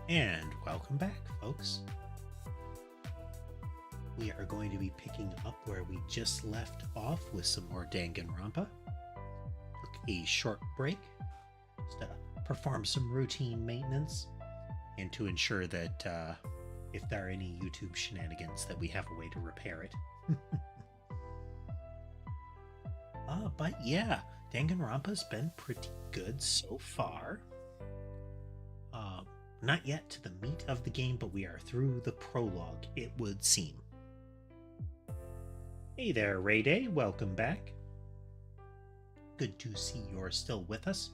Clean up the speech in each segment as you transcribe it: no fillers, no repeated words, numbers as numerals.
And welcome back, folks. We are going to be picking up where we just left off with some more Danganronpa. Took a short break just to perform some routine maintenance and to ensure that if there are any YouTube shenanigans that we have a way to repair it. But yeah, Danganronpa's been pretty good so far. Not yet to the meat of the game, but we are through the prologue, it would seem. Hey there, Ray Day, welcome back. Good to see you're still with us.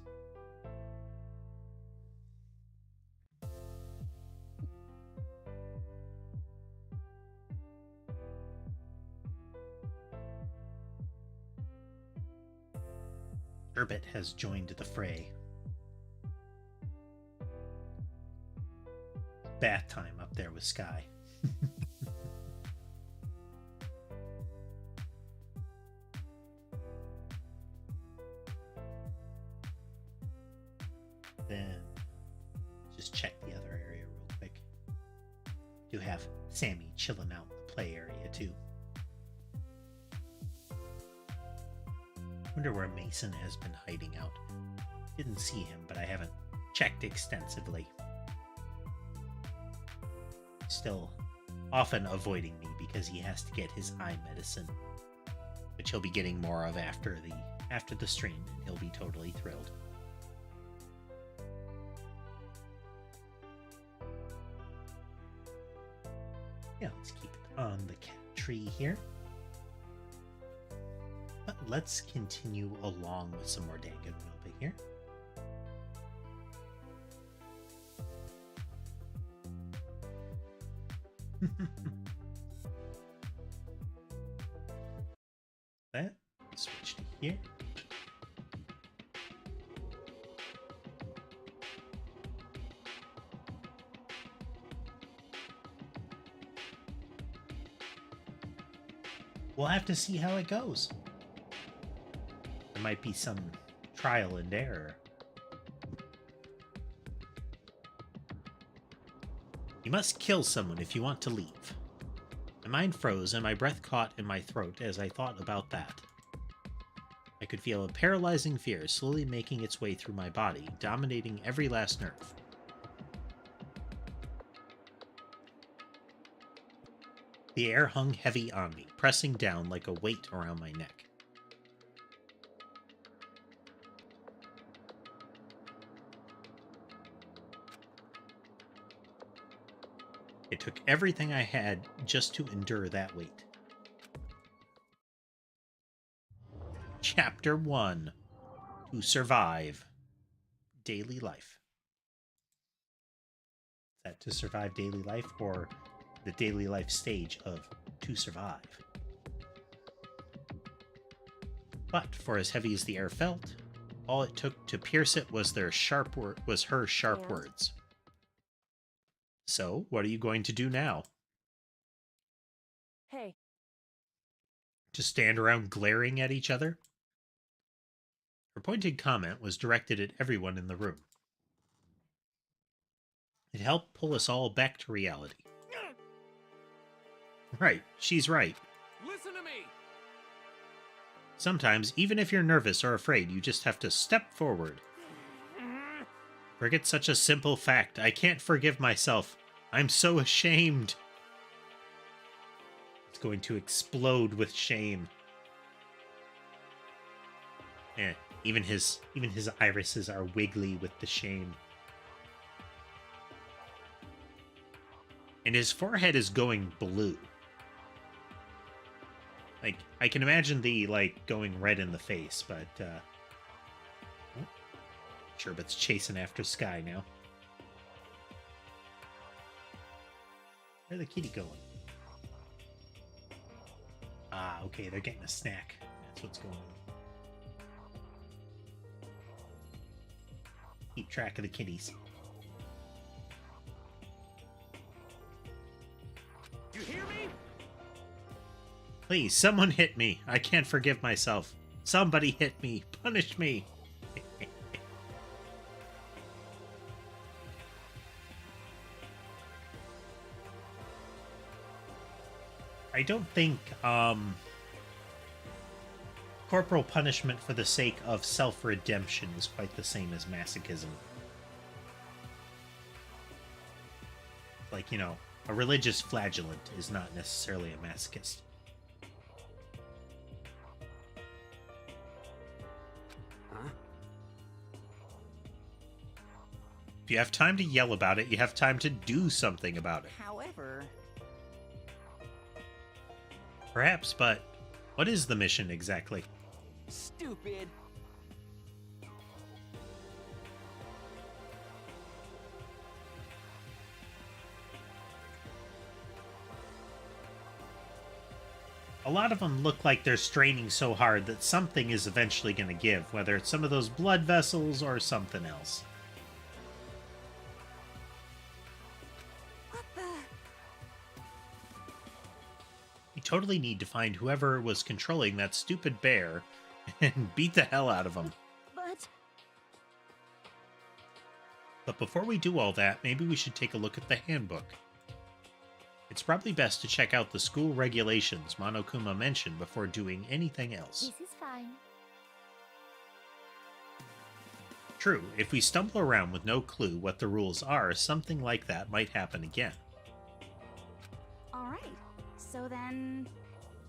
Sherbet has joined the fray. Bath time up there with Sky. Then just check the other area real quick. Do have Sammy chilling out in the play area too. Wonder where Mason has been hiding out. Didn't see him, but I haven't checked extensively. Still often avoiding me because he has to get his eye medicine, which he'll be getting more of after the stream, and he'll be totally thrilled. Yeah, let's keep it on the cat tree here. But let's continue along with some more Danganronpa here. That switch to here. We'll have to see how it goes. There might be some trial and error. You must kill someone if you want to leave. My mind froze and my breath caught in my throat as I thought about that. I could feel a paralyzing fear slowly making its way through my body, dominating every last nerve. The air hung heavy on me, pressing down like a weight around my neck. It took everything I had just to endure that weight. Chapter 1. To survive. Daily life. Is that to survive daily life or the daily life stage of to survive? But for as heavy as the air felt, all it took to pierce it was her sharp words. So, what are you going to do now? Hey. Just stand around glaring at each other? Her pointed comment was directed at everyone in the room. It helped pull us all back to reality. Right, she's right. Listen to me! Sometimes, even if you're nervous or afraid, you just have to step forward. Forget such a simple fact. I can't forgive myself. I'm so ashamed. It's going to explode with shame. Even his irises are wiggly with the shame. And his forehead is going blue. Like, I can imagine the, going red in the face, but, Sherbet's chasing after Sky now. Where'd the kitty going? Ah, okay, they're getting a snack. That's what's going on. Keep track of the kitties. You hear me? Please, someone hit me. I can't forgive myself. Somebody hit me. Punish me. I don't think corporal punishment for the sake of self-redemption is quite the same as masochism. Like, you know, a religious flagellant is not necessarily a masochist. Huh? If you have time to yell about it, you have time to do something about it. However, Perhaps, but what is the mission exactly? stupid. A lot of them look like they're straining so hard that something is eventually going to give, whether it's some of those blood vessels or something else. What the? We totally need to find whoever was controlling that stupid bear and beat the hell out of him. But But before we do all that, maybe we should take a look at the handbook. It's probably best to check out the school regulations Monokuma mentioned before doing anything else. This is fine. True, if we stumble around with no clue what the rules are, something like that might happen again. all right. So then,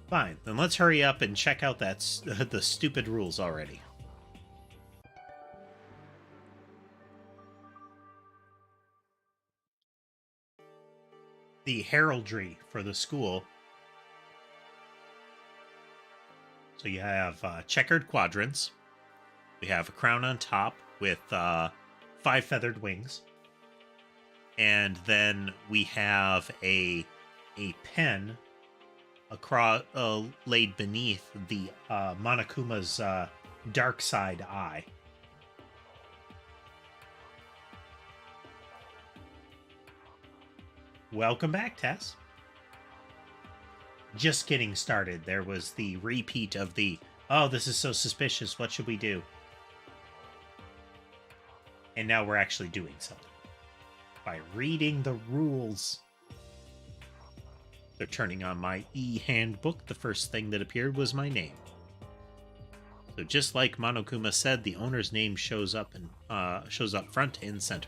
Fine, then let's hurry up and check out the stupid rules already. The heraldry for the school. So you have checkered quadrants. We have a crown on top with 5 feathered wings. And then we have a pen across laid beneath the Monokuma's dark side eye. Welcome back, Tess. Just getting started. There was the repeat of the, oh, this is so suspicious, what should we do? And now we're actually doing something. By reading the rules. They're turning on my e-handbook. The first thing that appeared was my name. So just like Monokuma said, the owner's name shows up front and center.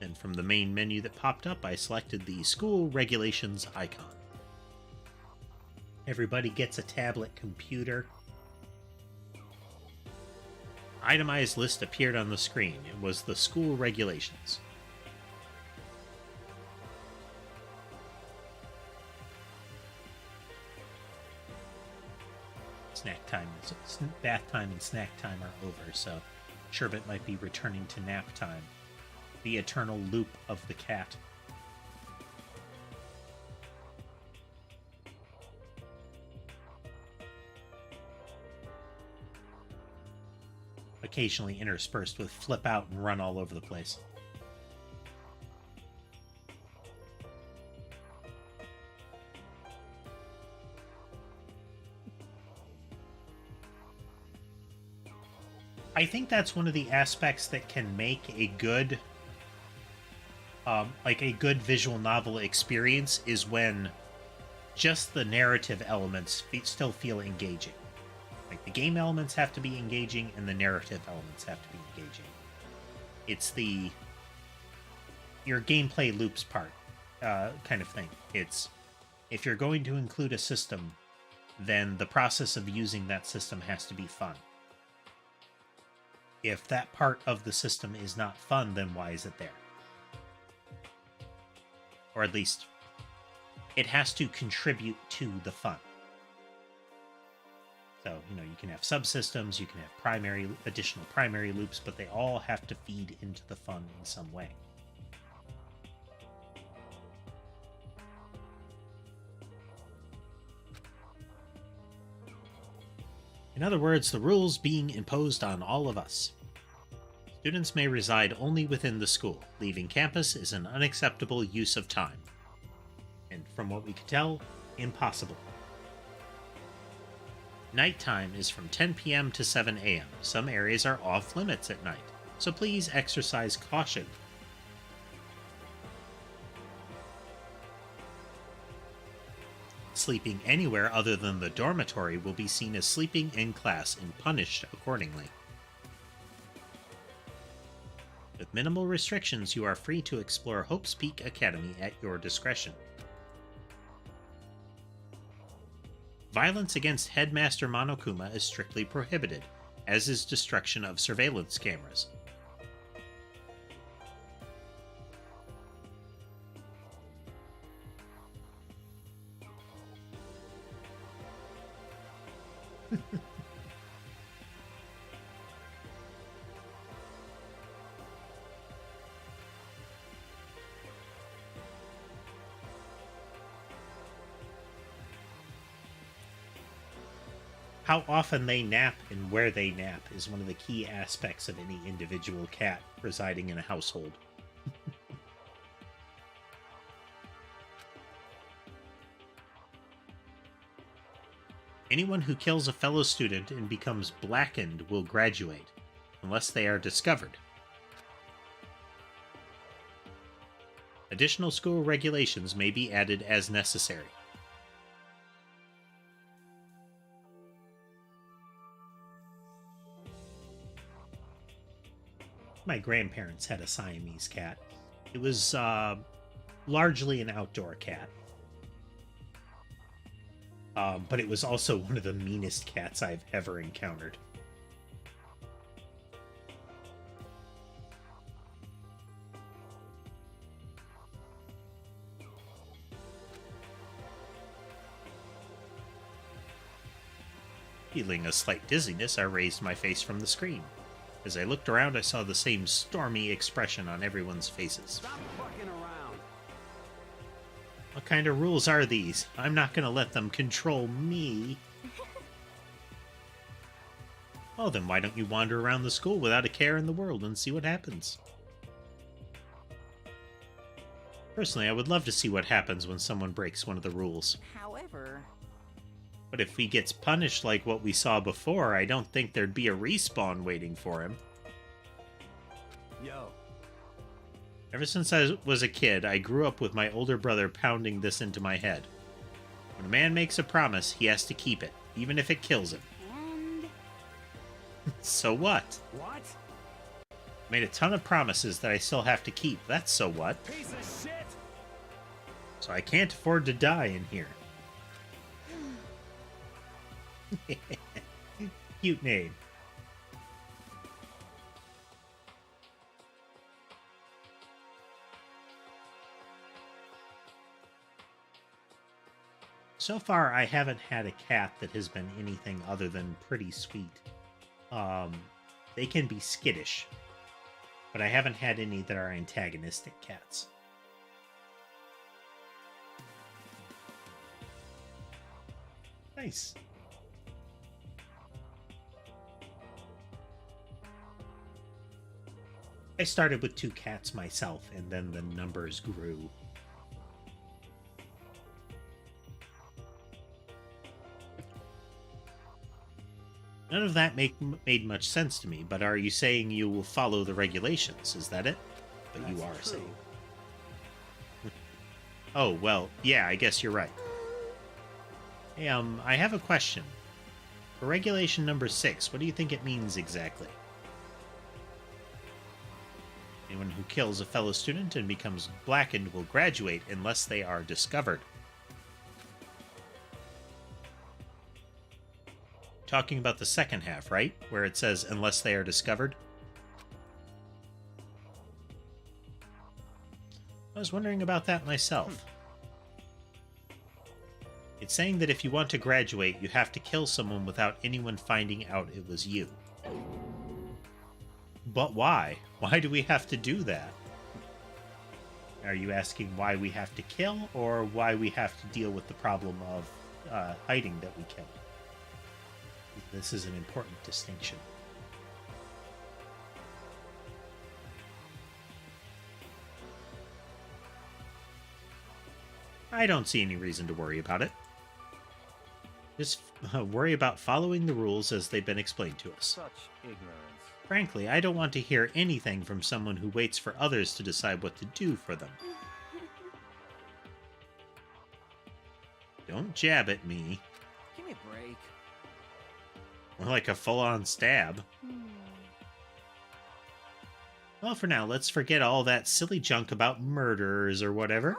And from the main menu that popped up, I selected the school regulations icon. Everybody gets a tablet computer. Itemized list appeared on the screen. It was the school regulations. Bath time and snack time are over, so Sherbet might be returning to nap time. The eternal loop of the cat. Occasionally interspersed with flip out and run all over the place. I think that's one of the aspects that can make a good a good visual novel experience is when just the narrative elements still feel engaging. Like the game elements have to be engaging and the narrative elements have to be engaging. It's your gameplay loops part kind of thing. It's if you're going to include a system, then the process of using that system has to be fun. If that part of the system is not fun, then why is it there? Or at least, it has to contribute to the fun. So, you know, you can have subsystems, you can have additional primary loops, but they all have to feed into the fun in some way. In other words, the rules being imposed on all of us. Students may reside only within the school. Leaving campus is an unacceptable use of time. And from what we could tell, impossible. Nighttime is from 10 p.m. to 7 a.m. Some areas are off limits at night, so please exercise caution. sleeping anywhere other than the dormitory will be seen as sleeping in class and punished accordingly. With minimal restrictions, you are free to explore Hope's Peak Academy at your discretion. Violence against Headmaster Monokuma is strictly prohibited, as is destruction of surveillance cameras. How often they nap and where they nap is one of the key aspects of any individual cat residing in a household. Anyone who kills a fellow student and becomes blackened will graduate, unless they are discovered. Additional school regulations may be added as necessary. My grandparents had a Siamese cat. It was largely an outdoor cat. But it was also one of the meanest cats I've ever encountered. Feeling a slight dizziness, I raised my face from the screen. As I looked around, I saw the same stormy expression on everyone's faces. Stop fucking around. What kind of rules are these? I'm not gonna let them control me. Oh, then why don't you wander around the school without a care in the world and see what happens? Personally, I would love to see what happens when someone breaks one of the rules. However... But if he gets punished like what we saw before, I don't think there'd be a respawn waiting for him. Yo. Ever since I was a kid, I grew up with my older brother pounding this into my head. When a man makes a promise, he has to keep it, even if it kills him. And... So what? What? Made a ton of promises that I still have to keep. That's so what? Piece of shit! So I can't afford to die in here. Cute name. So far, I haven't had a cat that has been anything other than pretty sweet. They can be skittish, but I haven't had any that are antagonistic cats. Nice. I started with 2 cats myself, and then the numbers grew. None of that made much sense to me, but are you saying you will follow the regulations? Is that it? But you are saying. Oh, well, yeah, I guess you're right. Hey, I have a question. For regulation number 6, what do you think it means exactly? Anyone who kills a fellow student and becomes blackened will graduate unless they are discovered. Talking about the second half, right? Where it says, unless they are discovered? I was wondering about that myself. It's saying that if you want to graduate, you have to kill someone without anyone finding out it was you. But why? Why do we have to do that? Are you asking why we have to kill, or why we have to deal with the problem of hiding that we kill? This is an important distinction. I don't see any reason to worry about it. Just worry about following the rules as they've been explained to us. Such ignorance. Frankly, I don't want to hear anything from someone who waits for others to decide what to do for them. Don't jab at me. Give me a break. More like a full-on stab. Well, for now, let's forget all that silly junk about murderers or whatever.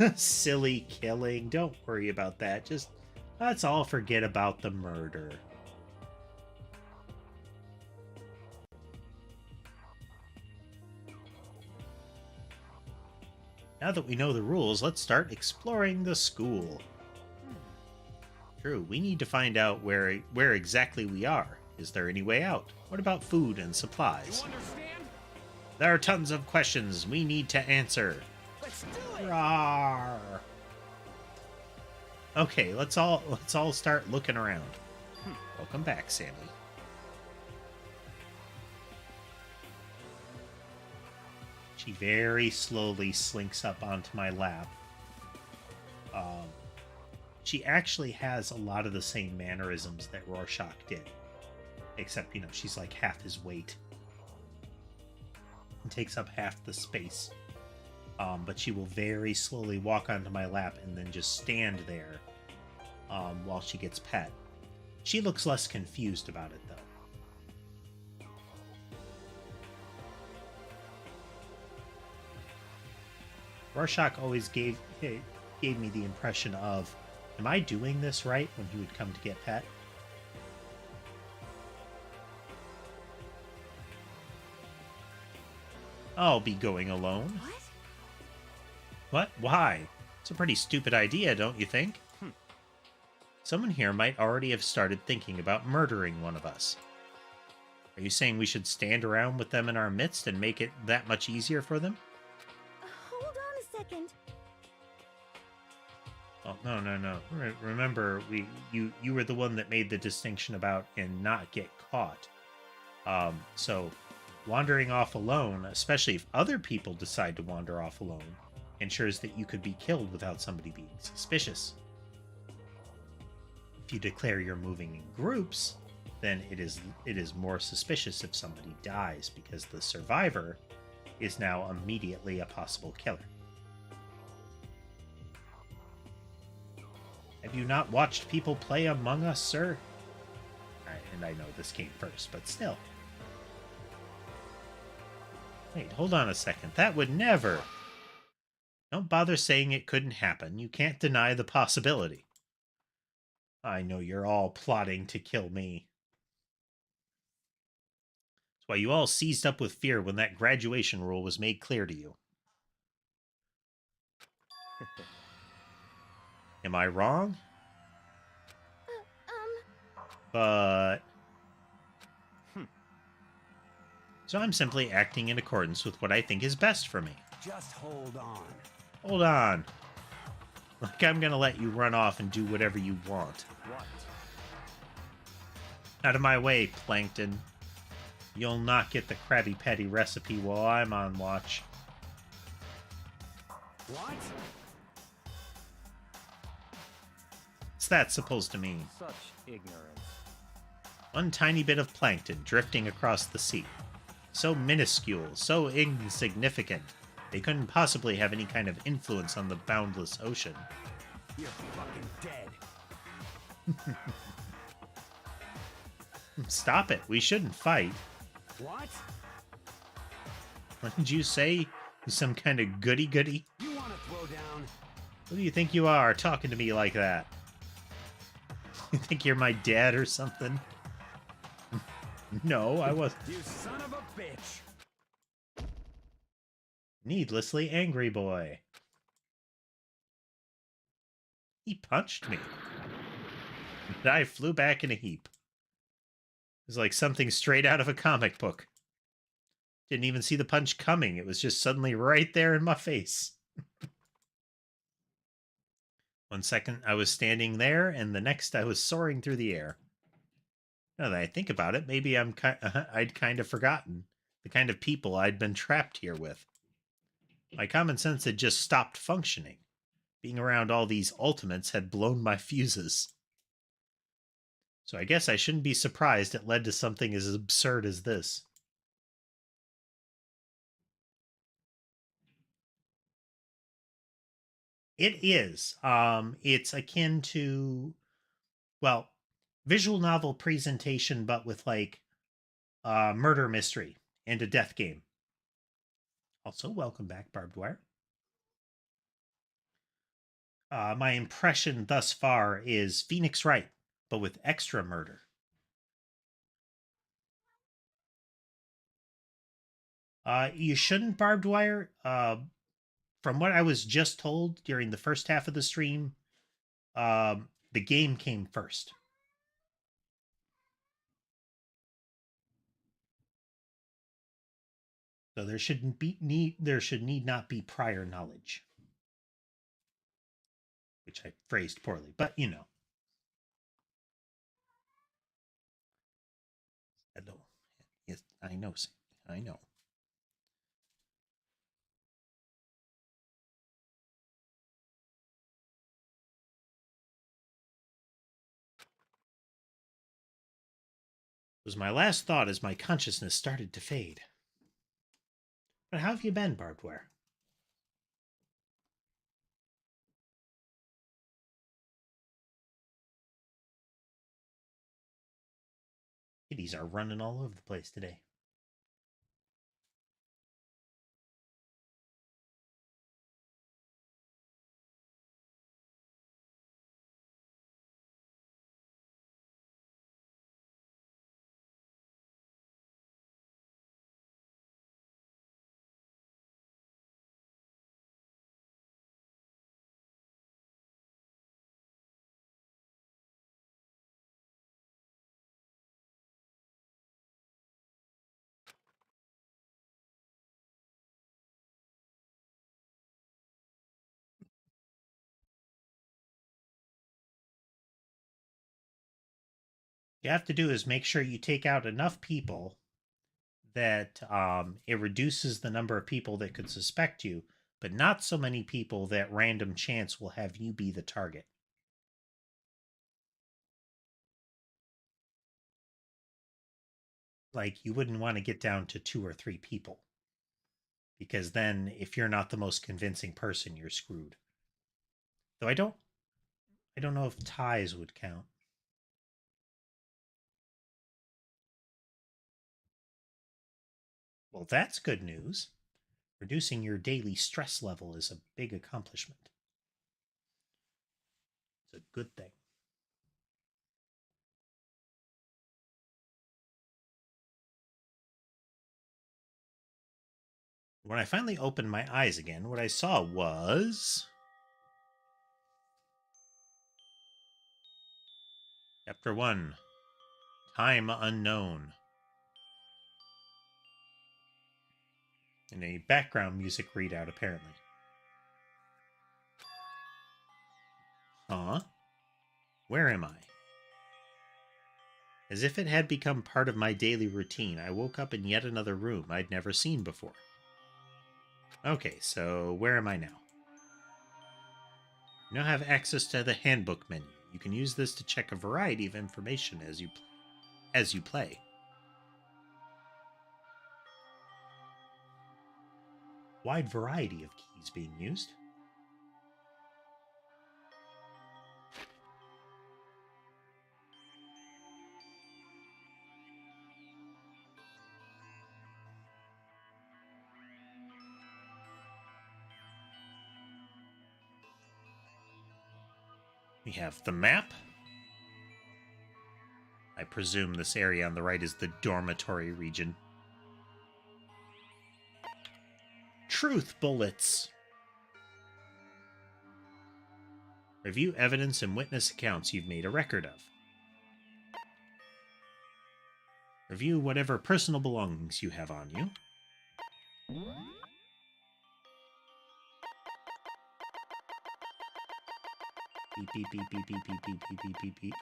Okay. Silly killing. Don't worry about that. Just let's all forget about the murder. Now that we know the rules, let's start exploring the school. True, we need to find out where exactly we are. Is there any way out? What about food and supplies? You understand? There are tons of questions we need to answer. Let's do it. Rawr. Okay, let's all start looking around. Welcome back, Sammy. She very slowly slinks up onto my lap. She actually has a lot of the same mannerisms that Rorschach did. Except, you know, she's like half his weight. And takes up half the space. But she will very slowly walk onto my lap and then just stand there while she gets pet. She looks less confused about it, though. Rorschach always gave me the impression of, am I doing this right, when he would come to get pet? I'll be going alone. What? What? Why? It's a pretty stupid idea, don't you think? Someone here might already have started thinking about murdering one of us. Are you saying we should stand around with them in our midst and make it that much easier for them? Hold on a second. Oh, no. Remember, you were the one that made the distinction about and not get caught. So wandering off alone, especially if other people decide to wander off alone, ensures that you could be killed without somebody being suspicious. If you declare you're moving in groups, then it is more suspicious if somebody dies, because the survivor is now immediately a possible killer. Have you not watched people play Among Us, sir? And I know this came first, but still. Wait, hold on a second. That would never... Don't bother saying it couldn't happen. You can't deny the possibility. I know you're all plotting to kill me. That's why you all seized up with fear when that graduation rule was made clear to you. Am I wrong? But... So I'm simply acting in accordance with what I think is best for me. Just hold on. Hold on. Like I'm gonna let you run off and do whatever you want. What? Out of my way, Plankton. You'll not get the Krabby Patty recipe while I'm on watch. What? What's that supposed to mean? Such ignorance. One tiny bit of plankton drifting across the sea. So minuscule, so insignificant, they couldn't possibly have any kind of influence on the boundless ocean. You're fucking dead. Stop it, we shouldn't fight. What? What did you say? You some kind of goody-goody? You want to throw down? Who do you think you are, talking to me like that? You think you're my dad or something? No, I wasn't. You son of a bitch. Needlessly angry boy. He punched me. And I flew back in a heap. It was like something straight out of a comic book. Didn't even see the punch coming. It was just suddenly right there in my face. 1 second I was standing there, and the next I was soaring through the air. Now that I think about it, maybe I'd kind of forgotten the kind of people I'd been trapped here with. My common sense had just stopped functioning. Being around all these ultimates had blown my fuses. So I guess I shouldn't be surprised it led to something as absurd as this. It is. It's akin to, well, visual novel presentation, but with like murder mystery and a death game. Also, welcome back, Barbed Wire. My impression thus far is Phoenix Wright, but with extra murder. You shouldn't, Barbed Wire. From what I was just told during the first half of the stream, the game came first. So there shouldn't be there should need not be prior knowledge. Which I phrased poorly, but you know. Hello. Yes, I know. I know. It was my last thought as my consciousness started to fade. But how have you been, Barbed Wire? Kitties are running all over the place today. You have to do is make sure you take out enough people that it reduces the number of people that could suspect you, but not so many people that random chance will have you be the target. Like, you wouldn't want to get down to 2 or 3 people. Because then, if you're not the most convincing person, you're screwed. Though I don't know if ties would count. Well, that's good news. Reducing your daily stress level is a big accomplishment. It's a good thing. When I finally opened my eyes again, what I saw was Chapter 1, Time Unknown. And a background music readout, apparently. Huh? Where am I? As if it had become part of my daily routine, I woke up in yet another room I'd never seen before. Okay, so where am I now? You now have access to the handbook menu. You can use this to check a variety of information as you play. Wide variety of keys being used. We have the map. I presume this area on the right is the dormitory region. Truth bullets. Review evidence and witness accounts you've made a record of. Review whatever personal belongings you have on you. Beep, beep, beep, beep, beep, beep, beep, beep, beep, beep, beep.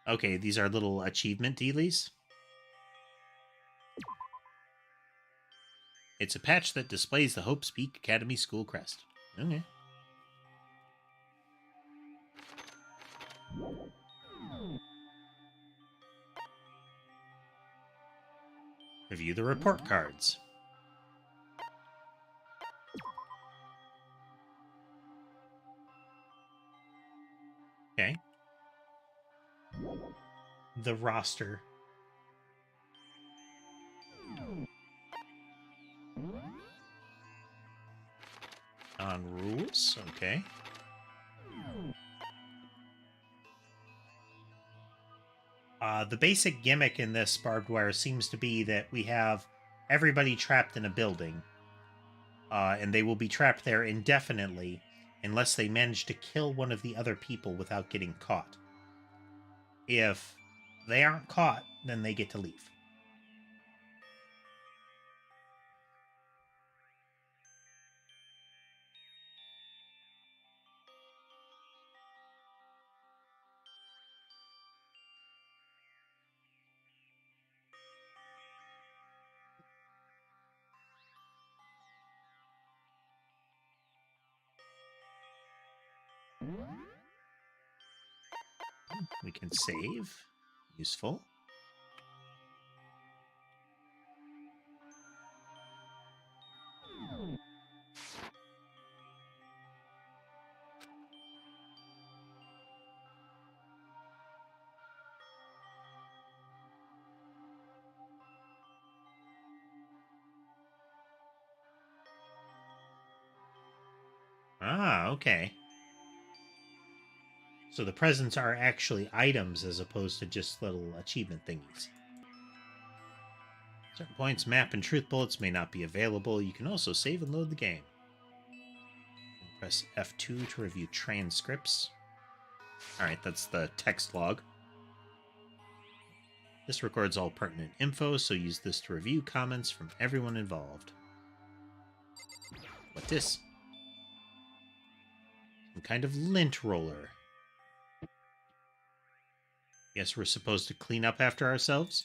Okay, these are little achievement dealies. It's a patch that displays the Hope's Peak Academy school crest. Okay. Review the report cards. Okay. The roster. On rules, okay. The basic gimmick in this barbed wire seems to be that we have everybody trapped in a building, and they will be trapped there indefinitely unless they manage to kill one of the other people without getting caught. If they aren't caught, then they get to leave. We can save. Useful. Ah, okay. So the presents are actually items as opposed to just little achievement thingies. Certain points, map, and truth bullets may not be available. You can also save and load the game. Press F2 to review transcripts. Alright, that's the text log. This records all pertinent info, so use this to review comments from everyone involved. What this? Some kind of lint roller. Guess we're supposed to clean up after ourselves?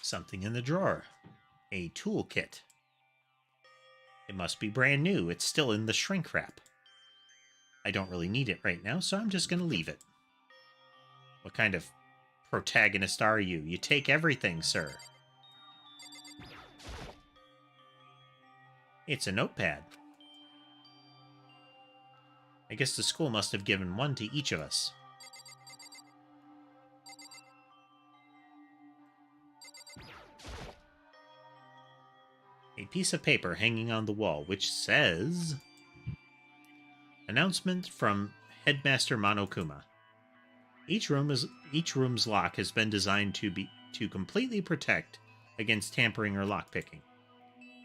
Something in the drawer. A toolkit. It must be brand new. It's still in the shrink wrap. I don't really need it right now, so I'm just going to leave it. What kind of protagonist are you? You take everything, sir. It's a notepad. I guess the school must have given one to each of us. A piece of paper hanging on the wall, which says... Announcement from Headmaster Monokuma. Each room's lock has been designed to completely protect against tampering or lockpicking.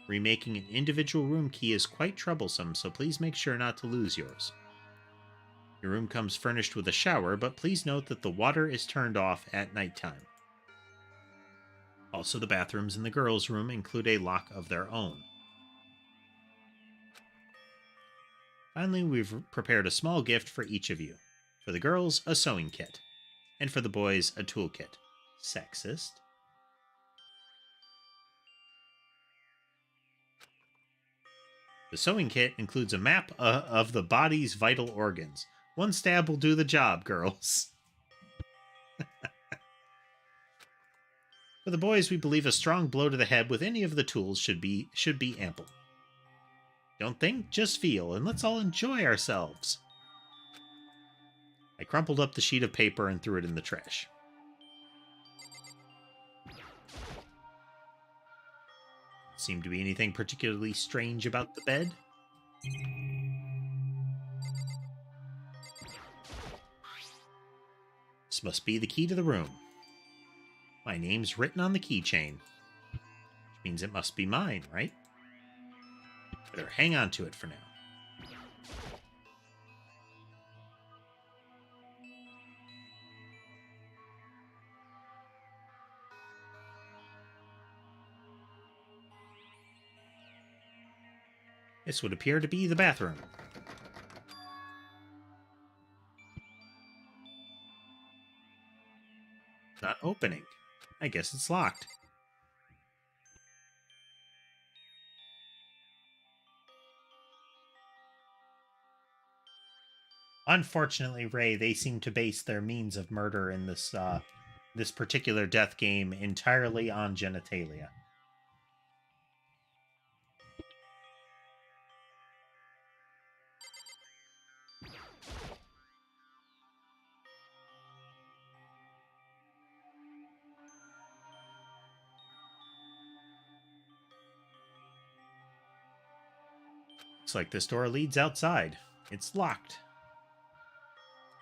Remaking an individual room key is quite troublesome, so please make sure not to lose yours. Your room comes furnished with a shower, but please note that the water is turned off at nighttime. Also, the bathrooms in the girls' room include a lock of their own. Finally, we've prepared a small gift for each of you. For the girls, a sewing kit. And for the boys, a toolkit. Sexist. The sewing kit includes a map of the body's vital organs. One stab will do the job, girls. For the boys, we believe a strong blow to the head with any of the tools should be ample. Don't think, just feel, and let's all enjoy ourselves. I crumpled up the sheet of paper and threw it in the trash. Seemed to be anything particularly strange about the bed? This must be the key to the room. My name's written on the keychain, which means it must be mine, right? Better hang on to it for now. This would appear to be the bathroom. Not opening. I guess it's locked. Unfortunately, Ray, they seem to base their means of murder in this this particular death game entirely on genitalia. Looks like this door leads outside. It's locked.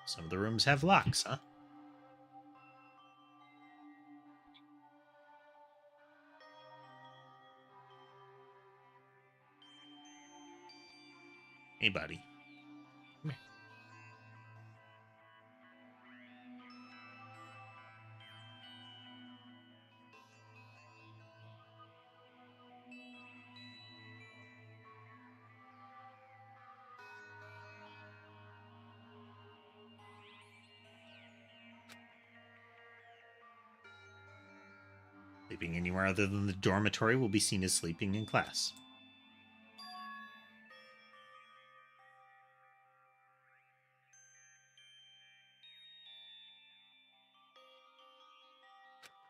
Some of the rooms have locks, huh? Hey, buddy. Come here. Sleeping anywhere other than the dormitory will be seen as sleeping in class.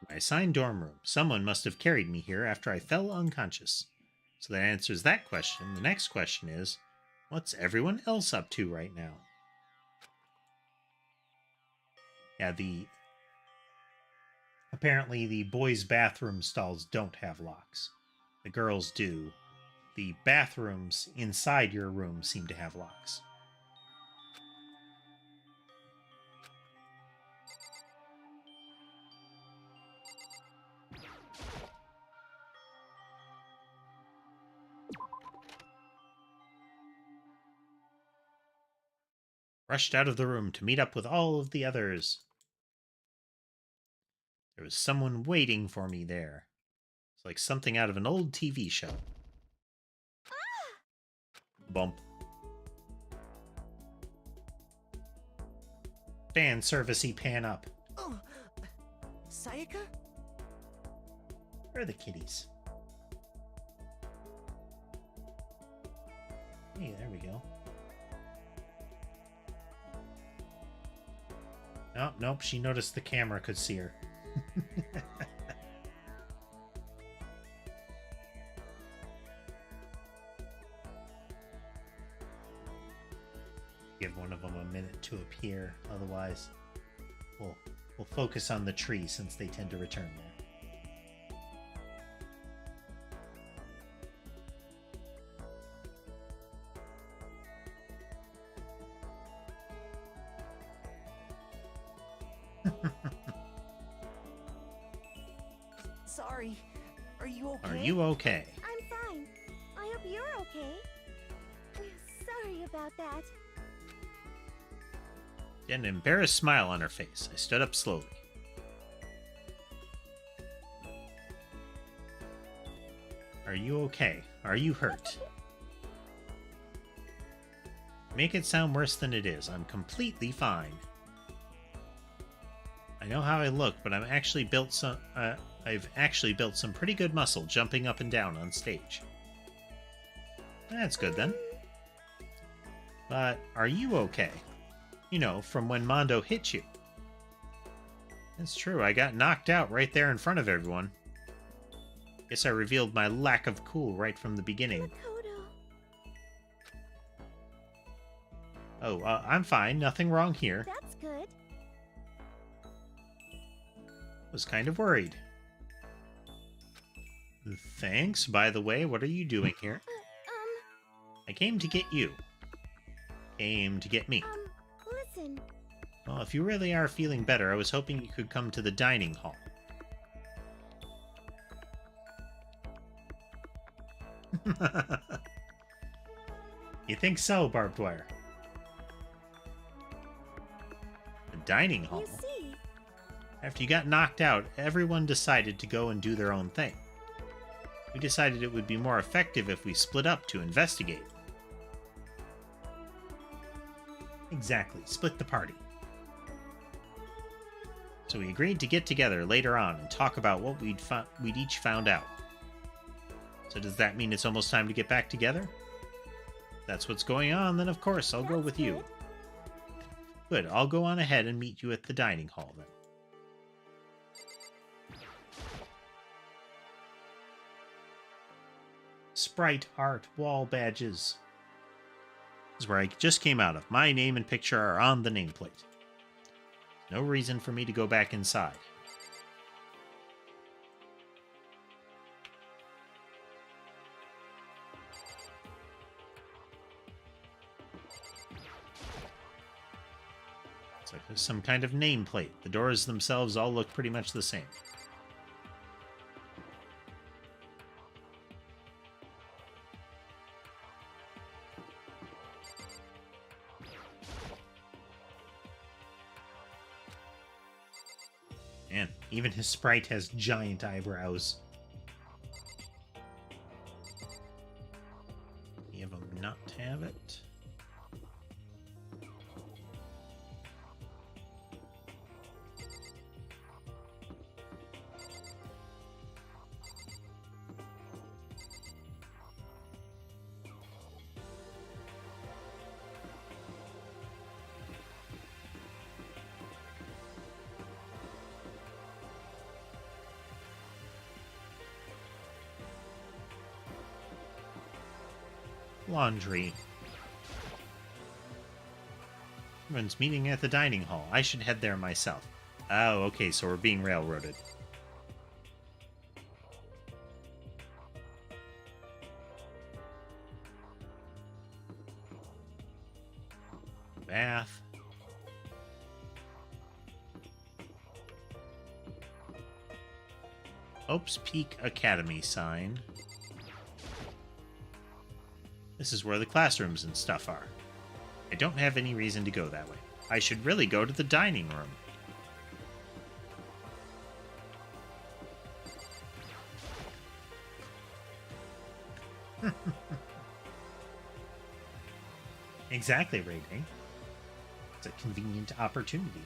My assigned dorm room. Someone must have carried me here after I fell unconscious. So that answers that question. The next question is, what's everyone else up to right now? Yeah, apparently the boys' bathroom stalls don't have locks. The girls do. The bathrooms inside your room seem to have locks. Rushed out of the room to meet up with all of the others. There was someone waiting for me there. It's like something out of an old TV show. Bump. Fan servicey pan up. Oh, Sayaka? Where are the kitties? Hey, there we go. Oh, nope, she noticed the camera could see her. Give one of them a minute to appear, otherwise we'll focus on the tree since they tend to return there. Sorry. Are you okay? Are you okay? I'm fine. I hope you're okay. Sorry about that. She had an embarrassed smile on her face. I stood up slowly. Are you okay? Are you hurt? Make it sound worse than it is. I'm completely fine. I know how I look, but I've actually built some pretty good muscle jumping up and down on stage. That's good then. But are you okay? You know, from when Mondo hit you. That's true, I got knocked out right there in front of everyone. Guess I revealed my lack of cool right from the beginning. Makoto. Oh, I'm fine, nothing wrong here. That's good. Was kind of worried. Thanks, by the way, what are you doing here? I came to get you. Came to get me. Listen. Well, if you really are feeling better, I was hoping you could come to the dining hall. You think so, Barbed Wire? The dining hall? You see. After you got knocked out, everyone decided to go and do their own thing. We decided it would be more effective if we split up to investigate. Exactly, split the party. So we agreed to get together later on and talk about what we'd each found out. So does that mean it's almost time to get back together? If that's what's going on, then of course I'll go with you. Good, I'll go on ahead and meet you at the dining hall then. sprite art wall badges. This is where I just came out of. My name and picture are on the nameplate. No reason for me to go back inside. It's like there's some kind of nameplate. The doors themselves all look pretty much the same. Man, even his sprite has giant eyebrows. Any of them not have it? Laundry. Everyone's meeting at the dining hall. I should head there myself. Oh, okay, so we're being railroaded. Bath. Hope's Peak Academy sign. This is where the classrooms and stuff are. I don't have any reason to go that way. I should really go to the dining room. Exactly, Ray Day. It's a convenient opportunity.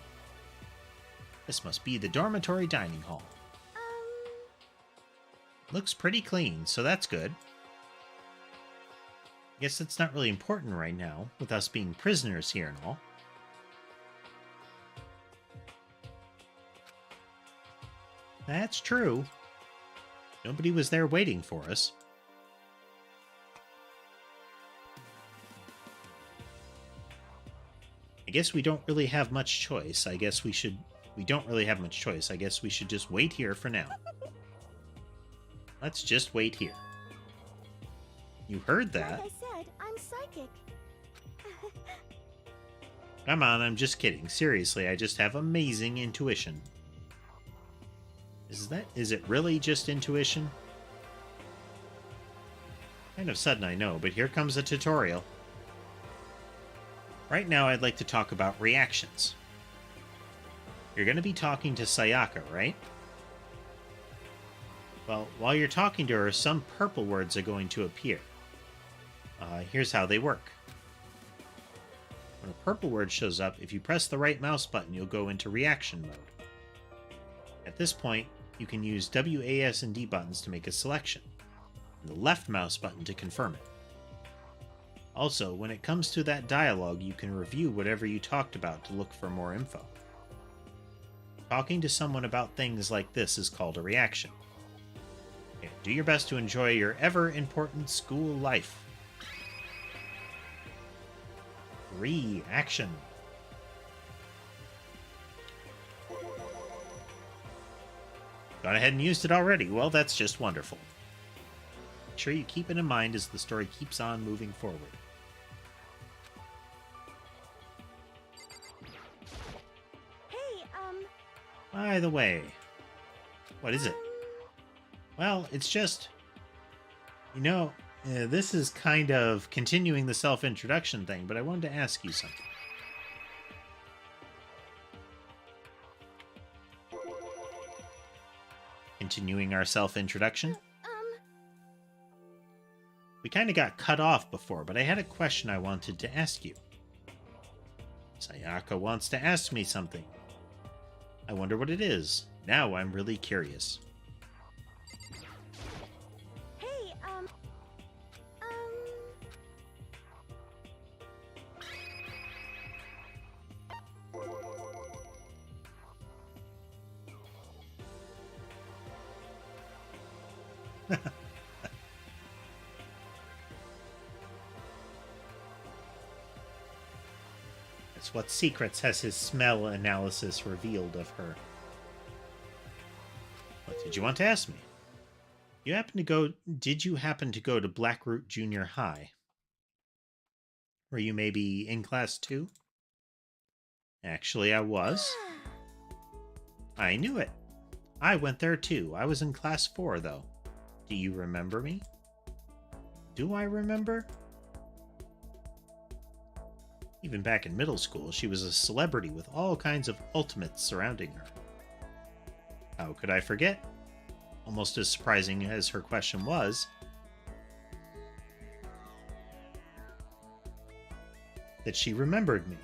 This must be the dormitory dining hall. Looks pretty clean, so that's good. Guess that's not really important right now, with us being prisoners here and all. That's true. Nobody was there waiting for us. I guess we don't really have much choice. We don't really have much choice. I guess we should just wait here for now. Let's just wait here. You heard that. Like I said, I'm psychic. Come on, I'm just kidding. Seriously, I just have amazing intuition. Is it really just intuition? Kind of sudden, I know, but here comes a tutorial. Right now, I'd like to talk about reactions. You're going to be talking to Sayaka, right? Well, while you're talking to her, some purple words are going to appear. Here's how they work. When a purple word shows up, if you press the right mouse button, you'll go into reaction mode. At this point, you can use W, A, S, and D buttons to make a selection, and the left mouse button to confirm it. Also, when it comes to that dialogue, you can review whatever you talked about to look for more info. Talking to someone about things like this is called a reaction. Okay, do your best to enjoy your ever-important school life. Reaction. Gone ahead and used it already. Well, that's just wonderful. Make sure you keep it in mind as the story keeps on moving forward. Hey, By the way, what is it? Well, it's just, this is kind of continuing the self-introduction thing, but I wanted to ask you something. Continuing our self-introduction? We kind of got cut off before, but I had a question I wanted to ask you. Sayaka wants to ask me something. I wonder what it is. Now I'm really curious. hey, Goodness, what secrets has his smell analysis revealed of her? What did you want to ask me? Did you happen to go to Blackroot Junior High? Were you maybe in class 2? Actually, I was. I knew it. I went there too. I was in class 4, though. Do you remember me? Do I remember? Even back in middle school, she was a celebrity with all kinds of ultimates surrounding her. How could I forget? Almost as surprising as her question was, that she remembered me.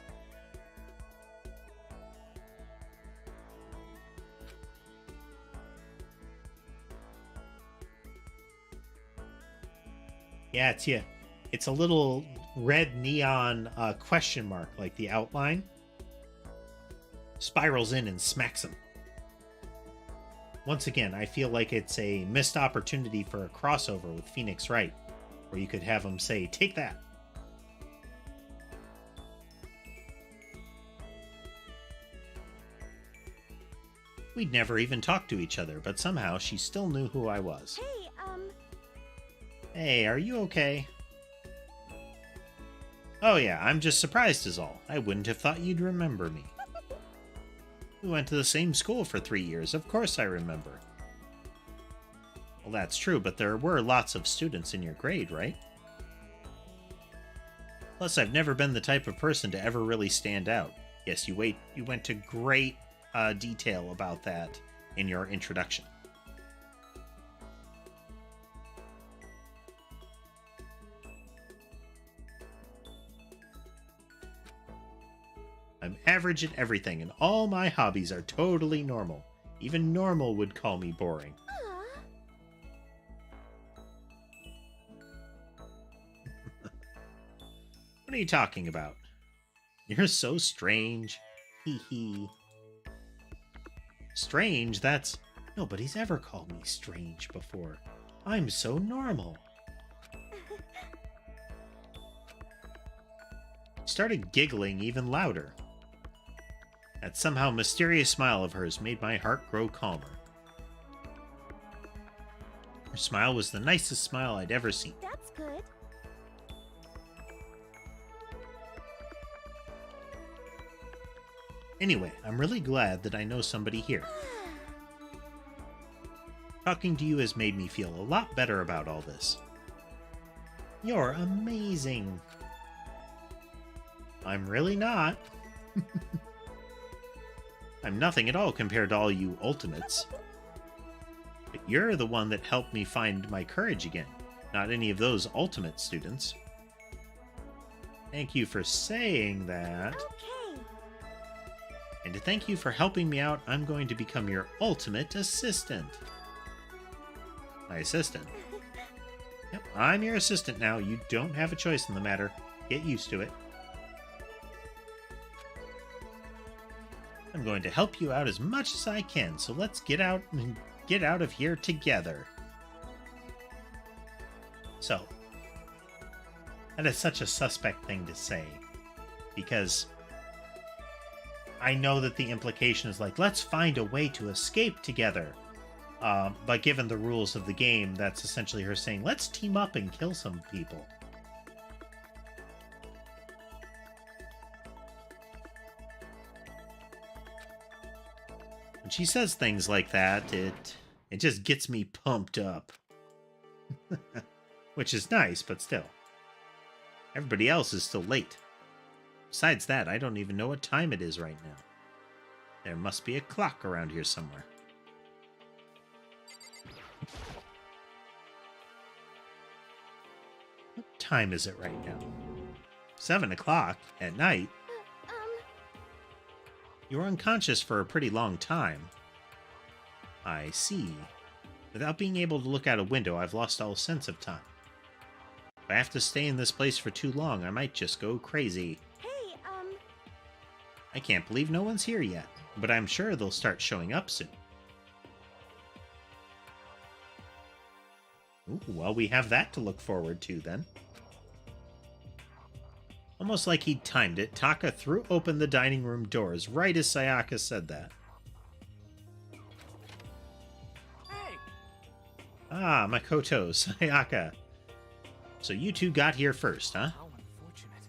Yeah, it's a little red neon question mark, like the outline. Spirals in and smacks him. Once again, I feel like it's a missed opportunity for a crossover with Phoenix Wright, where you could have him say, "Take that." We'd never even talked to each other, but somehow she still knew who I was. Hey, are you okay? Oh yeah, I'm just surprised is all. I wouldn't have thought you'd remember me. We went to the same school for 3 years, of course I remember. Well, that's true, but there were lots of students in your grade, right? Plus, I've never been the type of person to ever really stand out. Yes, you went to great detail about that in your introduction. I'm average at everything, and all my hobbies are totally normal. Even normal would call me boring. What are you talking about? You're so strange. Hee hee. Strange? That's... Nobody's ever called me strange before. I'm so normal. Started giggling even louder. That somehow mysterious smile of hers made my heart grow calmer. Her smile was the nicest smile I'd ever seen. That's good. Anyway, I'm really glad that I know somebody here. Talking to you has made me feel a lot better about all this. You're amazing. I'm really not. I'm nothing at all compared to all you ultimates. But you're the one that helped me find my courage again, not any of those ultimate students. Thank you for saying that. Okay. And to thank you for helping me out, I'm going to become your ultimate assistant. My assistant? Yep, I'm your assistant now. You don't have a choice in the matter. Get used to it. I'm going to help you out as much as I can, so let's get out of here together. So, that is such a suspect thing to say, because I know that the implication is like, let's find a way to escape together. But given the rules of the game, that's essentially her saying, let's team up and kill some people. When she says things like that, it just gets me pumped up. Which is nice, but still. Everybody else is still late. Besides that, I don't even know what time it is right now. There must be a clock around here somewhere. What time is it right now? 7 o'clock at night? You were unconscious for a pretty long time. I see. Without being able to look out a window, I've lost all sense of time. If I have to stay in this place for too long, I might just go crazy. Hey, I can't believe no one's here yet, but I'm sure they'll start showing up soon. Ooh, well, we have that to look forward to, then. Almost like he'd timed it, Taka threw open the dining room doors right as Sayaka said that. Hey! Ah, Makoto, Sayaka. So you two got here first, huh? How unfortunate.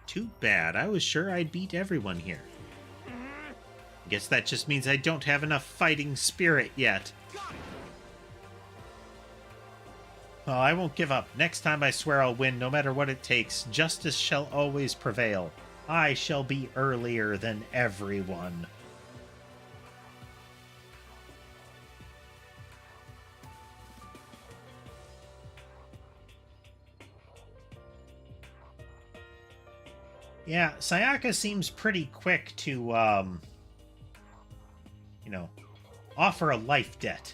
Too bad. I was sure I'd beat everyone here. Guess that just means I don't have enough fighting spirit yet. Oh, I won't give up. Next time I swear I'll win no matter what it takes. Justice shall always prevail. I shall be earlier than everyone. Yeah, Sayaka seems pretty quick to, offer a life debt.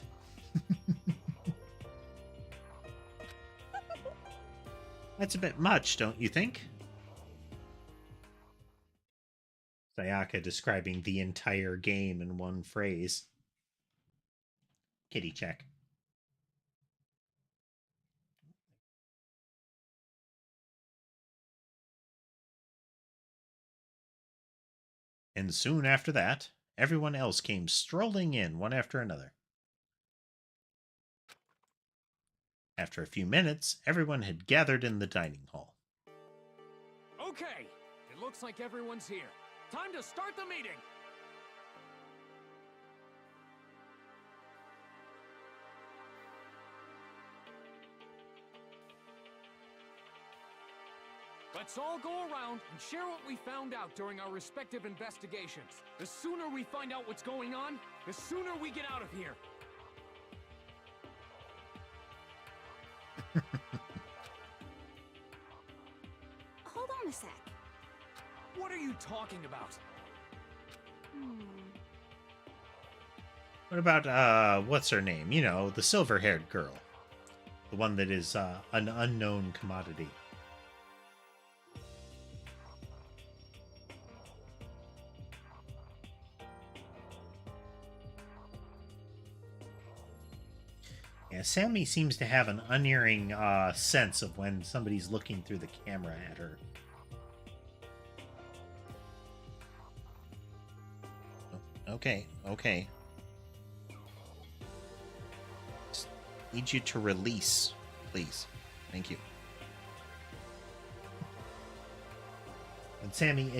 That's a bit much, don't you think? Sayaka describing the entire game in one phrase. Kitty check. And soon after that, everyone else came strolling in one after another. After a few minutes, everyone had gathered in the dining hall. Okay, it looks like everyone's here. Time to start the meeting! Let's all go around and share what we found out during our respective investigations. The sooner we find out what's going on, the sooner we get out of here. Hold on a sec. What are you talking about? What about, what's her name? You know, the silver-haired girl. The one that is, an unknown commodity. Yeah, Sammy seems to have an unerring sense of when somebody's looking through the camera at her. Okay, okay. Just need you to release, please. Thank you. When Sammy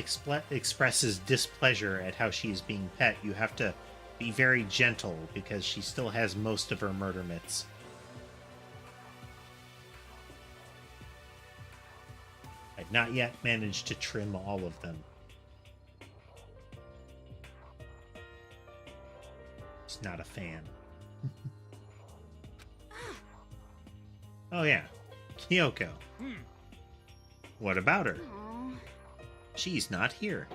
expresses displeasure at how she is being pet, you have to be very gentle because she still has most of her murder mitts. I've not yet managed to trim all of them. She's not a fan. Oh yeah, Kyoko. What about her? Aw. She's not here.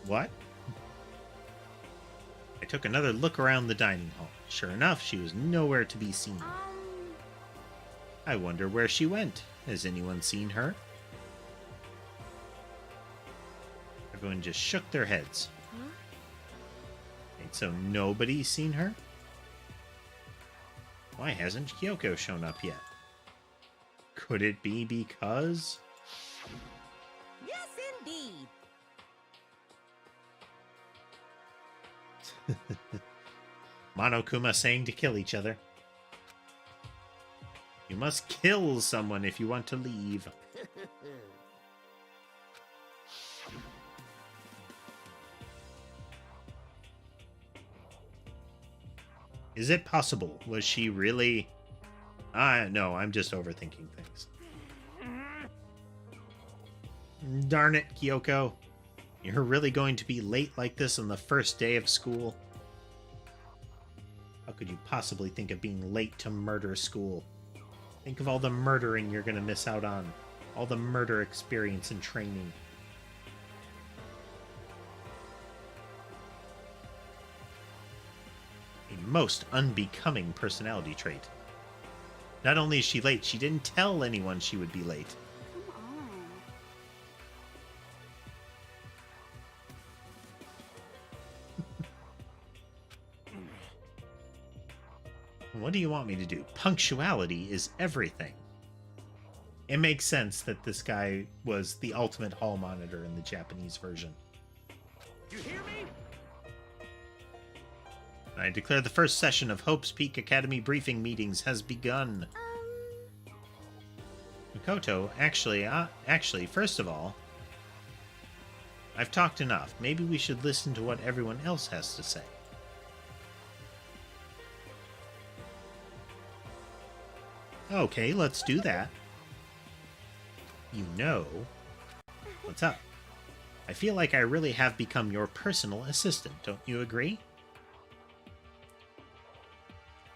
What? I took another look around the dining hall. Sure enough, she was nowhere to be seen. I wonder where she went. Has anyone seen her? Everyone just shook their heads. Huh? Wait, so nobody's seen her? Why hasn't Kyoko shown up yet? Could it be because... Yes, indeed. Monokuma saying to kill each other. You must kill someone if you want to leave. Is it possible? Was she really... No, I'm just overthinking things. Darn it, Kyoko. You're really going to be late like this on the first day of school? How could you possibly think of being late to murder school? Think of all the murdering you're going to miss out on. All the murder experience and training. A most unbecoming personality trait. Not only is she late, she didn't tell anyone she would be late. Come on. what do you want me to do? Punctuality is everything. It makes sense that this guy was the ultimate hall monitor in the Japanese version. You hear me? I declare the first session of Hope's Peak Academy briefing meetings has begun. Mikoto, actually, first of all, I've talked enough. Maybe we should listen to what everyone else has to say. Okay, let's do that. You know. What's up? I feel like I really have become your personal assistant, don't you agree?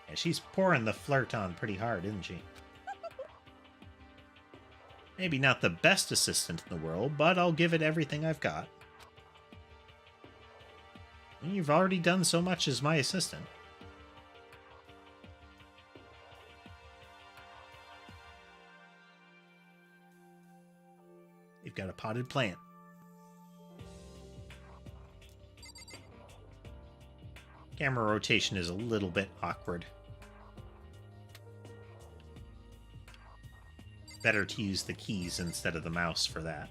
Yeah, she's pouring the flirt on pretty hard, isn't she? Maybe not the best assistant in the world, but I'll give it everything I've got. And you've already done so much as my assistant. You've got a potted plant. Camera rotation is a little bit awkward. Better to use the keys instead of the mouse for that.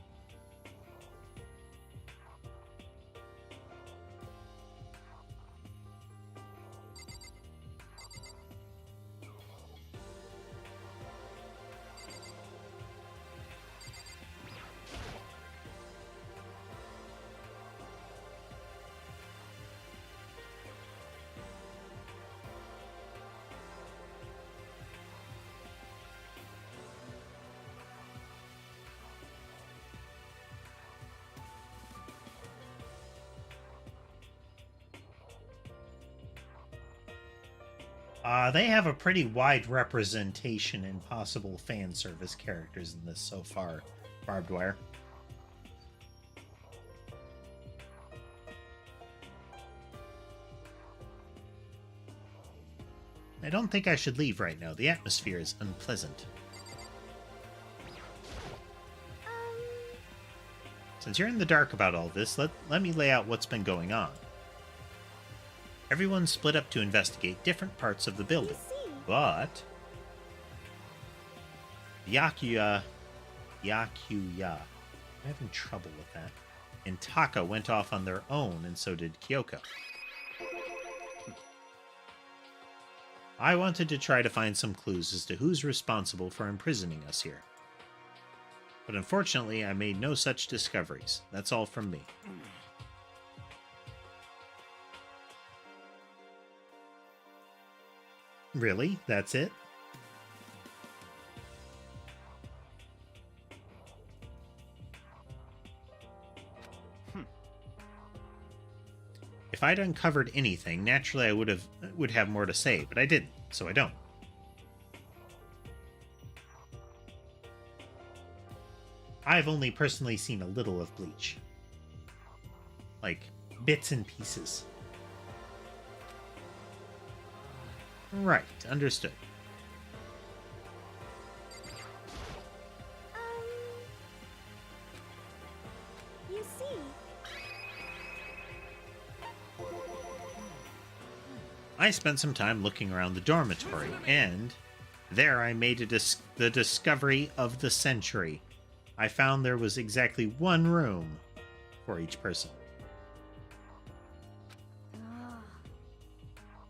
They have a pretty wide representation in possible fan service characters in this so far, Barbed Wire. I don't think I should leave right now. The atmosphere is unpleasant. Since you're in the dark about all this, let me lay out what's been going on. Everyone split up to investigate different parts of the building, but Yakuya, I'm having trouble with that, and Taka went off on their own, and so did Kyoko. I wanted to try to find some clues as to who's responsible for imprisoning us here. But unfortunately, I made no such discoveries. That's all from me. Really? That's it? If I'd uncovered anything, naturally I would have more to say, but I didn't, so I don't. I've only personally seen a little of Bleach. Like, bits and pieces. Right, understood. You see. I spent some time looking around the dormitory, and there I made the discovery of the century. I found there was exactly one room for each person.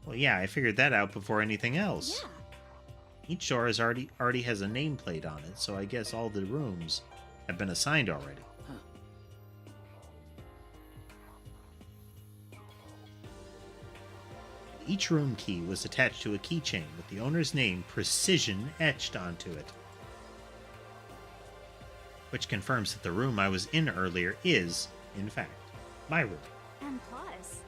Well, yeah, I figured that out before anything else. Yeah. Each door already has a nameplate on it, so I guess all the rooms have been assigned already. Each room key was attached to a keychain with the owner's name precision etched onto it. Which confirms that the room I was in earlier is, in fact, my room. And plus.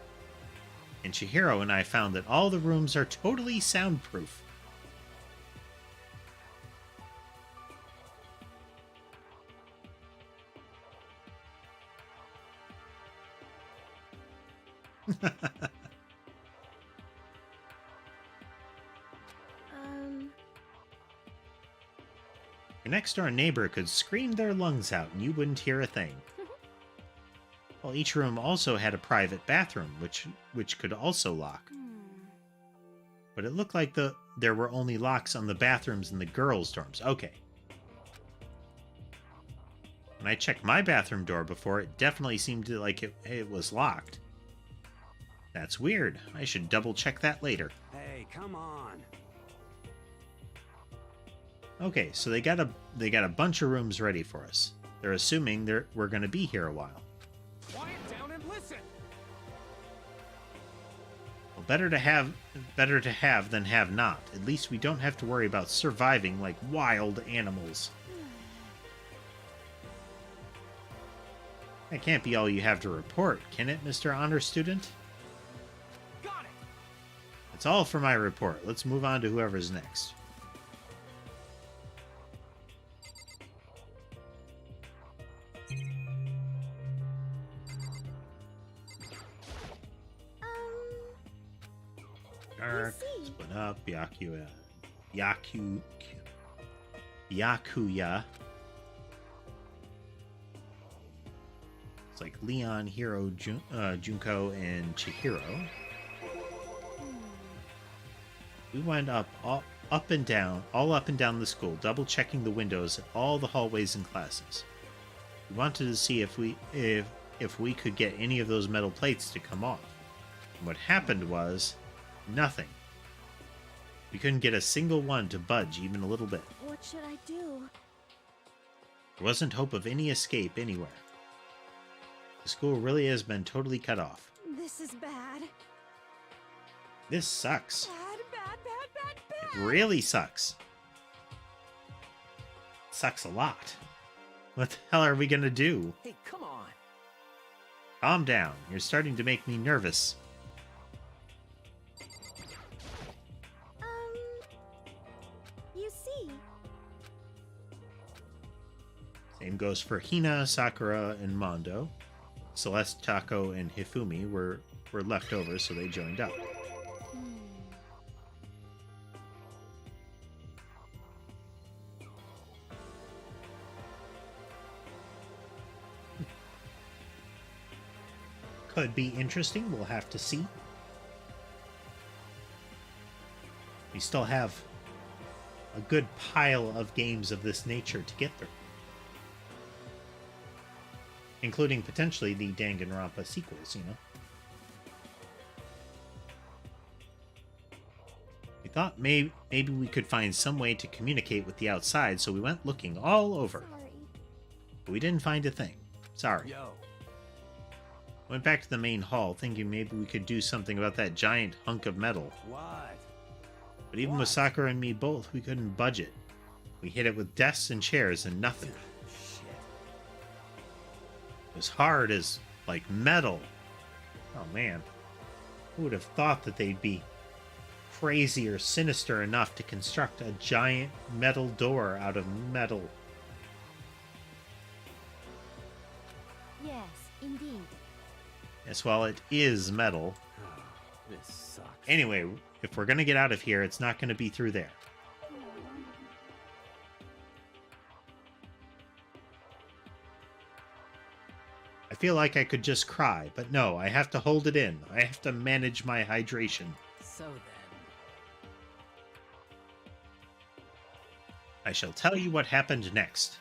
And Chihiro and I found that all the rooms are totally soundproof. Your next door neighbor could scream their lungs out and you wouldn't hear a thing. Well, each room also had a private bathroom, which could also lock. But it looked like the there were only locks on the bathrooms in the girls' dorms. Okay. When I checked my bathroom door before, it definitely seemed like it was locked. That's weird. I should double check that later. Hey, come on. Okay, so they got a bunch of rooms ready for us. They're assuming we're going to be here a while. Quiet down and listen. Well, better to have than have not. At least we don't have to worry about surviving like wild animals. That can't be all you have to report, can it, Mr. Honor Student? Got it. That's all for my report. Let's move on to whoever's next. Dark, split up, Yakuya. It's like Leon, Hiro, Junko, and Chihiro. We went all up and down the school, double checking the windows at all the hallways and classes. We wanted to see if we could get any of those metal plates to come off. And what happened was nothing. We couldn't get a single one to budge even a little bit. What should I do? There wasn't hope of any escape anywhere. The school really has been totally cut off. This is bad. This sucks. Bad. It really sucks. It sucks a lot. What the hell are we gonna do? Hey, come on. Calm down. You're starting to make me nervous. You see. Same goes for Hina, Sakura, and Mondo. Celeste, Tako, and Hifumi were left over, so they joined up. Could be interesting. We'll have to see. We still have a good pile of games of this nature to get through, including potentially the Danganronpa sequels, you know. We thought maybe we could find some way to communicate with the outside, so we went looking all over. Sorry. But we didn't find a thing. Sorry. Yo. Went back to the main hall, thinking maybe we could do something about that giant hunk of metal. What? But even with Sakura and me both, we couldn't budge it. We hit it with desks and chairs and nothing. Shit. It was hard as, like, metal. Oh man. Who would have thought that they'd be crazy or sinister enough to construct a giant metal door out of metal? Yes, indeed. Yes, well, it is metal. This sucks. Anyway, if we're gonna get out of here, it's not gonna be through there. I feel like I could just cry, but no, I have to hold it in. I have to manage my hydration. So then. I shall tell you what happened next.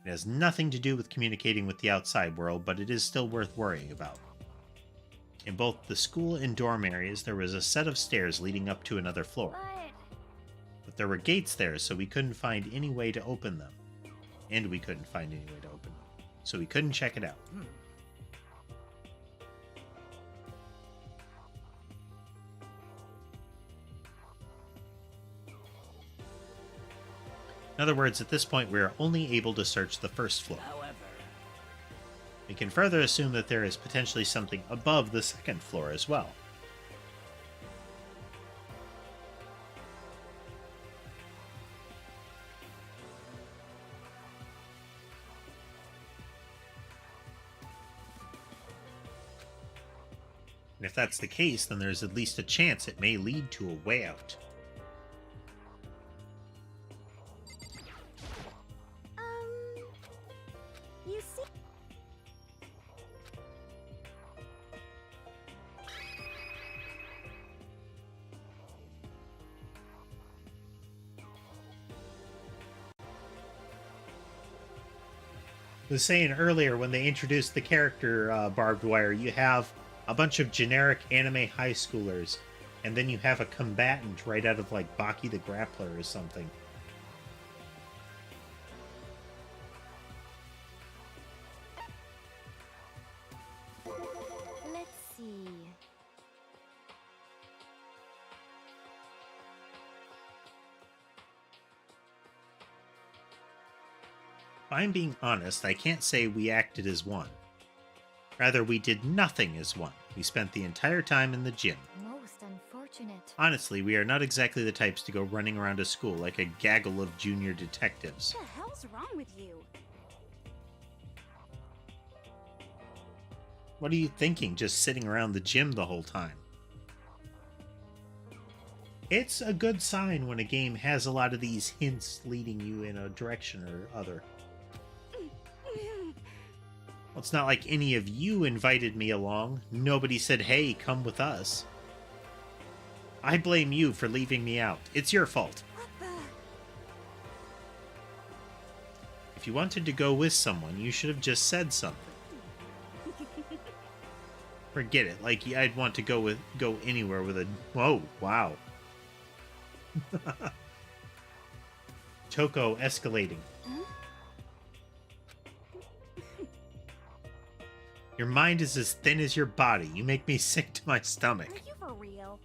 It has nothing to do with communicating with the outside world, but it is still worth worrying about. In both the school and dorm areas, there was a set of stairs leading up to another floor. But there were gates there, so we couldn't find any way to open them. And we couldn't find any way to open them. So we couldn't check it out. In other words, at this point, we are only able to search the first floor. However. We can further assume that there is potentially something above the second floor as well. And if that's the case, then there's at least a chance it may lead to a way out. You see. was saying earlier when they introduced the character Barbed Wire, you have a bunch of generic anime high schoolers, and then you have a combatant right out of like Baki the Grappler or something. Let's see. If I'm being honest, I can't say we acted as one. Rather, we did nothing as one. We spent the entire time in the gym. Most unfortunate. Honestly, we are not exactly the types to go running around a school like a gaggle of junior detectives. What the hell's wrong with you? What are you thinking, just sitting around the gym the whole time? It's a good sign when a game has a lot of these hints leading you in a direction or other. Well, it's not like any of you invited me along. Nobody said, hey, come with us. I blame you for leaving me out. It's your fault. What the? If you wanted to go with someone, you should have just said something. Forget it. Like, I'd want to go anywhere with a... Whoa, wow. Toko escalating. Your mind is as thin as your body. You make me sick to my stomach. Are you for real?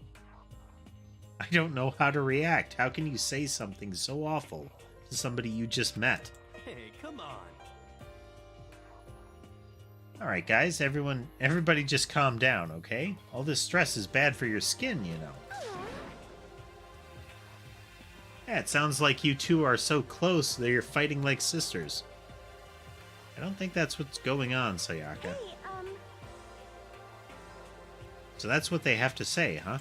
I don't know how to react. How can you say something so awful to somebody you just met? Hey, come on. Alright guys, everybody just calm down, okay? All this stress is bad for your skin, you know. Yeah, it sounds like you two are so close that you're fighting like sisters. I don't think that's what's going on, Sayaka. Hey, So that's what they have to say, huh?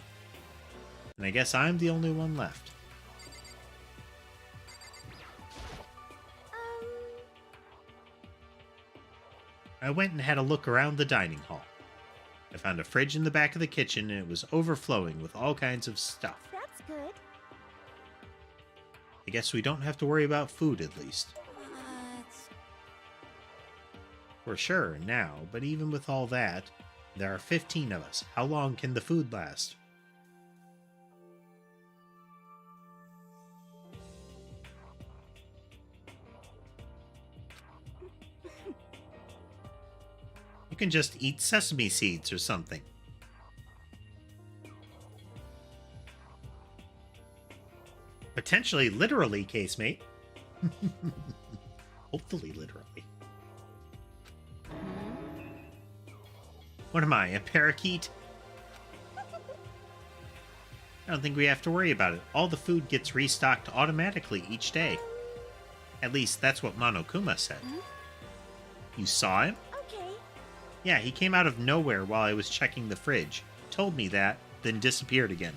And I guess I'm the only one left. I went and had a look around the dining hall. I found a fridge in the back of the kitchen and it was overflowing with all kinds of stuff. that's good. I guess we don't have to worry about food at least. For sure, now, but even with all that, there are 15 of us. How long can the food last? You can just eat sesame seeds or something. Potentially literally, casemate. Hopefully literally. What am I, a parakeet? I don't think we have to worry about it. All the food gets restocked automatically each day. At least that's what Monokuma said. You saw him? Okay. Yeah, he came out of nowhere while I was checking the fridge. Told me that, then disappeared again.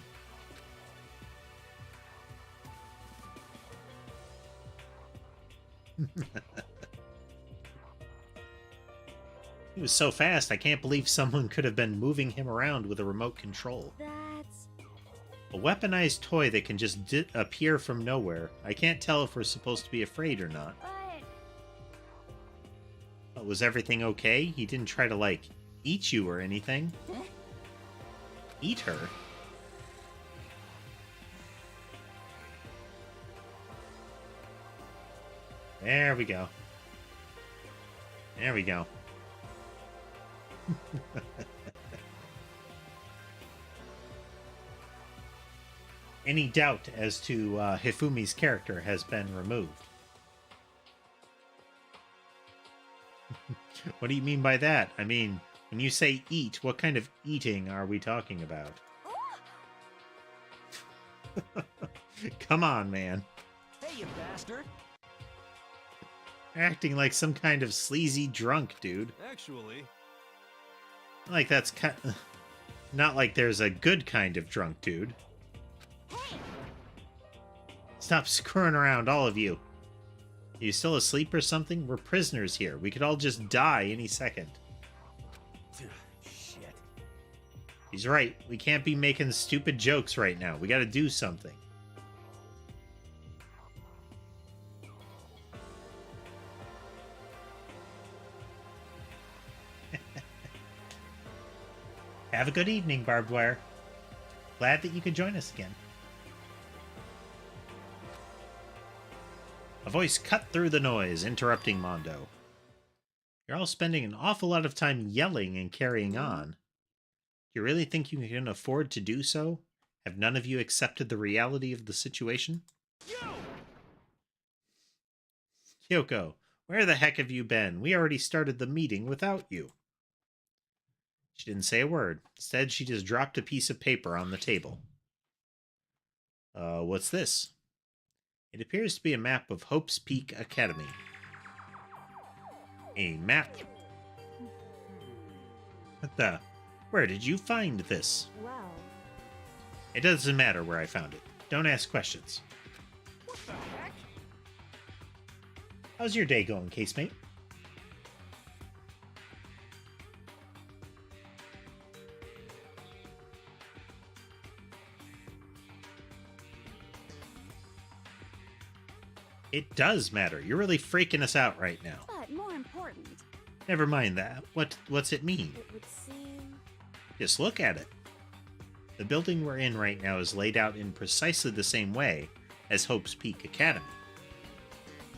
He was so fast, I can't believe someone could have been moving him around with a remote control. That's... A weaponized toy that can just appear from nowhere. I can't tell if we're supposed to be afraid or not. But... Was everything okay? He didn't try to, like, eat you or anything. Eat her? There we go. There we go. Any doubt as to Hifumi's character has been removed. What do you mean by that? I mean, when you say eat, what kind of eating are we talking about? Come on, man. Hey, you bastard. Acting like some kind of sleazy drunk, dude. Actually, Like that's not like there's a good kind of drunk, dude. Hey! Stop screwing around, all of you. Are you still asleep or something? We're prisoners here. We could all just die any second. shit. He's right. We can't be making stupid jokes right now. We gotta do something. Have a good evening, Barbed Wire. Glad that you could join us again. A voice cut through the noise, interrupting Mondo. You're all spending an awful lot of time yelling and carrying on. Do you really think you can afford to do so? Have none of you accepted the reality of the situation? Kyoko, where the heck have you been? We already started the meeting without you. She didn't say a word. Instead, she just dropped a piece of paper on the table. What's this? It appears to be a map of Hope's Peak Academy. A map? What the? Where did you find this? Well, It doesn't matter where I found it. Don't ask questions. What the heck? How's your day going, casemate? It does matter. You're really freaking us out right now. but more important, Never mind that. What's it mean? it would seem... Just look at it. The building we're in right now is laid out in precisely the same way as Hope's Peak Academy.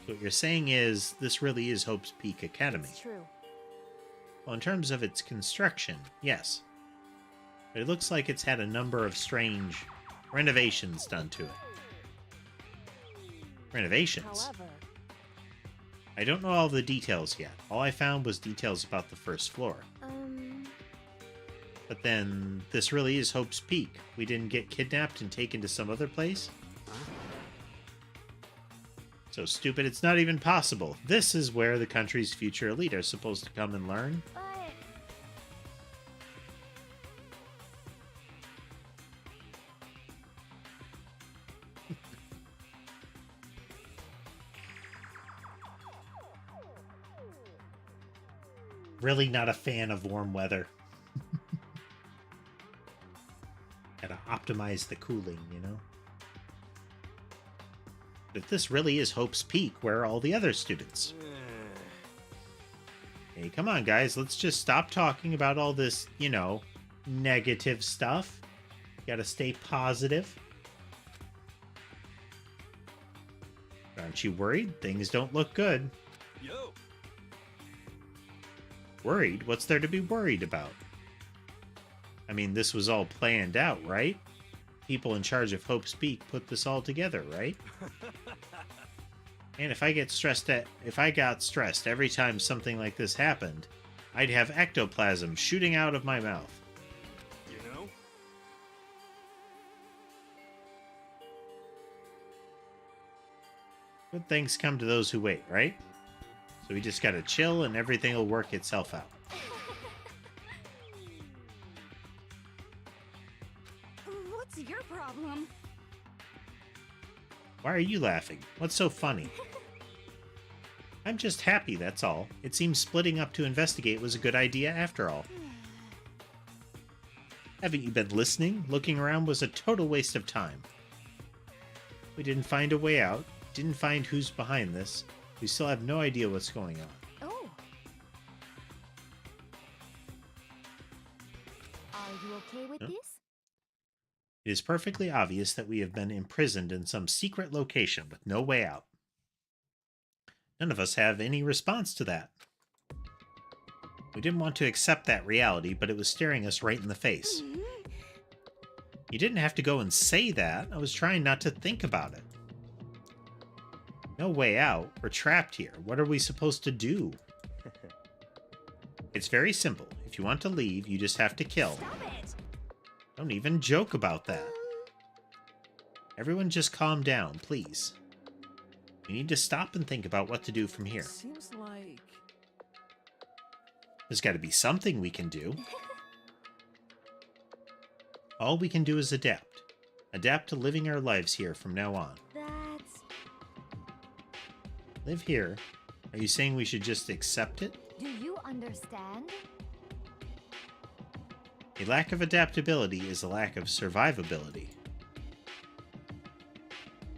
So what you're saying is, this really is Hope's Peak Academy. It's true. Well, in terms of its construction, yes. But it looks like it's had a number of strange renovations done to it. Renovations? However, I don't know all the details yet. All I found was details about the first floor. But then, this really is Hope's Peak. We didn't get kidnapped and taken to some other place? So stupid it's not even possible. This is where the country's future elite are supposed to come and learn. but... Really not a fan of warm weather. Gotta optimize the cooling, you know? But if this really is Hope's Peak, where are all the other students? Hey, come on, guys. Let's just stop talking about all this, you know, negative stuff. Gotta stay positive. Aren't you worried? Things don't look good. Yo. Worried? What's there to be worried about? I mean, this was all planned out, right? People in charge of Hope's Peak put this all together, right? And if I got stressed every time something like this happened, I'd have ectoplasm shooting out of my mouth. You know? Good things come to those who wait, right? So we just gotta chill and everything will work itself out. What's your problem? Why are you laughing? What's so funny? I'm just happy, that's all. It seems splitting up to investigate was a good idea after all. Haven't you been listening? Looking around was a total waste of time. We didn't find a way out, didn't find who's behind this. We still have no idea what's going on. Oh. Are you okay with Huh? this? It is perfectly obvious that we have been imprisoned in some secret location with no way out. None of us have any response to that. We didn't want to accept that reality, but it was staring us right in the face. You didn't have to go and say that. I was trying not to think about it. No way out. We're trapped here. What are we supposed to do? It's very simple. If you want to leave, you just have to kill. Stop it! Don't even joke about that. Everyone just calm down, please. We need to stop and think about what to do from here. Seems like... There's got to be something we can do. All we can do is adapt. Adapt to living our lives here from now on. That's... Live here? Are you saying we should just accept it? Do you understand? A lack of adaptability is a lack of survivability.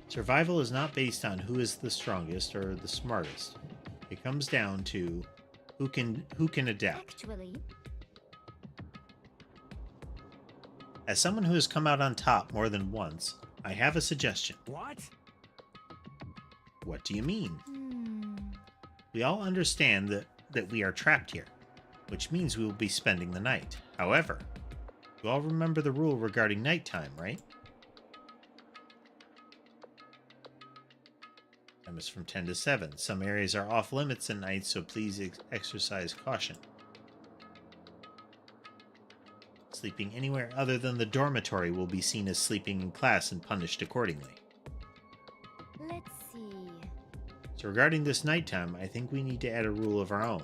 Survival is not based on who is the strongest or the smartest. It comes down to who can adapt. Actually, As someone who has come out on top more than once, I have a suggestion. What? What do you mean? Hmm. We all understand that we are trapped here, which means we will be spending the night. However, you all remember the rule regarding nighttime, right? Time is from 10 to 7. Some areas are off limits at night, so please exercise caution. Sleeping anywhere other than the dormitory will be seen as sleeping in class and punished accordingly. Let's see. So regarding this nighttime, I think we need to add a rule of our own.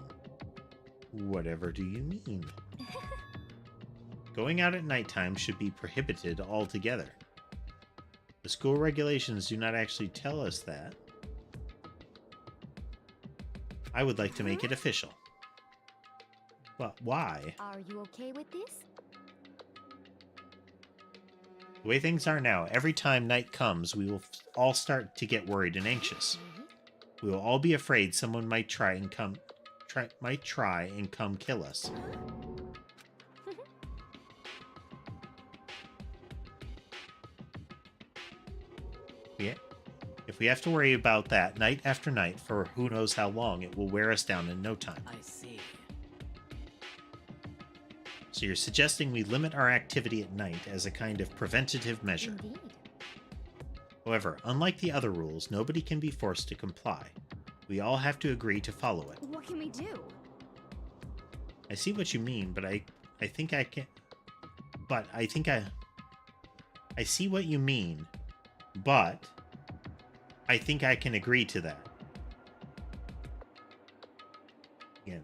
Whatever do you mean? Going out at nighttime should be prohibited altogether. The school regulations do not actually tell us that. I would like to make it official. But why? Are you okay with this? The way things are now, every time night comes, we will all start to get worried and anxious. We will all be afraid someone might try and come kill us. Yeah. If we have to worry about that night after night for who knows how long, it will wear us down in no time. I see. So you're suggesting we limit our activity at night as a kind of preventative measure. Indeed. However, unlike the other rules, nobody can be forced to comply. We all have to agree to follow it. What can we do? I see what you mean, but I think I can... I see what you mean, but I think I can agree to that. Again,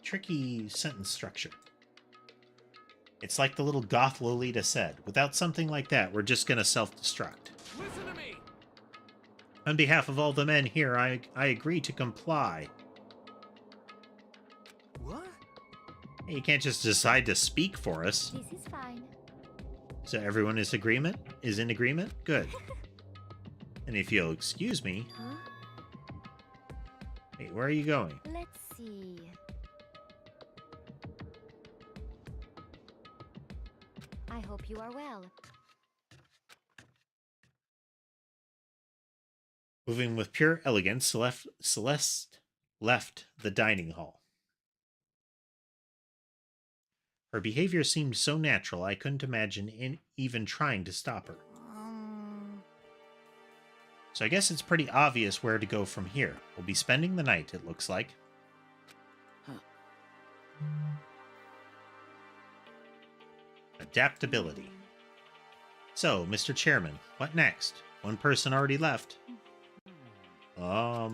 tricky sentence structure. It's like the little goth Lolita said. Without something like that, we're just gonna self-destruct. Listen to me! On behalf of all the men here, I agree to comply. What? You can't just decide to speak for us. This is fine. So everyone is in agreement? Good. And if you'll excuse me... Huh? Hey, where are you going? Let's see. I hope you are well. Moving with pure elegance, Celeste left the dining hall. Her behavior seemed so natural, I couldn't imagine even trying to stop her. So I guess it's pretty obvious where to go from here. We'll be spending the night, it looks like. Huh. Adaptability. So, Mr. Chairman, what next? One person already left. Oh,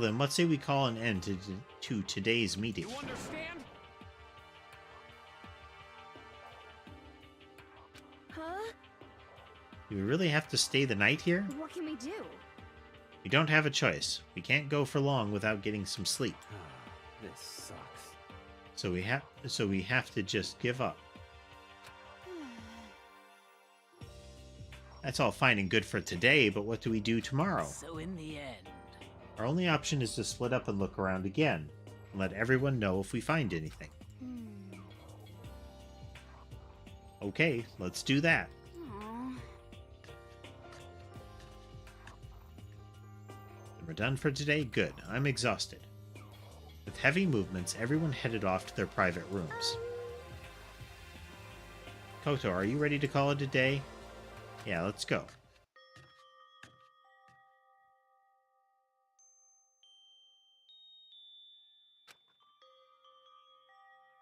then let's say we call an end to today's meeting. You understand? Huh? Do we really have to stay the night here? What can we do? We don't have a choice. We can't go for long without getting some sleep. This sucks. So we have to just give up. That's all fine and good for today, but what do we do tomorrow? So in the end... Our only option is to split up and look around again, and let everyone know if we find anything. Okay, let's do that. Aw. We're done for today? Good. I'm exhausted. With heavy movements, everyone headed off to their private rooms. Koto, are you ready to call it a day? Yeah, let's go.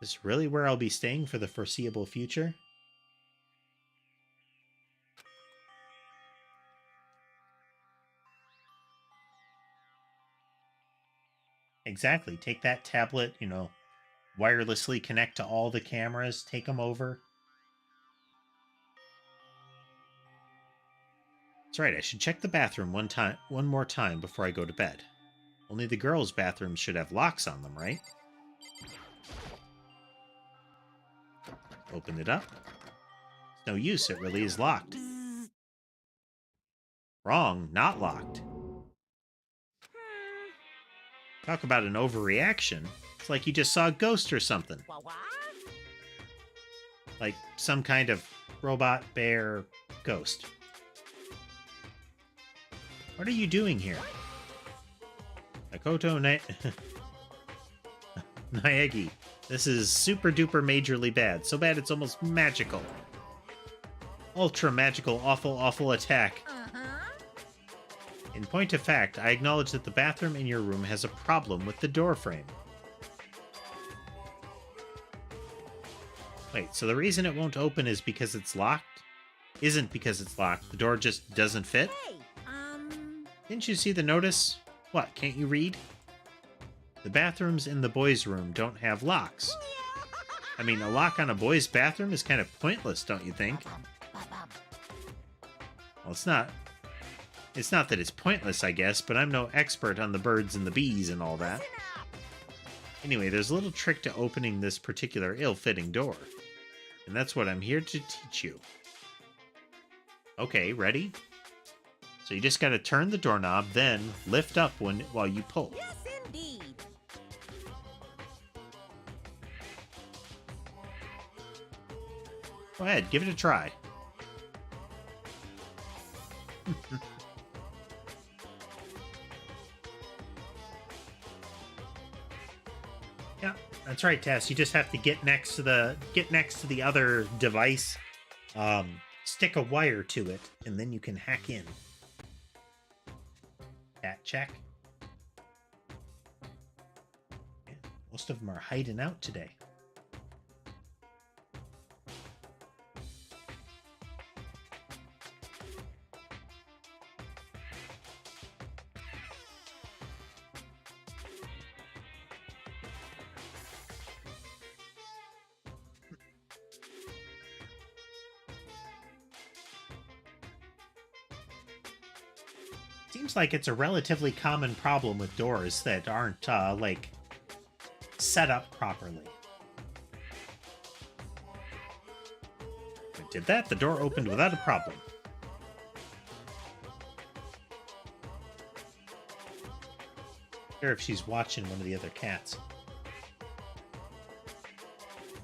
Is this really where I'll be staying for the foreseeable future? Exactly. Take that tablet, wirelessly connect to all the cameras, take them over. That's right, I should check the bathroom one more time before I go to bed. Only the girls' bathrooms should have locks on them, right? Open it up. It's no use, it really is locked. Wrong, not locked. Talk about an overreaction. It's like you just saw a ghost or something. What? Like some kind of robot bear ghost. What are you doing here? Makoto Naegi. This is super duper majorly bad. So bad it's almost magical. Ultra magical, awful, awful attack. In point of fact, I acknowledge that the bathroom in your room has a problem with the door frame. Wait, so the reason it won't open is because it's locked? Isn't because it's locked. The door just doesn't fit? Hey, Didn't you see the notice? What, can't you read? The bathrooms in the boys' room don't have locks. I mean, a lock on a boys' bathroom is kind of pointless, don't you think? Well, it's not. It's not that it's pointless, I guess, but I'm no expert on the birds and the bees and all that. Anyway, there's a little trick to opening this particular ill-fitting door. And that's what I'm here to teach you. Okay, ready? So you just gotta turn the doorknob, then lift up while you pull. yes, indeed. Go ahead, give it a try. Yeah, that's right, Tess. You just have to get next to the other device, stick a wire to it, and then you can hack in. That check. Yeah, most of them are hiding out today. Seems like it's a relatively common problem with doors that aren't, like, set up properly. I did that? The door opened without a problem. I wonder if she's watching one of the other cats.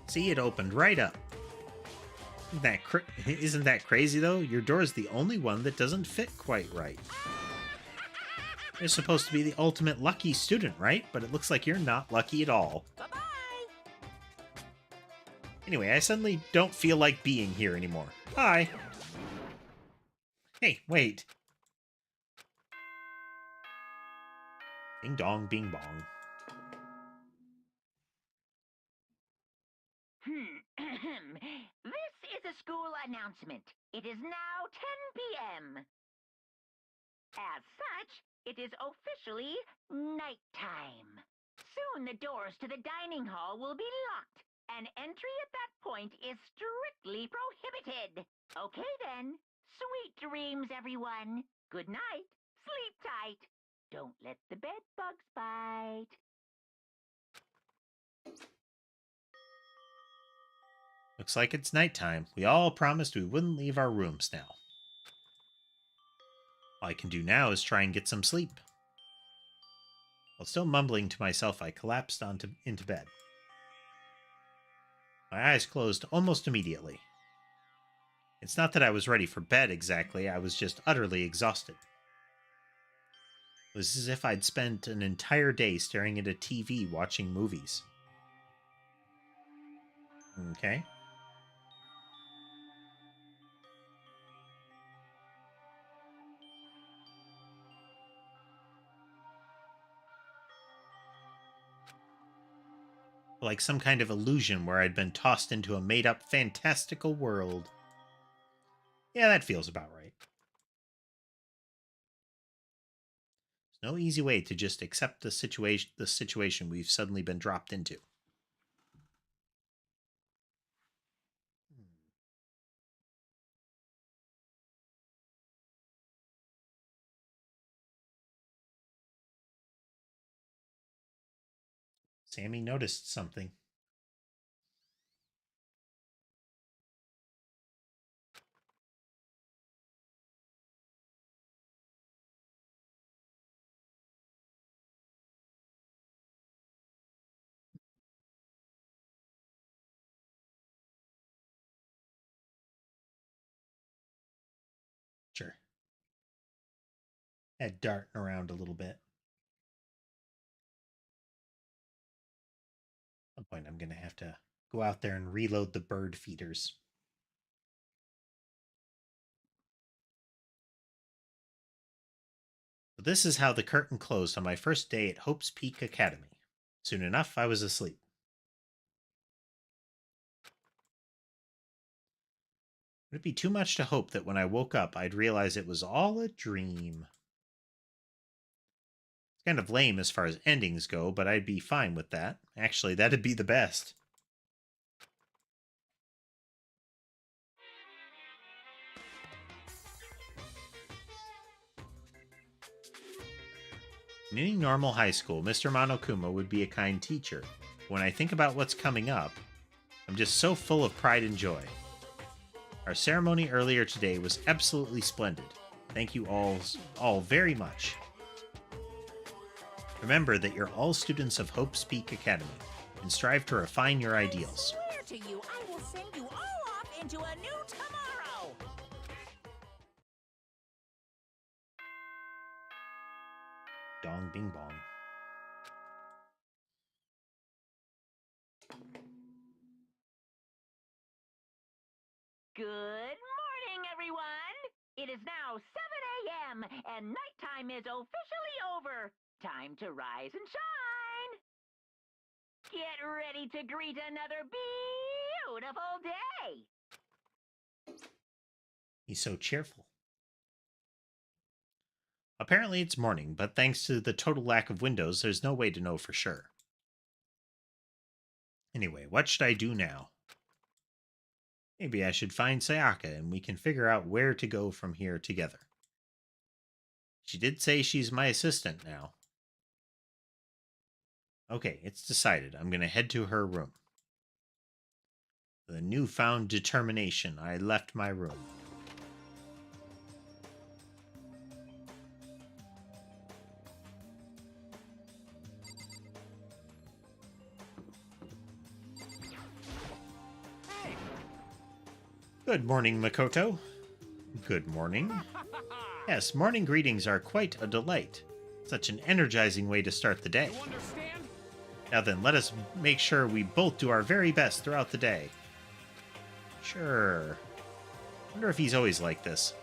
See, it opened right up. Isn't that crazy, though? Your door is the only one that doesn't fit quite right. You're supposed to be the ultimate lucky student, right? But it looks like you're not lucky at all. Bye-bye. Anyway, I suddenly don't feel like being here anymore. Bye. Hey, wait. Ding dong, bing bong. This is a school announcement. It is now 10 p.m. As such, it is officially nighttime. Soon the doors to the dining hall will be locked, and entry at that point is strictly prohibited. Okay then. Sweet dreams, everyone. Good night. Sleep tight. Don't let the bed bugs bite. Looks like it's nighttime. We all promised we wouldn't leave our rooms now. All I can do now is try and get some sleep. While still mumbling to myself, I collapsed into bed. My eyes closed almost immediately. It's not that I was ready for bed exactly, I was just utterly exhausted. It was as if I'd spent an entire day staring at a TV watching movies. Okay. Like some kind of illusion where I'd been tossed into a made-up fantastical world. Yeah, that feels about right. There's no easy way to just accept the situation we've suddenly been dropped into. Sammy noticed something. Head darting around a little bit. At some point, I'm going to have to go out there and reload the bird feeders. So this is how the curtain closed on my first day at Hope's Peak Academy. Soon enough, I was asleep. Would it be too much to hope that when I woke up, I'd realize it was all a dream? It's kind of lame as far as endings go, but I'd be fine with that. Actually, that'd be the best. In any normal high school, Mr. Monokuma would be a kind teacher. When I think about what's coming up, I'm just so full of pride and joy. Our ceremony earlier today was absolutely splendid. Thank you all very much. Remember that you're all students of Hope's Peak Academy, and strive to refine your ideals. I swear to you, I will send you all off into a new tomorrow! Dong bing bong. Good morning, everyone! It is now 7 a.m., and nighttime is officially over. Time to rise and shine! Get ready to greet another beautiful day! He's so cheerful. Apparently it's morning, but thanks to the total lack of windows, there's no way to know for sure. Anyway, what should I do now? Maybe I should find Sayaka and we can figure out where to go from here together. She did say she's my assistant now. Okay, it's decided. I'm going to head to her room. With a newfound determination, I left my room. Good morning, Makoto. Good morning. Yes, morning greetings are quite a delight. Such an energizing way to start the day. You understand? Now then, let us make sure we both do our very best throughout the day. Sure. Wonder if he's always like this.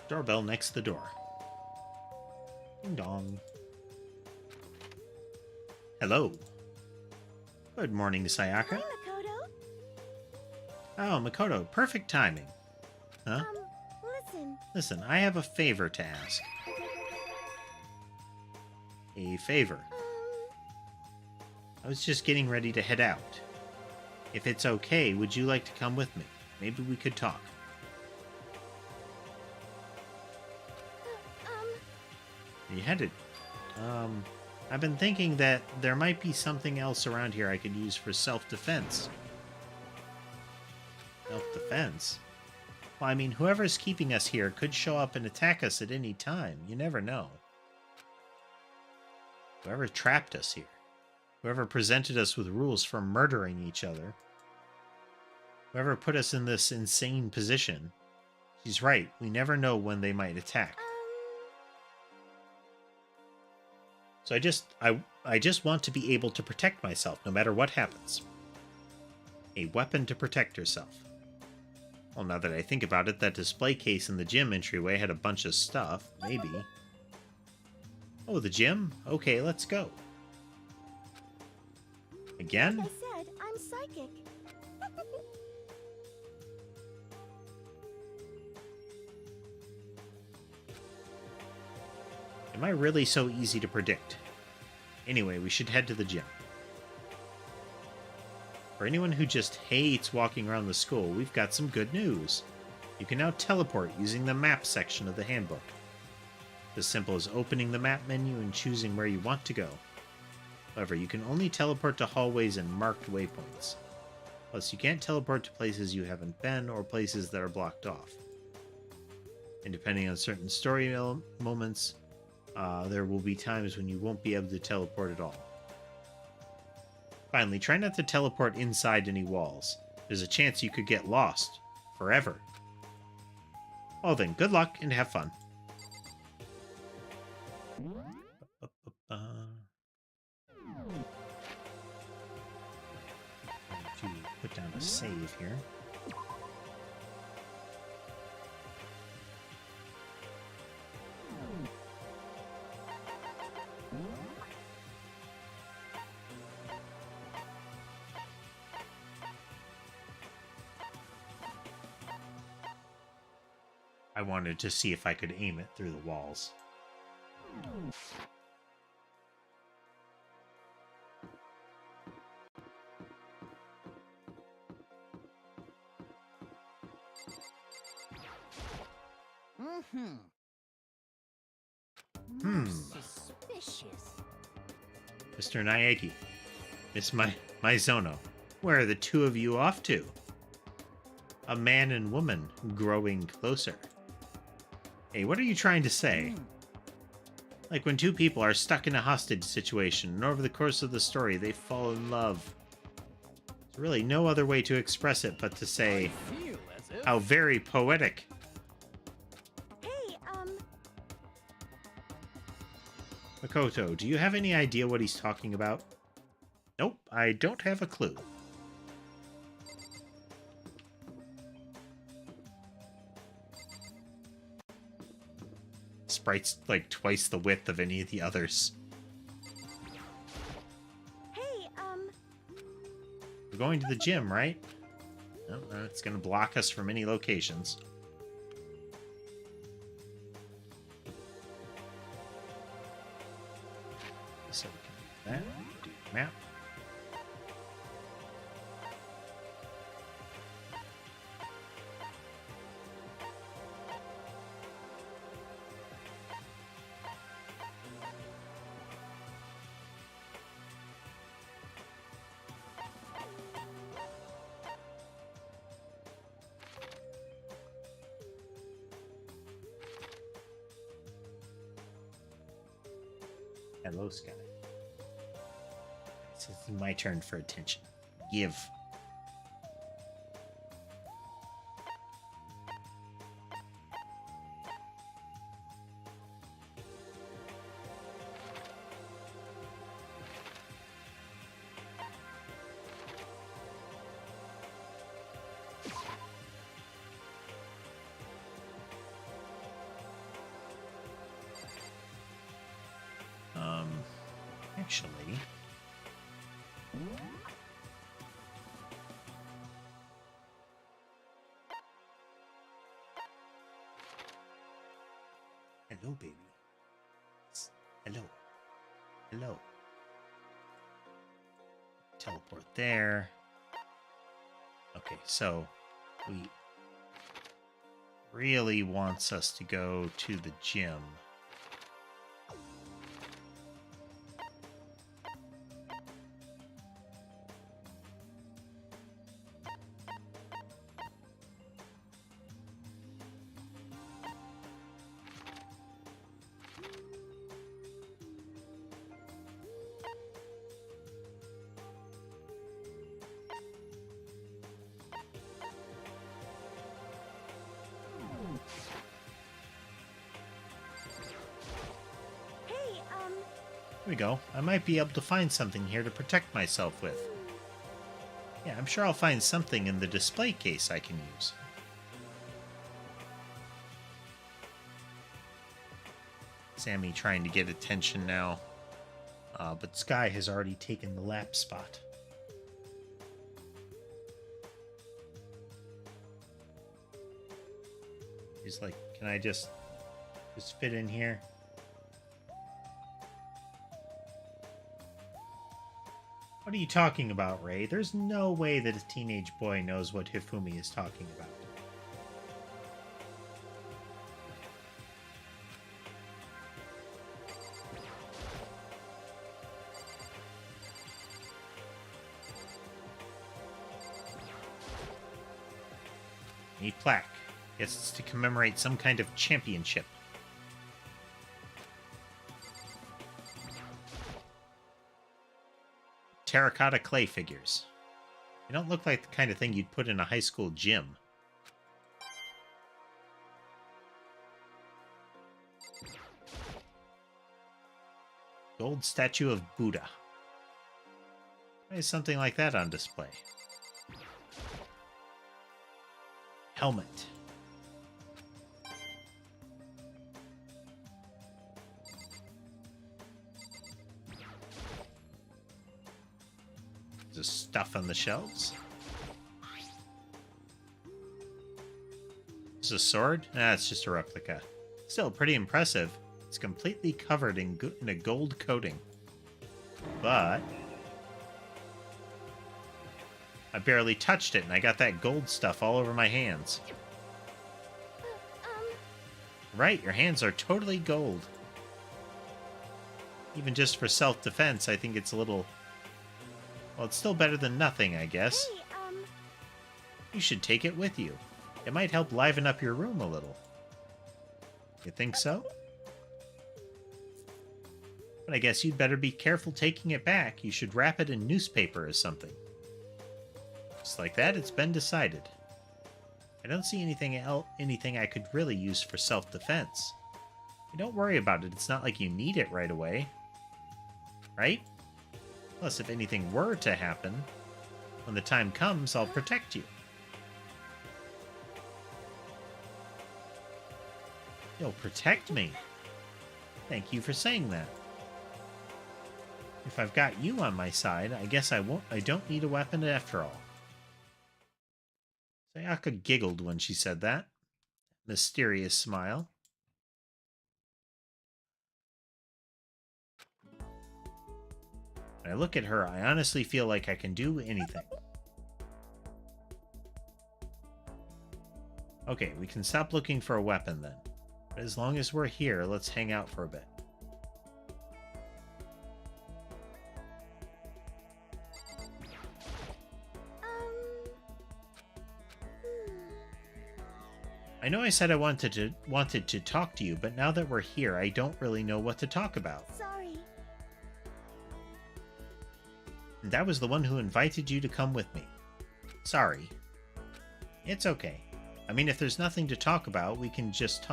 Doorbell next to the door. Ding dong. Hello. Good morning, Sayaka. Hi, Makoto. Oh, Makoto, perfect timing. Huh? Listen. Listen, I have a favor to ask. A favor. I was just getting ready to head out. If it's okay, would you like to come with me? Maybe we could talk. Where you headed? I've been thinking that there might be something else around here I could use for self-defense. Self-defense? Well, I mean, whoever's keeping us here could show up and attack us at any time. You never know. Whoever trapped us here. Whoever presented us with rules for murdering each other. Whoever put us in this insane position. She's right. We never know when they might attack. So I just want to be able to protect myself no matter what happens. A weapon to protect herself. Well, now that I think about it, that display case in the gym entryway had a bunch of stuff. Maybe. Oh, the gym? Okay, let's go. Again? Like I said, I'm psychic. Am I really so easy to predict? Anyway, we should head to the gym. For anyone who just hates walking around the school, we've got some good news. You can now teleport using the map section of the handbook. It's as simple as opening the map menu and choosing where you want to go. However, you can only teleport to hallways and marked waypoints. Plus, you can't teleport to places you haven't been or places that are blocked off. And depending on certain story moments, there will be times when you won't be able to teleport at all. Finally, try not to teleport inside any walls. There's a chance you could get lost. Forever. Well then, good luck and have fun. I need to put down a save here. I wanted to see if I could aim it through the walls. Suspicious. Mr. Naegi, Miss Maizono, where are the two of you off to? A man and woman growing closer. Hey, what are you trying to say? Like when two people are stuck in a hostage situation, and over the course of the story, they fall in love. There's really no other way to express it but to say, how very poetic. Hey, Makoto, do you have any idea what he's talking about? Nope, I don't have a clue. Sprite's like twice the width of any of the others. hey, We're going to the gym, right? No, it's going to block us from any locations. So we can do that. Do the map. Hello, Sky. It's my turn for attention. Give. Actually, hello, baby. Hello. Hello. Teleport there. Okay, so we really wants us to go to the gym. Here we go. I might be able to find something here to protect myself with. Yeah, I'm sure I'll find something in the display case I can use. Sammy trying to get attention now. But Sky has already taken the lap spot. He's like, can I just fit in here? What are you talking about, Ray? There's no way that a teenage boy knows what Hifumi is talking about. Need plaque. Guess it's to commemorate some kind of championship. terracotta clay figures. They don't look like the kind of thing you'd put in a high school gym. Gold statue of Buddha. Why is something like that on display? Helmet. There's stuff on the shelves. Is this a sword? Nah, it's just a replica. Still pretty impressive. It's completely covered in a gold coating. But I barely touched it and I got that gold stuff all over my hands. Right, your hands are totally gold. Even just for self-defense, I think it's a little... Well, it's still better than nothing, I guess. Hey, You should take it with you. It might help liven up your room a little. You think so? But I guess you'd better be careful taking it back. You should wrap it in newspaper or something. Just like that, it's been decided. I don't see anything I could really use for self-defense. Don't worry about it. It's not like you need it right away. Right? Plus, if anything were to happen, when the time comes, I'll protect you. You'll protect me. Thank you for saying that. If I've got you on my side, I guess I don't need a weapon after all. Sayaka giggled when she said that. Mysterious smile. When I look at her, I honestly feel like I can do anything. Okay, we can stop looking for a weapon then. But as long as we're here, let's hang out for a bit. I know I said I wanted to talk to you, but now that we're here, I don't really know what to talk about. Sorry. And that was the one who invited you to come with me. Sorry. It's okay. I mean, if there's nothing to talk about, we can just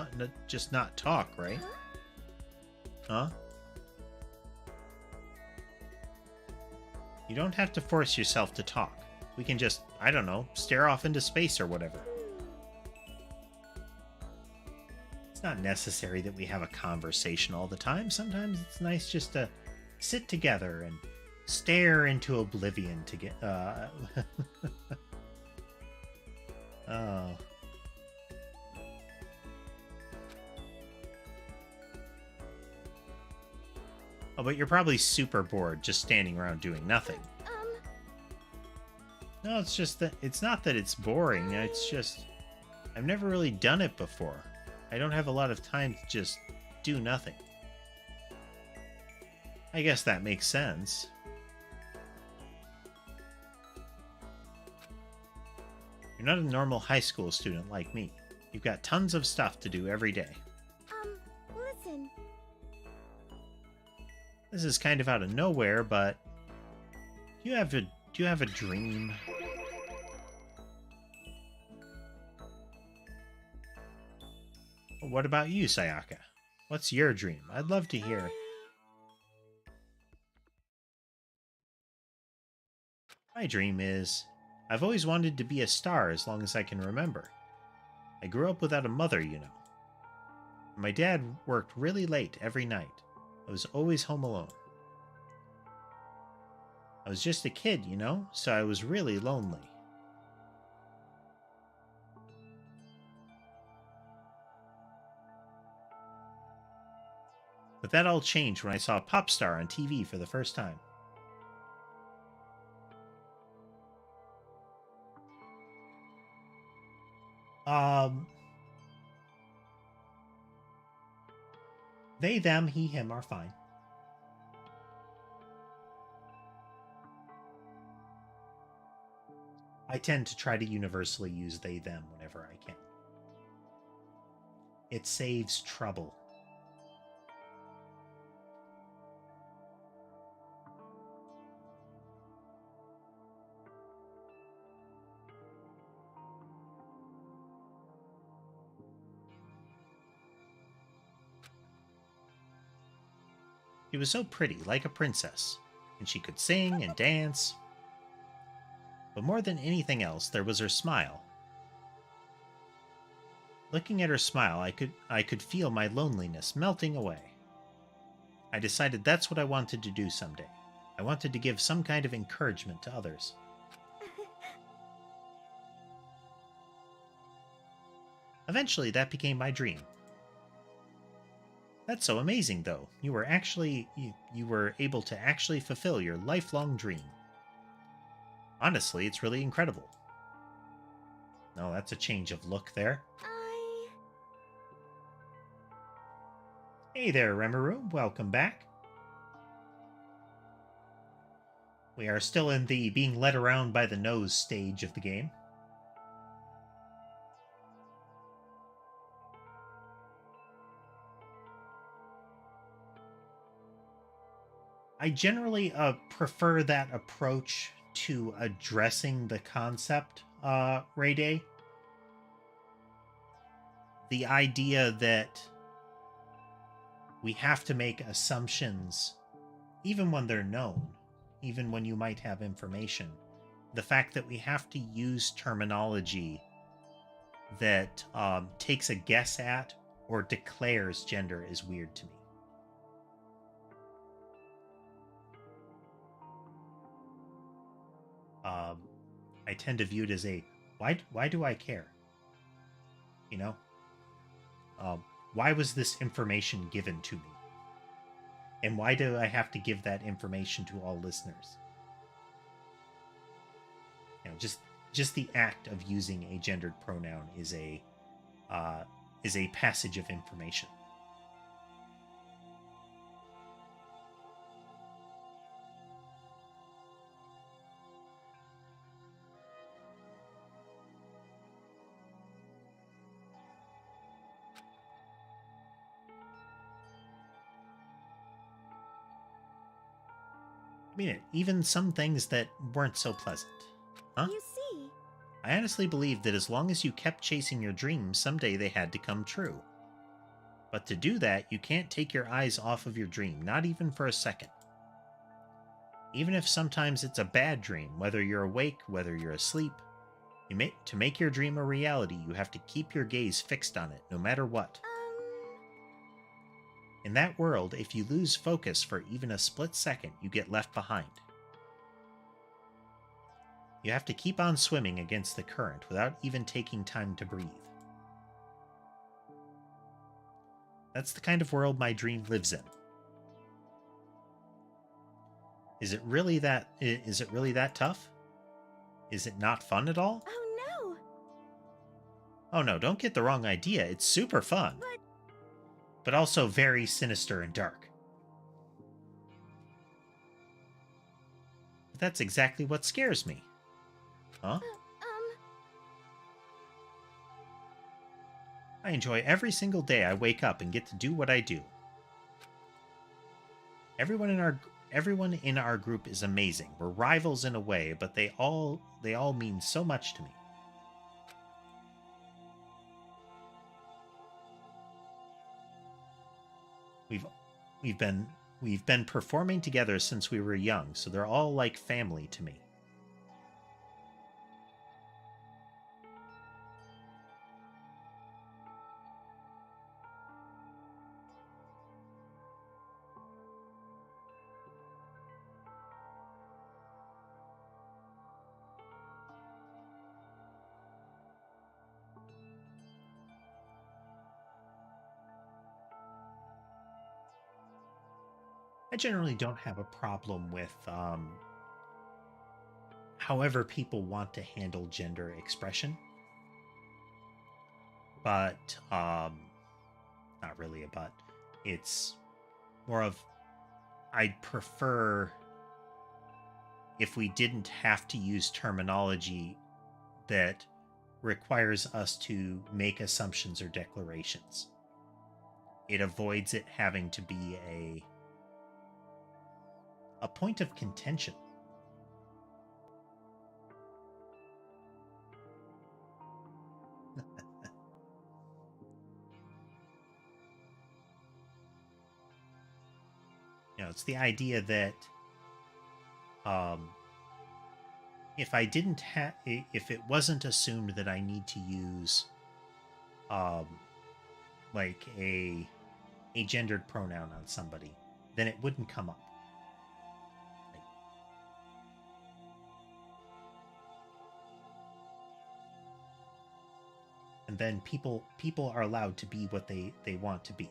not talk, right? Huh? You don't have to force yourself to talk. We can just, I don't know, stare off into space or whatever. It's not necessary that we have a conversation all the time. Sometimes it's nice just to sit together and stare into oblivion to get... Oh. Oh, but you're probably super bored just standing around doing nothing. No, it's just that... It's not that it's boring. It's just... I've never really done it before. I don't have a lot of time to just do nothing. I guess that makes sense. You're not a normal high school student like me. You've got tons of stuff to do every day. Listen. This is kind of out of nowhere, but do you have a dream? What about you, Sayaka? What's your dream? I'd love to hear. My dream is, I've always wanted to be a star as long as I can remember. I grew up without a mother, you know. My dad worked really late every night. I was always home alone. I was just a kid, you know, so I was really lonely. But that all changed when I saw a pop star on TV for the first time. They, them, he, him are fine. I tend to try to universally use they, them whenever I can. It saves trouble. She was so pretty, like a princess, and she could sing and dance. But more than anything else, there was her smile. Looking at her smile, I could feel my loneliness melting away. I decided that's what I wanted to do someday. I wanted to give some kind of encouragement to others. Eventually, that became my dream. That's so amazing, though. You were able to actually fulfill your lifelong dream. Honestly, it's really incredible. No, that's a change of look there. Hey there, Remeru. Welcome back. We are still in the being led around by the nose stage of the game. I generally prefer that approach to addressing the concept, Ray Day. The idea that we have to make assumptions, even when they're known, even when you might have information. The fact that we have to use terminology that takes a guess at or declares gender is weird to me. I tend to view it as a why do I care? You know, why was this information given to me, and why do I have to give that information to all listeners? You know, just the act of using a gendered pronoun is a passage of information. I mean, even some things that weren't so pleasant. Huh? You see. I honestly believe that as long as you kept chasing your dreams, someday they had to come true. But to do that, you can't take your eyes off of your dream, not even for a second. Even if sometimes it's a bad dream, whether you're awake, whether you're asleep, to make your dream a reality, you have to keep your gaze fixed on it, no matter what. In that world, if you lose focus for even a split second, you get left behind. You have to keep on swimming against the current without even taking time to breathe. That's the kind of world my dream lives in. Is it really that tough? Is it not fun at all? Oh no! Oh no, don't get the wrong idea. It's super fun. But also very sinister and dark. But that's exactly what scares me. Huh? I enjoy every single day I wake up and get to do what I do. Everyone in our group is amazing. We're rivals in a way, but they all mean so much to me. We've been performing together since we were young, so they're all like family to me. I generally don't have a problem with however people want to handle gender expression. But not really a but. It's more of I'd prefer if we didn't have to use terminology that requires us to make assumptions or declarations. It avoids it having to be a point of contention. it's the idea that if I didn't have, if it wasn't assumed that I need to use like a gendered pronoun on somebody, then it wouldn't come up. And then people are allowed to be what they want to be.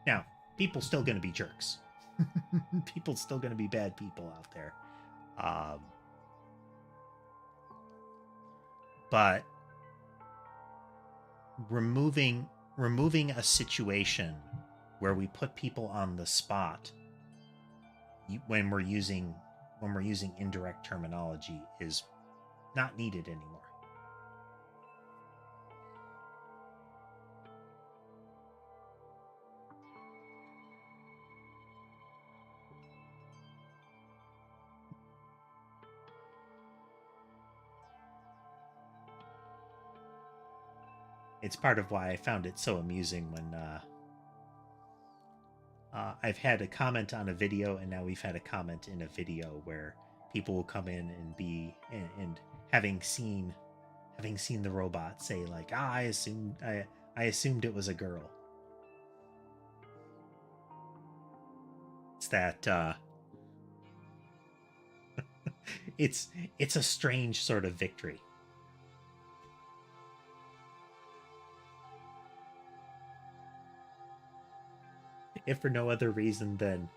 Now, people still going to be jerks. People still going to be bad people out there. But removing a situation where we put people on the spot when we're using indirect terminology is not needed anymore. It's part of why I found it so amusing when I've had a comment on a video, and now we've had a comment in a video where people will come in and be and having seen the robot say like, I assumed it was a girl. It's that it's a strange sort of victory. If for no other reason than,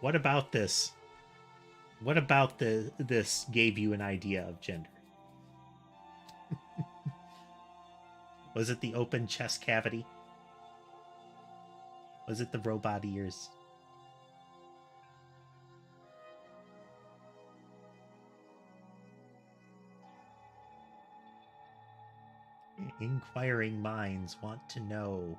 what about this? What about this gave you an idea of gender? Was it the open chest cavity? Was it the robot ears? Inquiring minds want to know.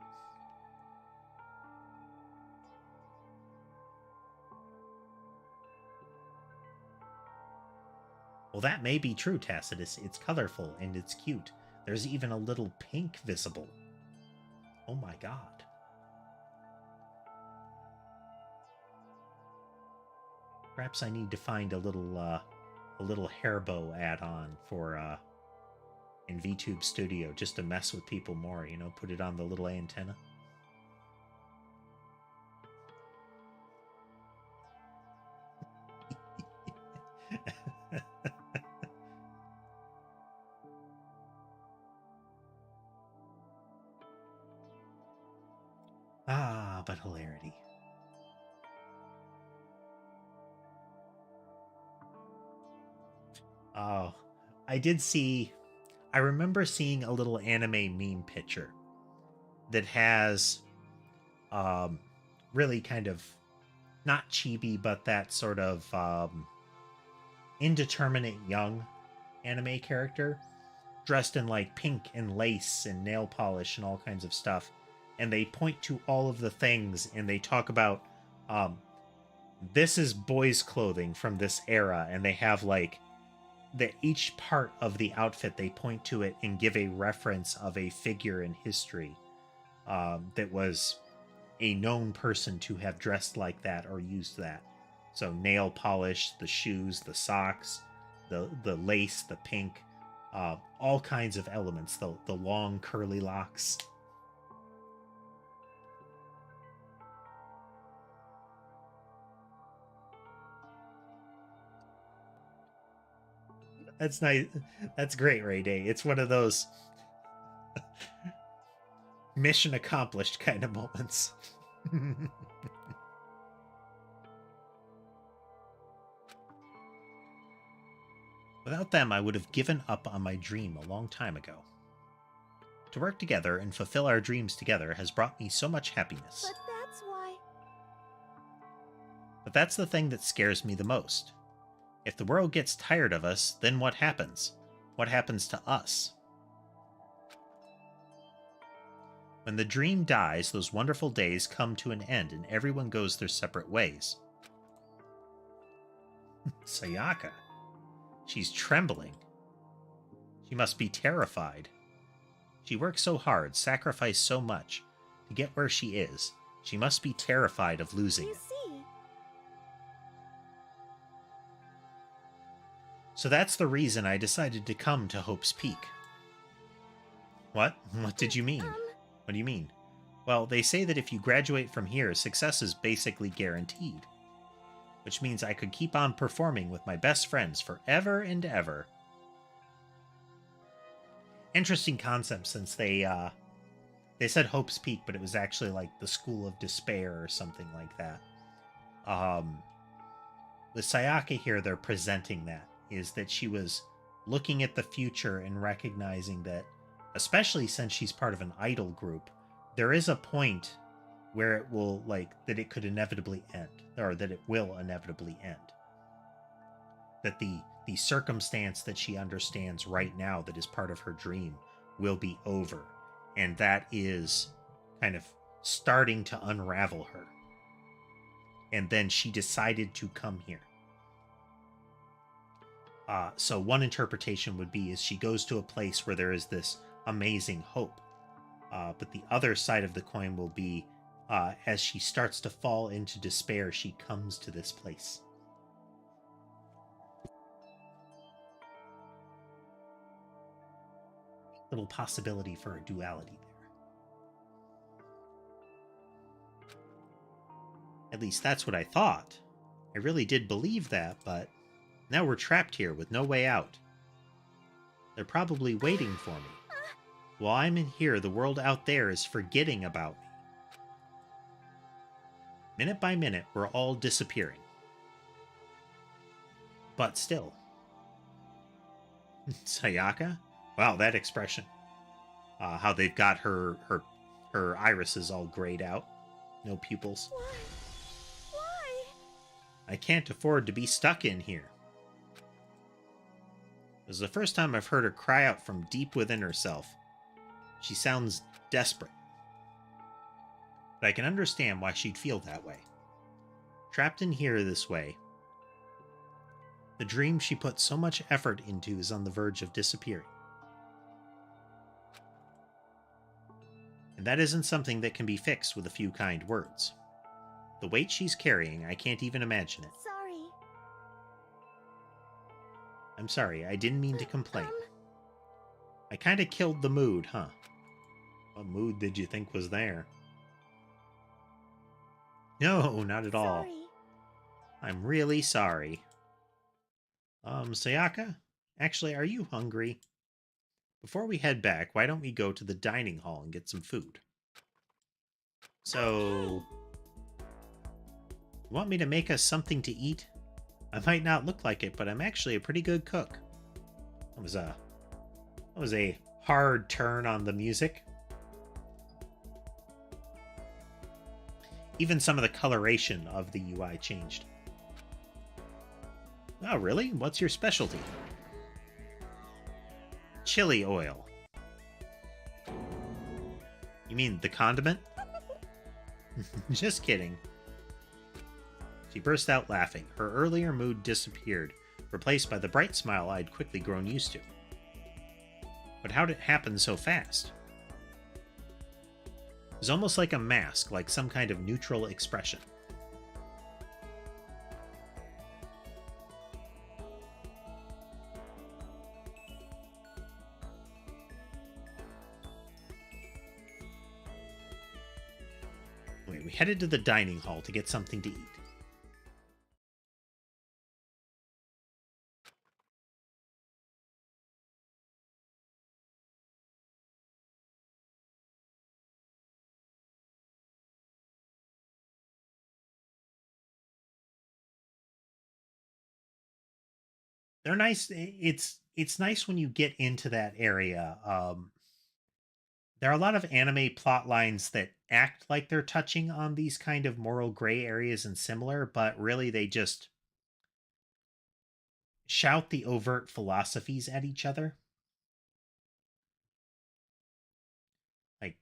Well, that may be true, Tacitus. It's colorful and it's cute. There's even a little pink visible. Oh my god. Perhaps I need to find a little hair bow add-on for in VTube Studio just to mess with people more, put it on the little antenna. But hilarity. Oh, I remember seeing a little anime meme picture that has really kind of not chibi, but that sort of indeterminate young anime character dressed in like pink and lace and nail polish and all kinds of stuff. And they point to all of the things and they talk about this is boys' clothing from this era, and they have like each part of the outfit, they point to it and give a reference of a figure in history that was a known person to have dressed like that or used that. So nail polish, the shoes, the socks, the lace, the pink, all kinds of elements, the long curly locks. That's nice. That's great, Ray Day. It's one of those mission accomplished kind of moments. Without them, I would have given up on my dream a long time ago. To work together and fulfill our dreams together has brought me so much happiness. But that's why... But that's the thing that scares me the most. If the world gets tired of us, then what happens? What happens to us? When the dream dies, those wonderful days come to an end and everyone goes their separate ways. Sayaka. She's trembling. She must be terrified. She worked so hard, sacrificed so much. To get where she is, she must be terrified of losing You it. see. So that's the reason I decided to come to Hope's Peak. What? What did you mean? What do you mean? Well, they say that if you graduate from here, success is basically guaranteed. Which means I could keep on performing with my best friends forever and ever. Interesting concept, since they said Hope's Peak, but it was actually like the School of Despair or something like that. With Sayaka here, they're presenting that, is that she was looking at the future and recognizing that, especially since she's part of an idol group, there is a point where it will, that it could inevitably end, or that it will inevitably end. That the circumstance that she understands right now that is part of her dream will be over. And that is kind of starting to unravel her. And then she decided to come here. So one interpretation would be is she goes to a place where there is this amazing hope. But the other side of the coin will be as she starts to fall into despair, she comes to this place. Little possibility for a duality there. At least that's what I thought. I really did believe that, but now we're trapped here with no way out. They're probably waiting for me. While I'm in here, the world out there is forgetting about me. Minute by minute, we're all disappearing. But still. Sayaka? Wow, that expression. How they've got her irises all grayed out. No pupils. Why? I can't afford to be stuck in here. This is the first time I've heard her cry out from deep within herself. She sounds desperate. But I can understand why she'd feel that way. Trapped in here this way, the dream she put so much effort into is on the verge of disappearing. And that isn't something that can be fixed with a few kind words. The weight she's carrying, I can't even imagine it. Sorry. I'm sorry, I didn't mean to complain. I kinda killed the mood, huh? What mood did you think was there? No, not at all. Sorry. I'm really sorry. Sayaka? Actually, are you hungry? Before we head back, why don't we go to the dining hall and get some food? So... You want me to make us something to eat? I might not look like it, but I'm actually a pretty good cook. That was a hard turn on the music. Even some of the coloration of the UI changed. Oh, really? What's your specialty? Chili oil. You mean the condiment? Just kidding. She burst out laughing. Her earlier mood disappeared, replaced by the bright smile I'd quickly grown used to. But how did it happen so fast? It was almost like a mask, like some kind of neutral expression. Anyway, we headed to the dining hall to get something to eat. They're nice. It's nice when you get into that area. There are a lot of anime plot lines that act like they're touching on these kind of moral gray areas and similar, but really they just shout the overt philosophies at each other. Like,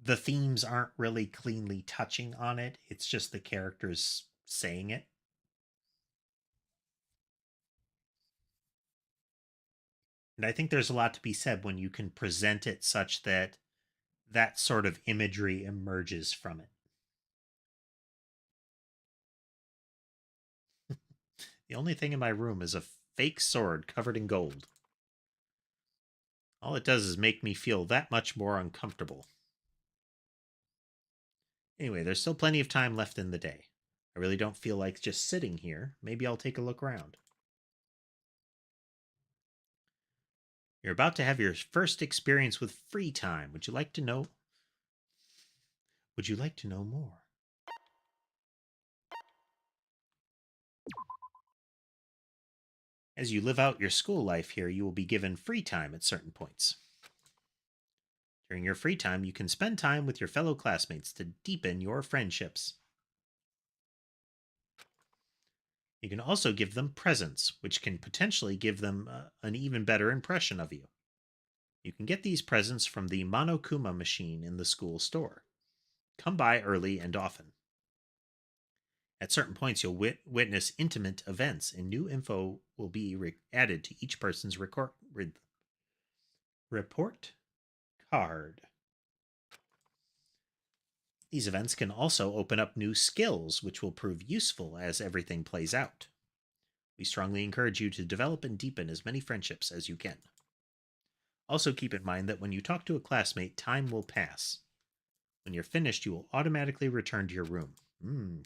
the themes aren't really cleanly touching on it. It's just the characters saying it. And I think there's a lot to be said when you can present it such that that sort of imagery emerges from it. The only thing in my room is a fake sword covered in gold. All it does is make me feel that much more uncomfortable. Anyway, there's still plenty of time left in the day. I really don't feel like just sitting here. Maybe I'll take a look around. You're about to have your first experience with free time. Would you like to know? Would you like to know more? As you live out your school life here, you will be given free time at certain points. During your free time, you can spend time with your fellow classmates to deepen your friendships. You can also give them presents, which can potentially give them an even better impression of you. You can get these presents from the Monokuma machine in the school store. Come by early and often. At certain points, you'll witness intimate events, and new info will be added to each person's report card. These events can also open up new skills, which will prove useful as everything plays out. We strongly encourage you to develop and deepen as many friendships as you can. Also keep in mind that when you talk to a classmate, time will pass. When you're finished, you will automatically return to your room.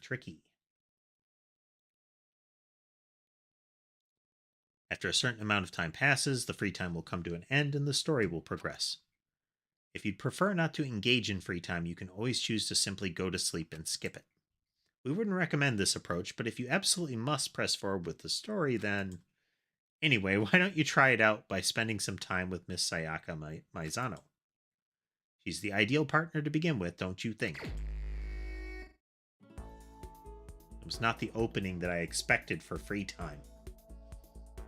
Tricky. After a certain amount of time passes, the free time will come to an end and the story will progress. If you'd prefer not to engage in free time, you can always choose to simply go to sleep and skip it. We wouldn't recommend this approach, but if you absolutely must press forward with the story, then... Anyway, why don't you try it out by spending some time with Miss Sayaka Maizano? She's the ideal partner to begin with, don't you think? It was not the opening that I expected for free time.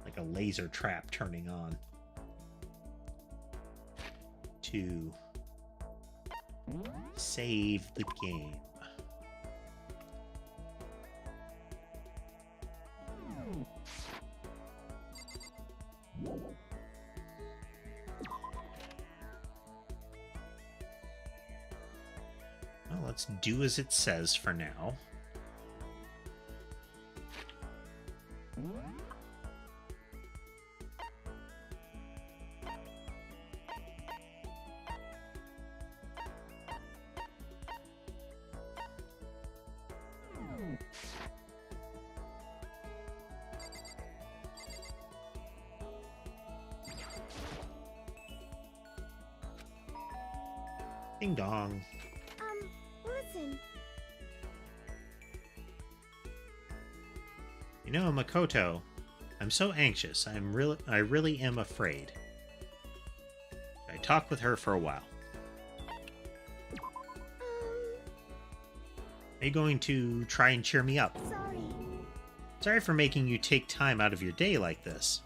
Like a laser trap turning on. 2. Save the game. Well, let's do as it says for now. Ding dong. Listen. You know, Makoto, I'm so anxious. I really am afraid. I talked with her for a while. Are you going to try and cheer me up? Sorry. Sorry for making you take time out of your day like this.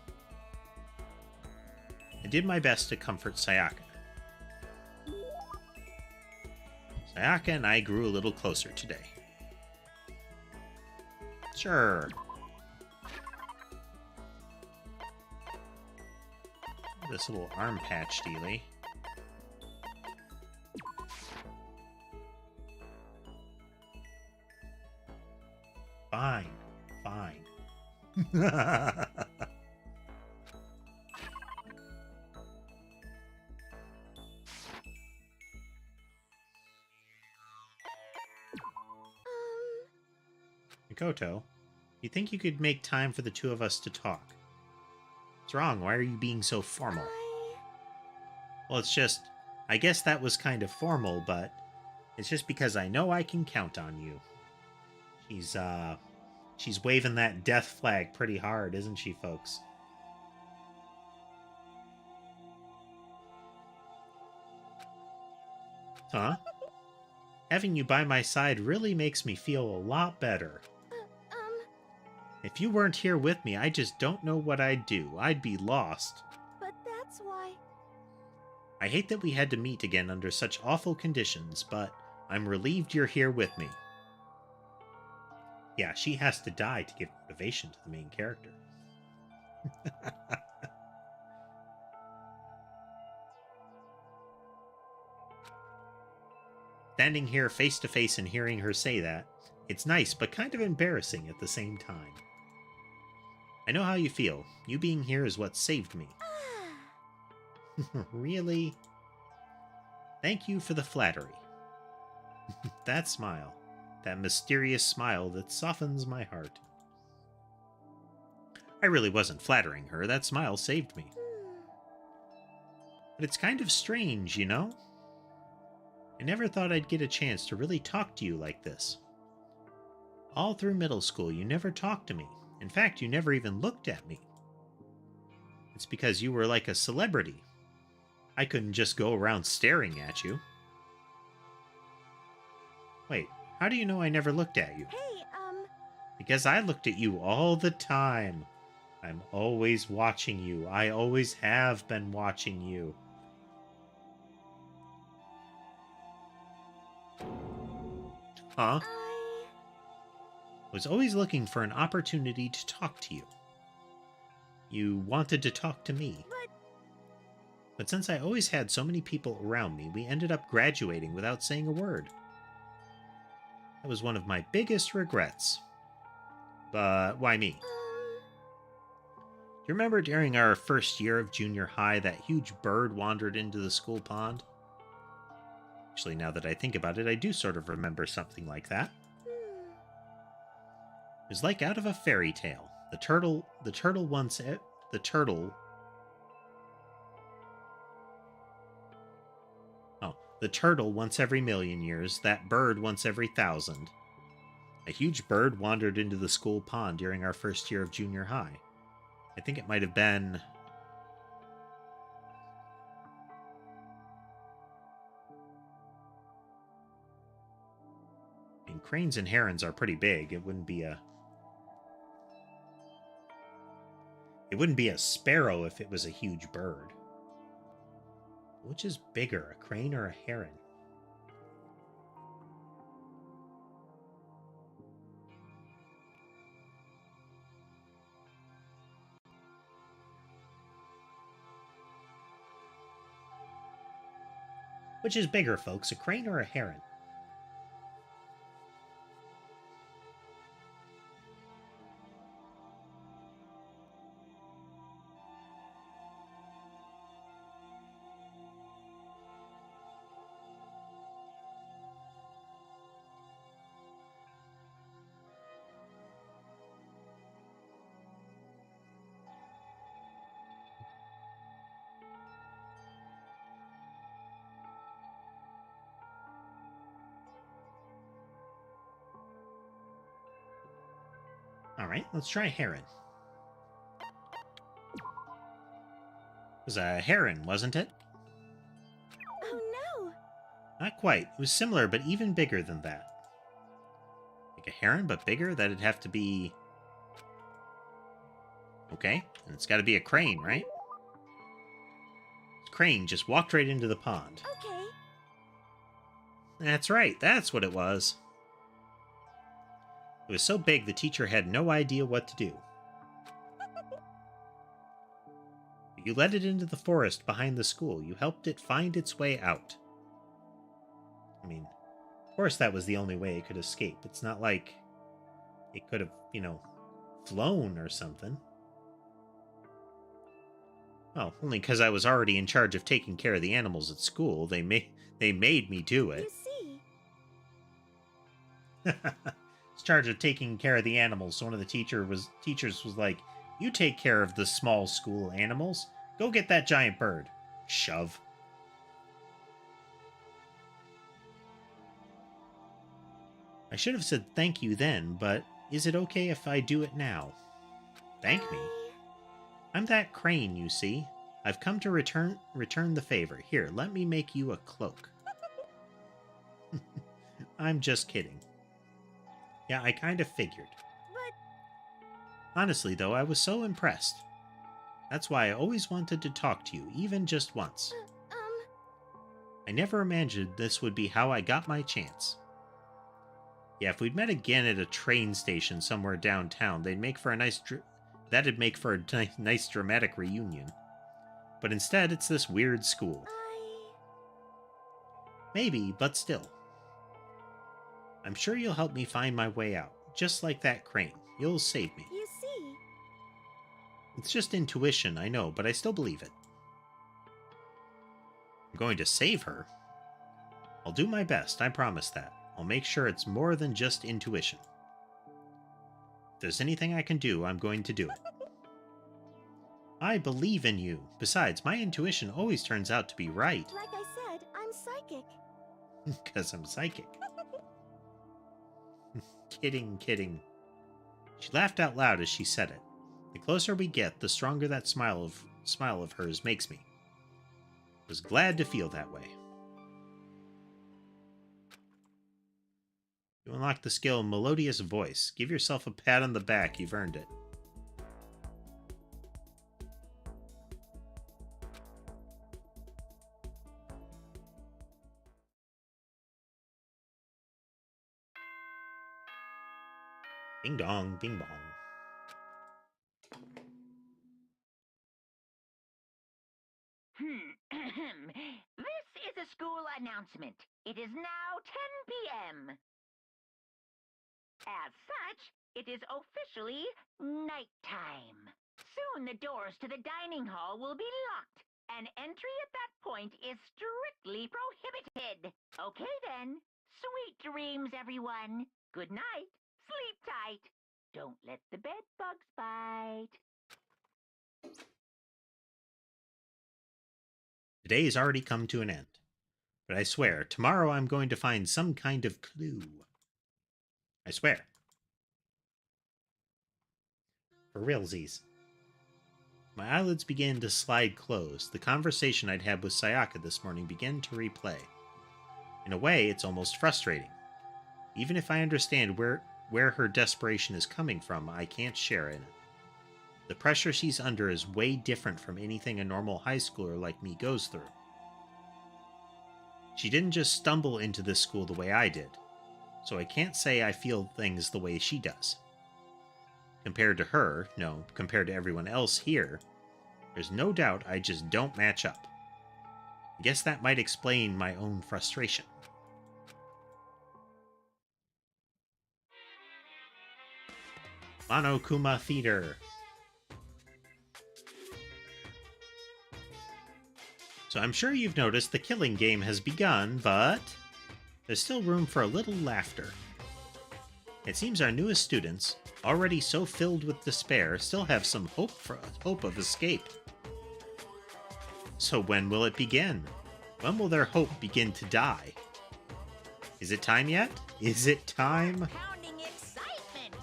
I did my best to comfort Sayaka. Sayaka and I grew a little closer today. Sure. This little arm patch dealy. Fine. Mikoto, you think you could make time for the two of us to talk? What's wrong? Why are you being so formal? Well, it's just... I guess that was kind of formal, but... It's just because I know I can count on you. She's waving that death flag pretty hard, isn't she, folks? Huh? Having you by my side really makes me feel a lot better. If you weren't here with me, I just don't know what I'd do. I'd be lost. But that's why... I hate that we had to meet again under such awful conditions, but I'm relieved you're here with me. Yeah, she has to die to give motivation to the main character. Standing here face to face and hearing her say that, it's nice but kind of embarrassing at the same time. I know how you feel. You being here is what saved me. Really? Thank you for the flattery. That smile. That mysterious smile that softens my heart. I really wasn't flattering her. That smile saved me. But it's kind of strange, you know? I never thought I'd get a chance to really talk to you like this. All through middle school, you never talked to me. In fact, you never even looked at me. It's because you were like a celebrity. I couldn't just go around staring at you. Wait, how do you know I never looked at you? Hey, Because I looked at you all the time. I'm always watching you. I always have been watching you. Huh? I was always looking for an opportunity to talk to you. You wanted to talk to me. But since I always had so many people around me, we ended up graduating without saying a word. That was one of my biggest regrets. But why me? Do you remember during our first year of junior high, that huge bird wandered into the school pond? Actually, now that I think about it, I do sort of remember something like that. It was like out of a fairy tale. The turtle once every million years, that bird once every 1,000. A huge bird wandered into the school pond during our first year of junior high. I think it might have been... I mean, cranes and herons are pretty big. It wouldn't be a sparrow if it was a huge bird. Which is bigger, a crane or a heron? Which is bigger, folks, a crane or a heron? Alright, let's try heron. It was a heron, wasn't it? oh no! Not quite. It was similar, but even bigger than that. Like a heron, but bigger? That'd have to be... Okay, and it's gotta be a crane, right? Crane just walked right into the pond. Okay. That's right, that's what it was. It was so big the teacher had no idea what to do. You led it into the forest behind the school. You helped it find its way out. I mean, of course that was the only way it could escape. It's not like it could have, flown or something. Well, only because I was already in charge of taking care of the animals at school. They made me do it. You see. In charge of taking care of the animals. So one of the teachers was like, "You take care of the small school animals. Go get that giant bird." Shove. I should have said thank you then, but is it okay if I do it now? Thank me? I'm that crane, you see. I've come to return the favor. Here, let me make you a cloak. I'm just kidding. Yeah, I kind of figured. But... Honestly, though, I was so impressed. That's why I always wanted to talk to you, even just once. I never imagined this would be how I got my chance. Yeah, if we'd met again at a train station somewhere downtown, that'd make for a nice dramatic reunion. But instead, it's this weird school. Maybe, but still. I'm sure you'll help me find my way out, just like that crane. You'll save me. You see, It's just intuition, I know, but I still believe it. I'm going to save her? I'll do my best, I promise that. I'll make sure it's more than just intuition. If there's anything I can do, I'm going to do it. I believe in you. Besides, my intuition always turns out to be right. like I said, I'm psychic. Because I'm psychic. Kidding, kidding. She laughed out loud as she said it. The closer we get, the stronger that smile of hers makes me. I was glad to feel that way. You unlock the skill Melodious Voice. Give yourself a pat on the back. You've earned it. Ding dong, bing bong. This is a school announcement. It is now 10 p.m. As such, it is officially nighttime. Soon the doors to the dining hall will be locked, and entry at that point is strictly prohibited. Okay then. Sweet dreams, everyone. Good night. Sleep tight. Don't let the bed bugs bite. The day has already come to an end. But I swear, tomorrow I'm going to find some kind of clue. I swear. For realsies. My eyelids began to slide closed. The conversation I'd had with Sayaka this morning began to replay. In a way, it's almost frustrating. Even if I understand where her desperation is coming from, I can't share in it. The pressure she's under is way different from anything a normal high schooler like me goes through. She didn't just stumble into this school the way I did, so I can't say I feel things the way she does. Compared to her, no, compared to everyone else here, there's no doubt I just don't match up. I guess that might explain my own frustration. Monokuma Theater. So I'm sure you've noticed the killing game has begun, but there's still room for a little laughter. It seems our newest students, already so filled with despair, still have some hope of escape. So when will it begin? When will their hope begin to die? Is it time yet? Is it time? Pounding excitement.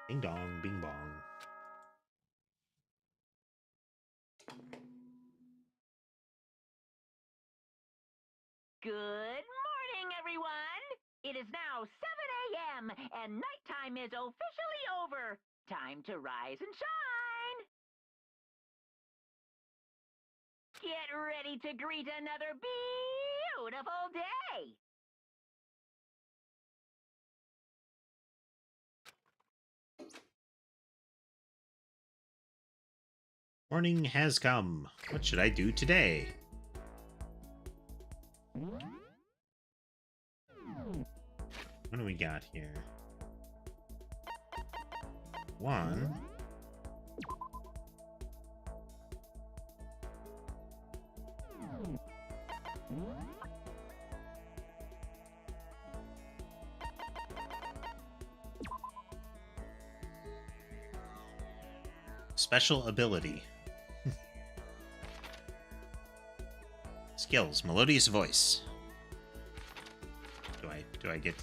Ding dong, bing bong. Good morning, everyone! It is now 7 a.m., and nighttime is officially over. Time to rise and shine! Get ready to greet another beautiful day! Morning has come. What should I do today? What do we got here? 1. Special ability. Skills. Melodious voice. Do I get...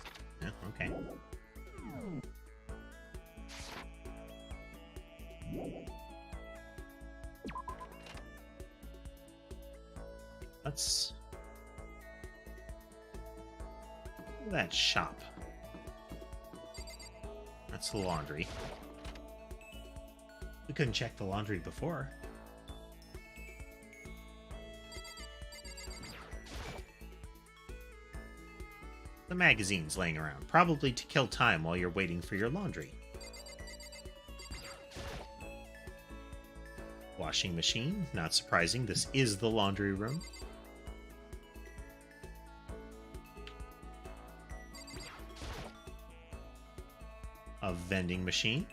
Yeah, okay. Let's... Look at that shop. That's the laundry. We couldn't check the laundry before. The magazine's laying around, probably to kill time while you're waiting for your laundry. Washing machine, not surprising, this is the laundry room. vending machine.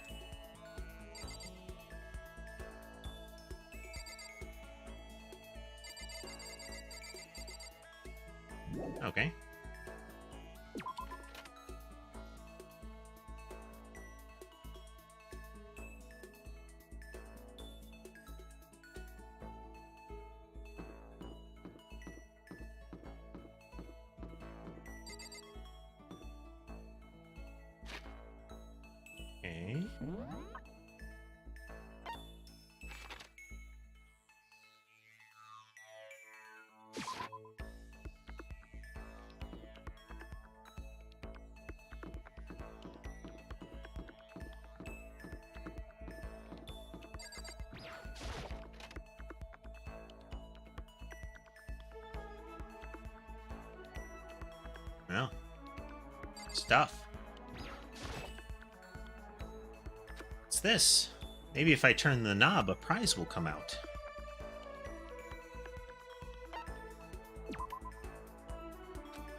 Okay. Okay. Well, stuff. What's this? Maybe if I turn the knob, a prize will come out.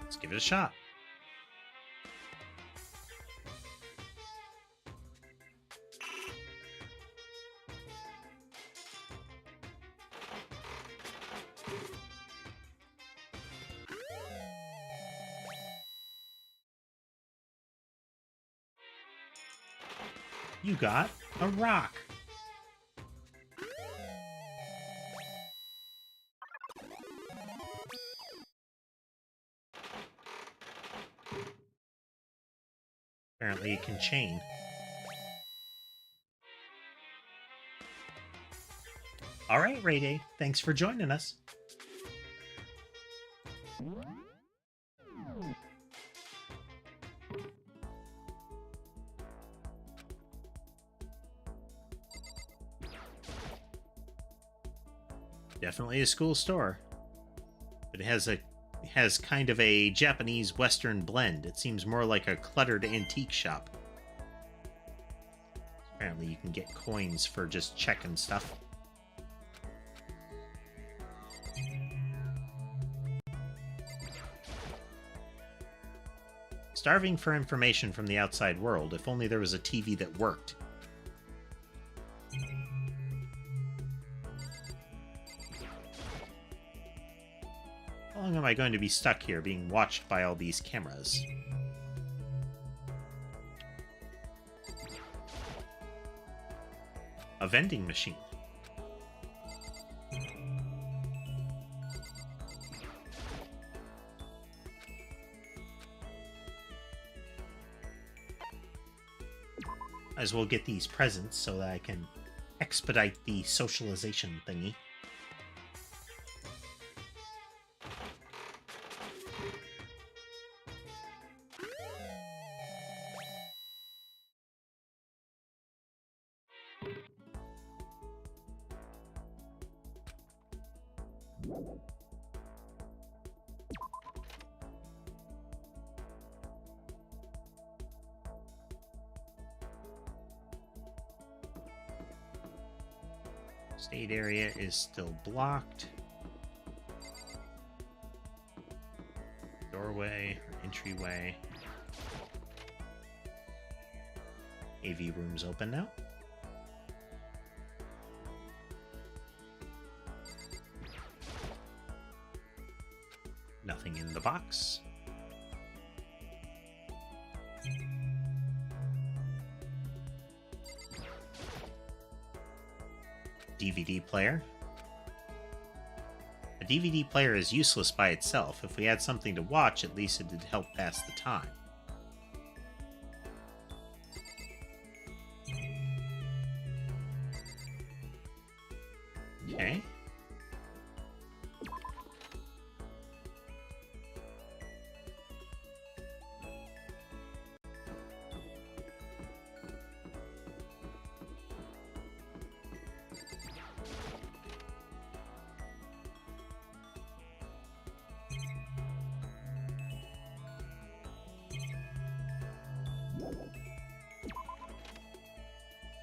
Let's give it a shot. You got a rock. Apparently it can chain. All right, Ray Day. Thanks for joining us. Definitely a school store. But it has kind of a Japanese Western blend. It seems more like a cluttered antique shop. Apparently you can get coins for just checking stuff. Starving for information from the outside world. If only there was a TV that worked. How long am I going to be stuck here being watched by all these cameras? A vending machine. Might as well get these presents so that I can expedite the socialization thingy. State area is still blocked. Doorway or entryway. AV room's open now. Nothing in the box. DVD player. A DVD player is useless by itself. If we had something to watch, at least it would help pass the time. Okay.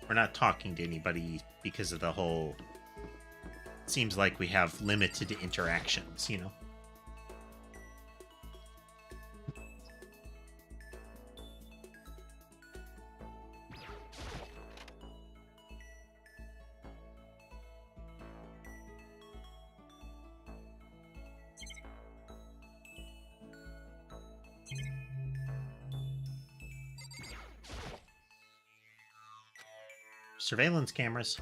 We're not talking to anybody because of the whole... Seems like we have limited interactions, you know? surveillance cameras.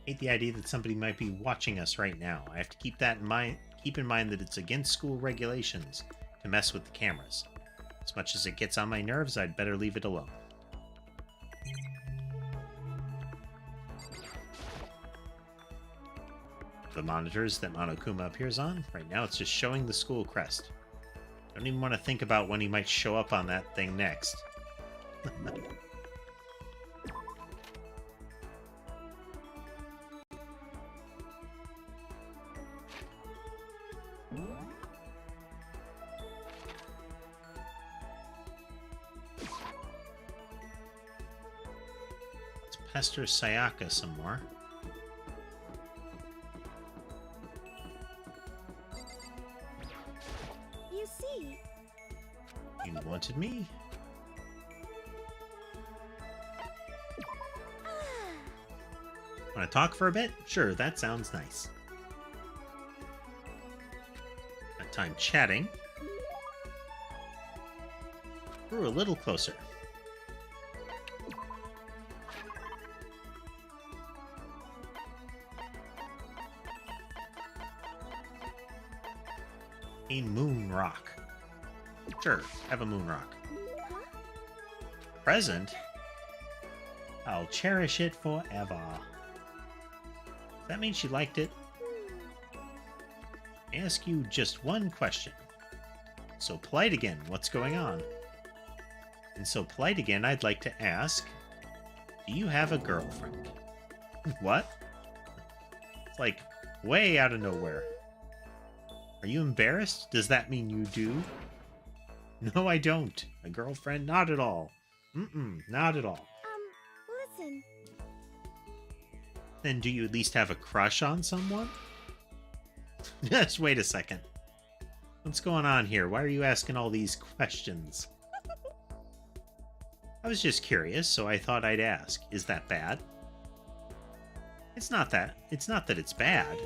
Hate the idea that somebody might be watching us right now. I have to keep that in mind. Keep in mind that it's against school regulations to mess with the cameras. As much as it gets on my nerves, I'd better leave it alone. The monitors that Monokuma appears on, right now it's just showing the school crest. Don't even want to think about when he might show up on that thing next. Let's pester Sayaka some more. You see, You wanted me? Want to talk for a bit? Sure, that sounds nice. That time chatting. Grew a little closer. A moon rock. Sure, have a moon rock. Present? I'll cherish it forever. Does that mean she liked it? Ask you just one question. So polite again, what's going on? And so polite again, I'd like to ask, do you have a girlfriend? What? It's like way out of nowhere. Are you embarrassed? Does that mean you do? No, I don't. A girlfriend? Not at all. Not at all. Listen. Then do you at least have a crush on someone? Just wait a second. What's going on here? Why are you asking all these questions? I was just curious, so I thought I'd ask. Is that bad? It's not that. It's not that it's bad.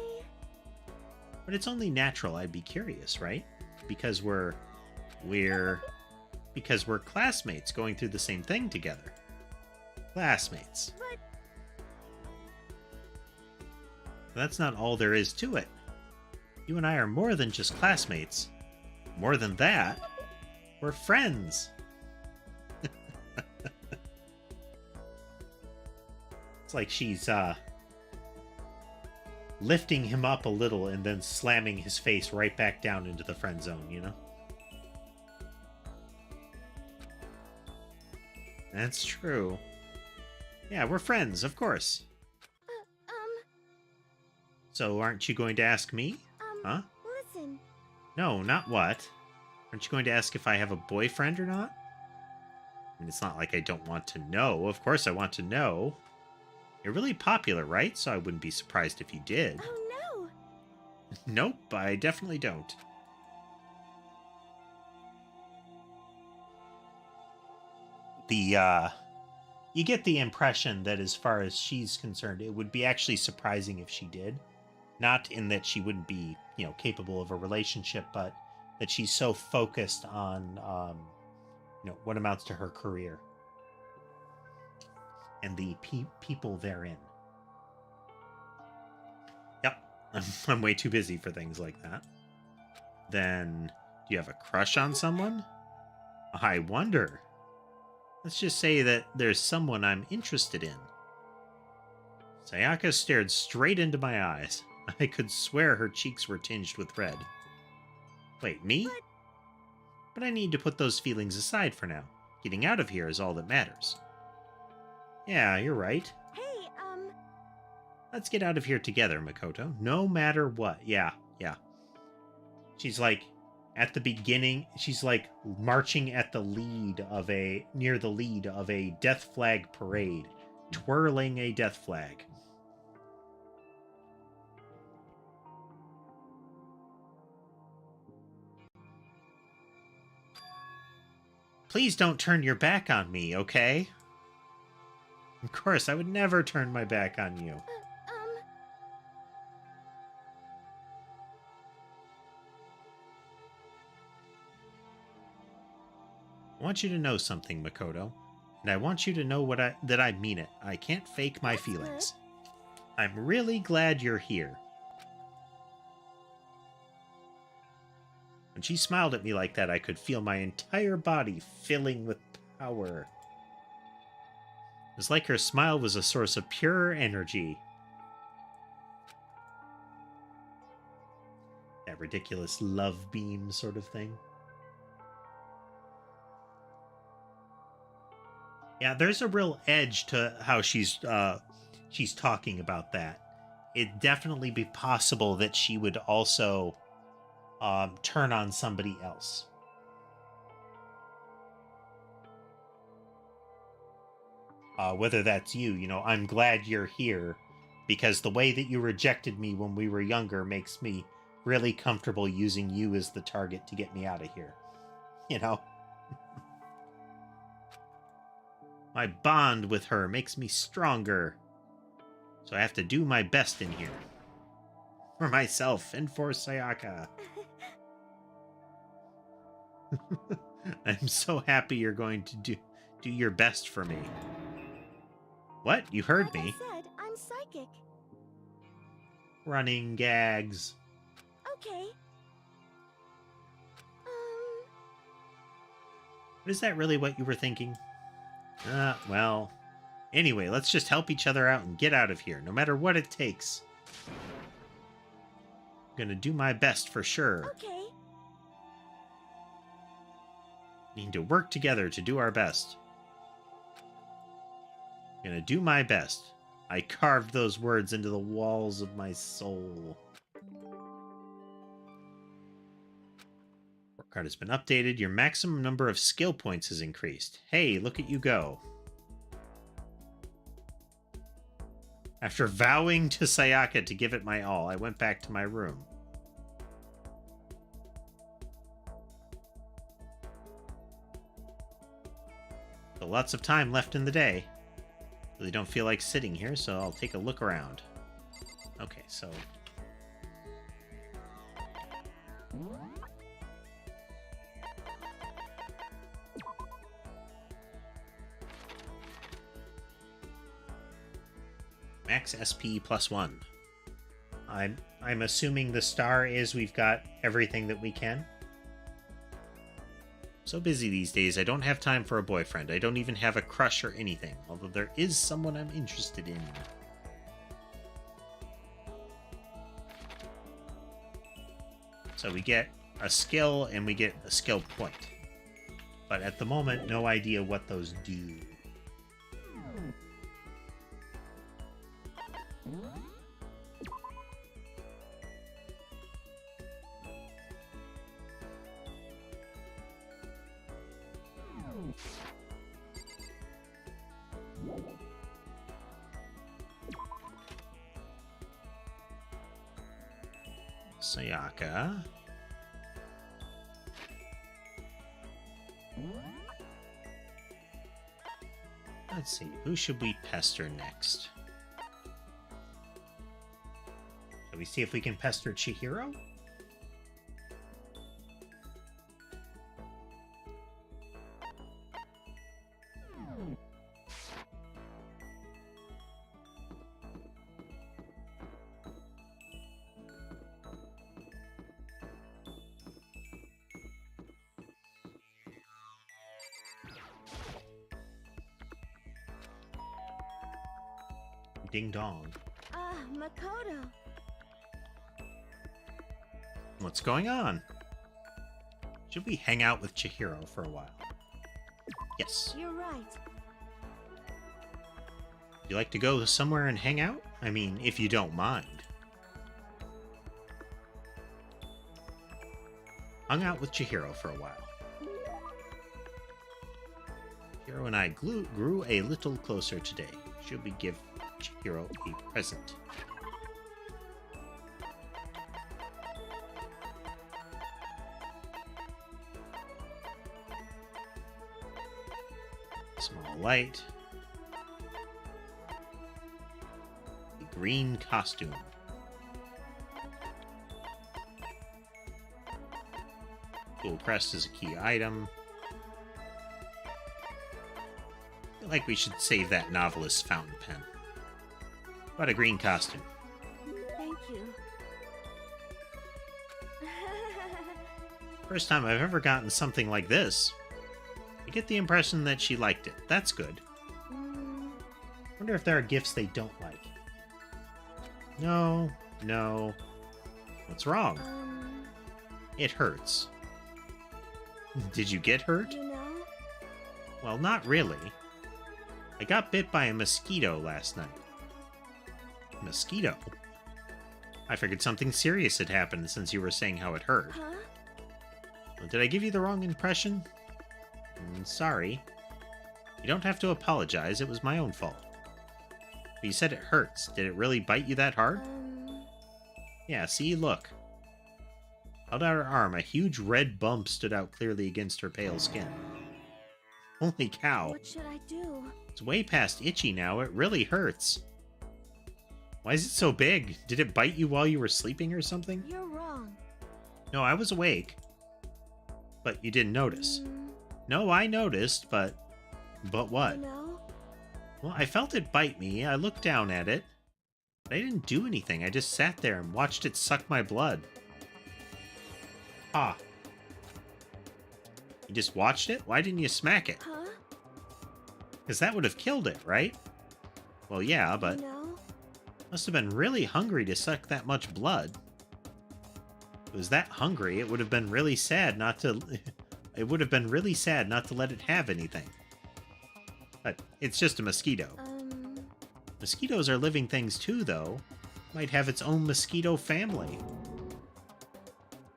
But it's only natural I'd be curious, right? Because we're classmates going through the same thing together. Classmates. But That's not all there is to it. You and I are more than just classmates. More than that, we're friends. It's like she's lifting him up a little and then slamming his face right back down into the friend zone, you know? That's true. Yeah, we're friends, of course. So aren't you going to ask me? Huh? listen. No, not what. Aren't you going to ask if I have a boyfriend or not? I mean, it's not like I don't want to know. Of course I want to know. You're really popular, right? So I wouldn't be surprised if you did. Oh Nope, I definitely don't. You get the impression that as far as she's concerned, it would be actually surprising if she did. Not in that she wouldn't be, capable of a relationship, but that she's so focused on, what amounts to her career and the people therein. Yep, I'm way too busy for things like that. Then, do you have a crush on someone? I wonder. Let's just say that there's someone I'm interested in. Sayaka stared straight into my eyes. I could swear her cheeks were tinged with red. Wait, me? But I need to put those feelings aside for now. Getting out of here is all that matters. Yeah, you're right. Hey, Let's get out of here together, Makoto. No matter what. Yeah. She's like, at the beginning, she's like marching at the near the lead of a death flag parade, twirling a death flag. Please don't turn your back on me, okay? Of course, I would never turn my back on you. I want you to know something, Makoto. And I want you to know that I mean it. I can't fake my That's feelings. I'm really glad you're here. When she smiled at me like that, I could feel my entire body filling with power. It was like her smile was a source of pure energy. That ridiculous love beam sort of thing. Yeah, there's a real edge to how she's talking about that. It'd definitely be possible that she would also turn on somebody else. Whether that's you, I'm glad you're here because the way that you rejected me when we were younger makes me really comfortable using you as the target to get me out of here. My bond with her makes me stronger. So I have to do my best in here. For myself and for Sayaka. I'm so happy you're going to do your best for me. What? You heard Like me. I said, I'm psychic. Running gags. Okay. Is that really what you were thinking? Well. Anyway, let's just help each other out and get out of here, no matter what it takes. I'm gonna do my best for sure. Okay. Need to work together to do our best. Gonna do my best. I carved those words into the walls of my soul. Work card has been updated. Your maximum number of skill points has increased. Hey, look at you go. After vowing to Sayaka to give it my all, I went back to my room. So lots of time left in the day. Really don't feel like sitting here, so I'll take a look around. Okay, so... Max SP +1. I'm assuming the star is we've got everything that we can. So busy these days, I don't have time for a boyfriend. I don't even have a crush or anything, although there is someone I'm interested in. So we get a skill and we get a skill point. But at the moment, no idea what those do. Sayaka. Let's see, who should we pester next? Shall we see if we can pester Chihiro? Ding dong. Makoto. What's going on? Should we hang out with Chihiro for a while? Yes. You're right. Would you like to go somewhere and hang out? I mean, if you don't mind. Hung out with Chihiro for a while. Chihiro and I grew a little closer today. Should we give Chihiro a present? Small light. A green costume. Cool crest is a key item. feel like we should save that novelist's fountain pen. What a green costume. Thank you. First time I've ever gotten something like this. I get the impression that she liked it. That's good. Wonder if there are gifts they don't like. No. What's wrong? It hurts. Did you get hurt? You know? Well, not really. I got bit by a mosquito last night. Mosquito? I figured something serious had happened since you were saying how it hurt. Huh? Well, did I give you the wrong impression? Sorry. You don't have to apologize, it was my own fault. But you said it hurts. Did it really bite you that hard? Yeah, see, look. Held out her arm, a huge red bump stood out clearly against her pale skin. Holy cow. What should I do? It's way past itchy now, it really hurts. Why is it so big? Did it bite you while you were sleeping or something? You're wrong. No, I was awake. But you didn't notice. No, I noticed, but... But what? You know? Well, I felt it bite me, I looked down at it. But I didn't do anything, I just sat there and watched it suck my blood. Ah. You just watched it? Why didn't you smack it? Huh? Because that would have killed it, right? Well, yeah, but... You know? Must have been really hungry to suck that much blood. If it was that hungry, it would have been really sad not to... It would have been really sad not to let it have anything. But it's just a mosquito. Mosquitoes are living things too, though. Might have its own mosquito family.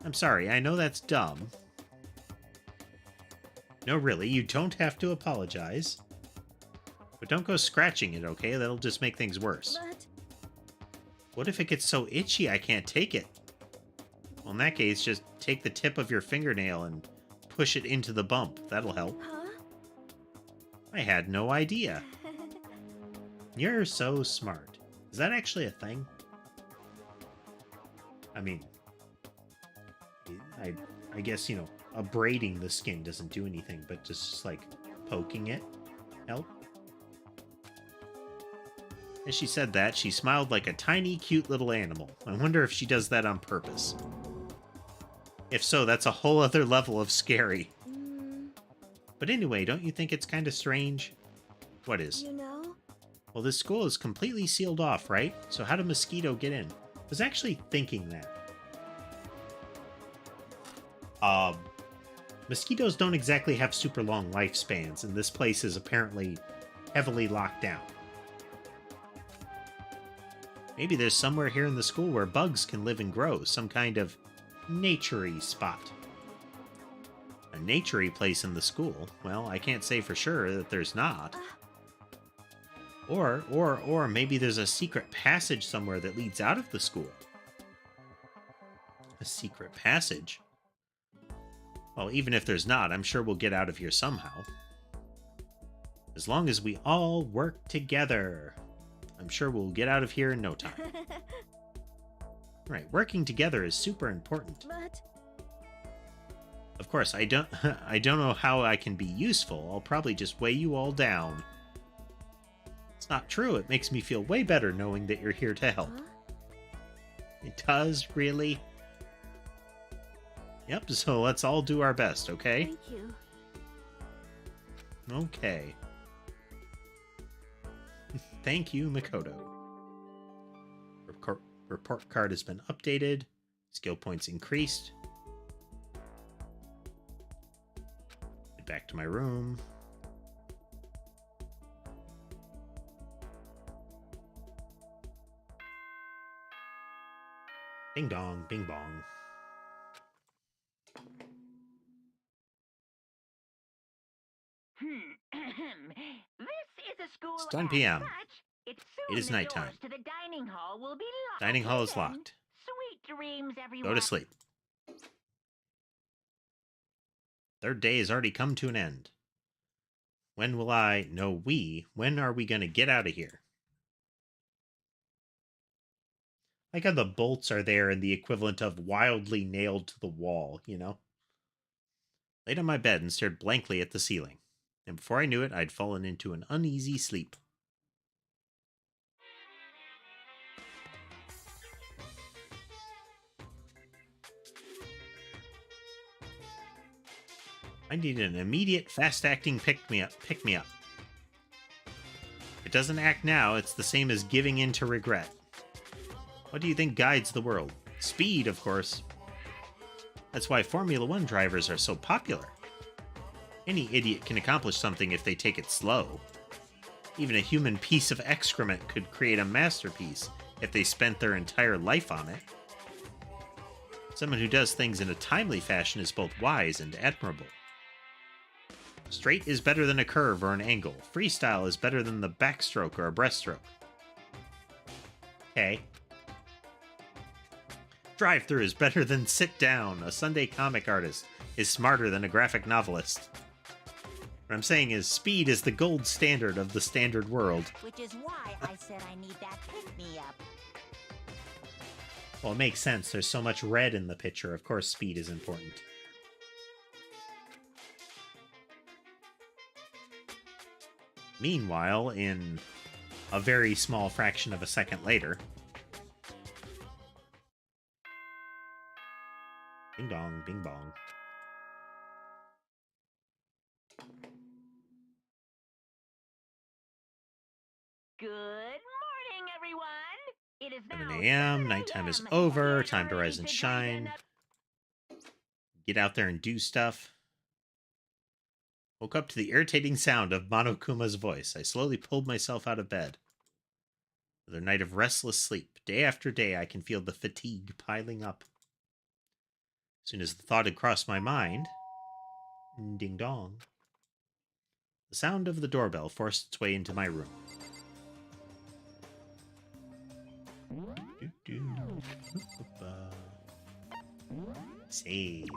I'm sorry, I know that's dumb. No, really, you don't have to apologize. But don't go scratching it, okay? That'll just make things worse. But... What if it gets so itchy I can't take it? Well, in that case, just take the tip of your fingernail and push it into the bump. That'll help. Huh? I had no idea. You're so smart. Is that actually a thing? I mean, I guess, you know, abrading the skin doesn't do anything, but just like poking it help. As she said that, she smiled like a tiny, cute little animal. I wonder if she does that on purpose. If so, that's a whole other level of scary. But anyway, don't you think it's kind of strange? What is? You know? Well, this school is completely sealed off, right? So how did Mosquito get in? I was actually thinking that. Mosquitoes don't exactly have super long lifespans, and this place is apparently heavily locked down. Maybe there's somewhere here in the school where bugs can live and grow, some kind of nature-y spot. A nature-y place in the school? Well, I can't say for sure that there's not. Or maybe there's a secret passage somewhere that leads out of the school. A secret passage? Well, even if there's not, I'm sure we'll get out of here somehow. As long as we all work together. I'm sure we'll get out of here in no time. Right, working together is super important. But... Of course, I don't know how I can be useful. I'll probably just weigh you all down. It's not true. It makes me feel way better knowing that you're here to help. Huh? It does, really? Yep, so let's all do our best, okay? Thank you. Okay. Thank you, Makoto. Report card has been updated. Skill points increased. Get back to my room. Ding dong, bing bong. This is a school. It's 10 as p.m. such. It's soon It is the nighttime. doors to the dining hall will be locked. Dining hall is Then, locked. Sweet dreams, everyone. Go to sleep. Third day has already come to an end. When will I... No, when are we going to get out of here? Like how the bolts are there and the equivalent of wildly nailed to the wall, you know? Laid on my bed and stared blankly at the ceiling. and before I knew it, I'd fallen into an uneasy sleep. I need an immediate, fast-acting pick-me-up. If it doesn't act now, it's the same as giving in to regret. What do you think guides the world? Speed, of course. That's why Formula One drivers are so popular. Any idiot can accomplish something if they take it slow. Even a human piece of excrement could create a masterpiece if they spent their entire life on it. Someone who does things in a timely fashion is both wise and admirable. Straight is better than a curve or an angle. Freestyle is better than the backstroke or a breaststroke. Okay. Drive-through is better than sit down. A Sunday comic artist is smarter than a graphic novelist. What I'm saying is, speed is the gold standard of the standard world. Which is why I said I need that pick-me-up. Well, it makes sense. There's so much red in the picture. Of course, speed is important. Meanwhile, in a very small fraction of a second later... Ding dong, bing bong. Good morning, everyone. It is now 7 a.m. Nighttime is over. Time to rise and shine. Get out there and do stuff. Woke up to the irritating sound of Monokuma's voice. I slowly pulled myself out of bed. Another night of restless sleep. Day after day, I can feel the fatigue piling up. As soon as the thought had crossed my mind, ding dong, the sound of the doorbell forced its way into my room. Save.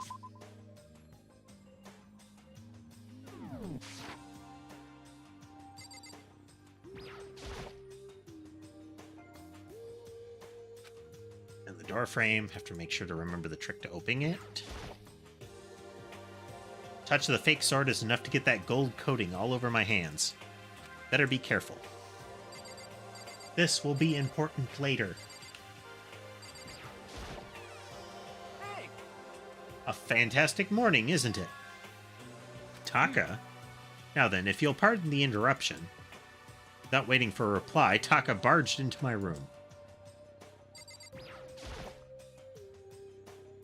And the door frame, have to make sure to remember the trick to opening it. Touch of the fake sword is enough to get that gold coating all over my hands. Better be careful. This will be important later. Hey! A fantastic morning, isn't it? Taka? Now then, if you'll pardon the interruption. Without waiting for a reply, Taka barged into my room.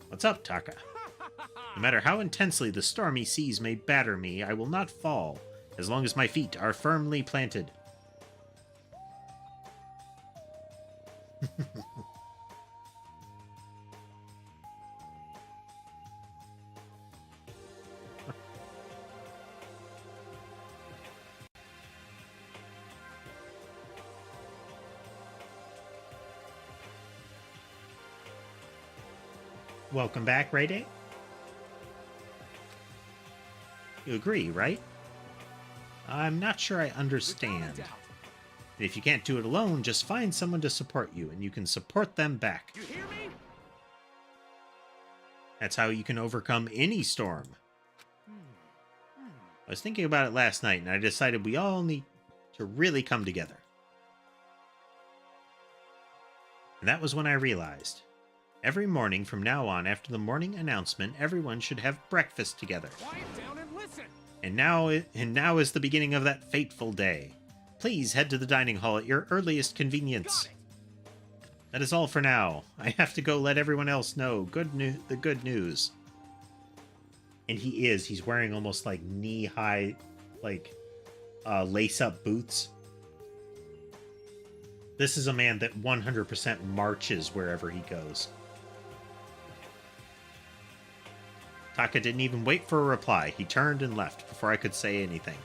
What's up, Taka? No matter how intensely the stormy seas may batter me, I will not fall, as long as my feet are firmly planted. Welcome back, Ray. You agree, right? I'm not sure I understand. Without a doubt. And if you can't do it alone, just find someone to support you, and you can support them back. You hear me? That's how you can overcome any storm. I was thinking about it last night, and I decided we all need to really come together. And that was when I realized. Every morning from now on, after the morning announcement, everyone should have breakfast together. Quiet down and listen. And now is the beginning of that fateful day. Please head to the dining hall at your earliest convenience. Got it. That is all for now. I have to go let everyone else know the good news. And he's wearing almost like knee-high, like, lace-up boots. This is a man that 100% marches wherever he goes. Taka didn't even wait for a reply. He turned and left before I could say anything.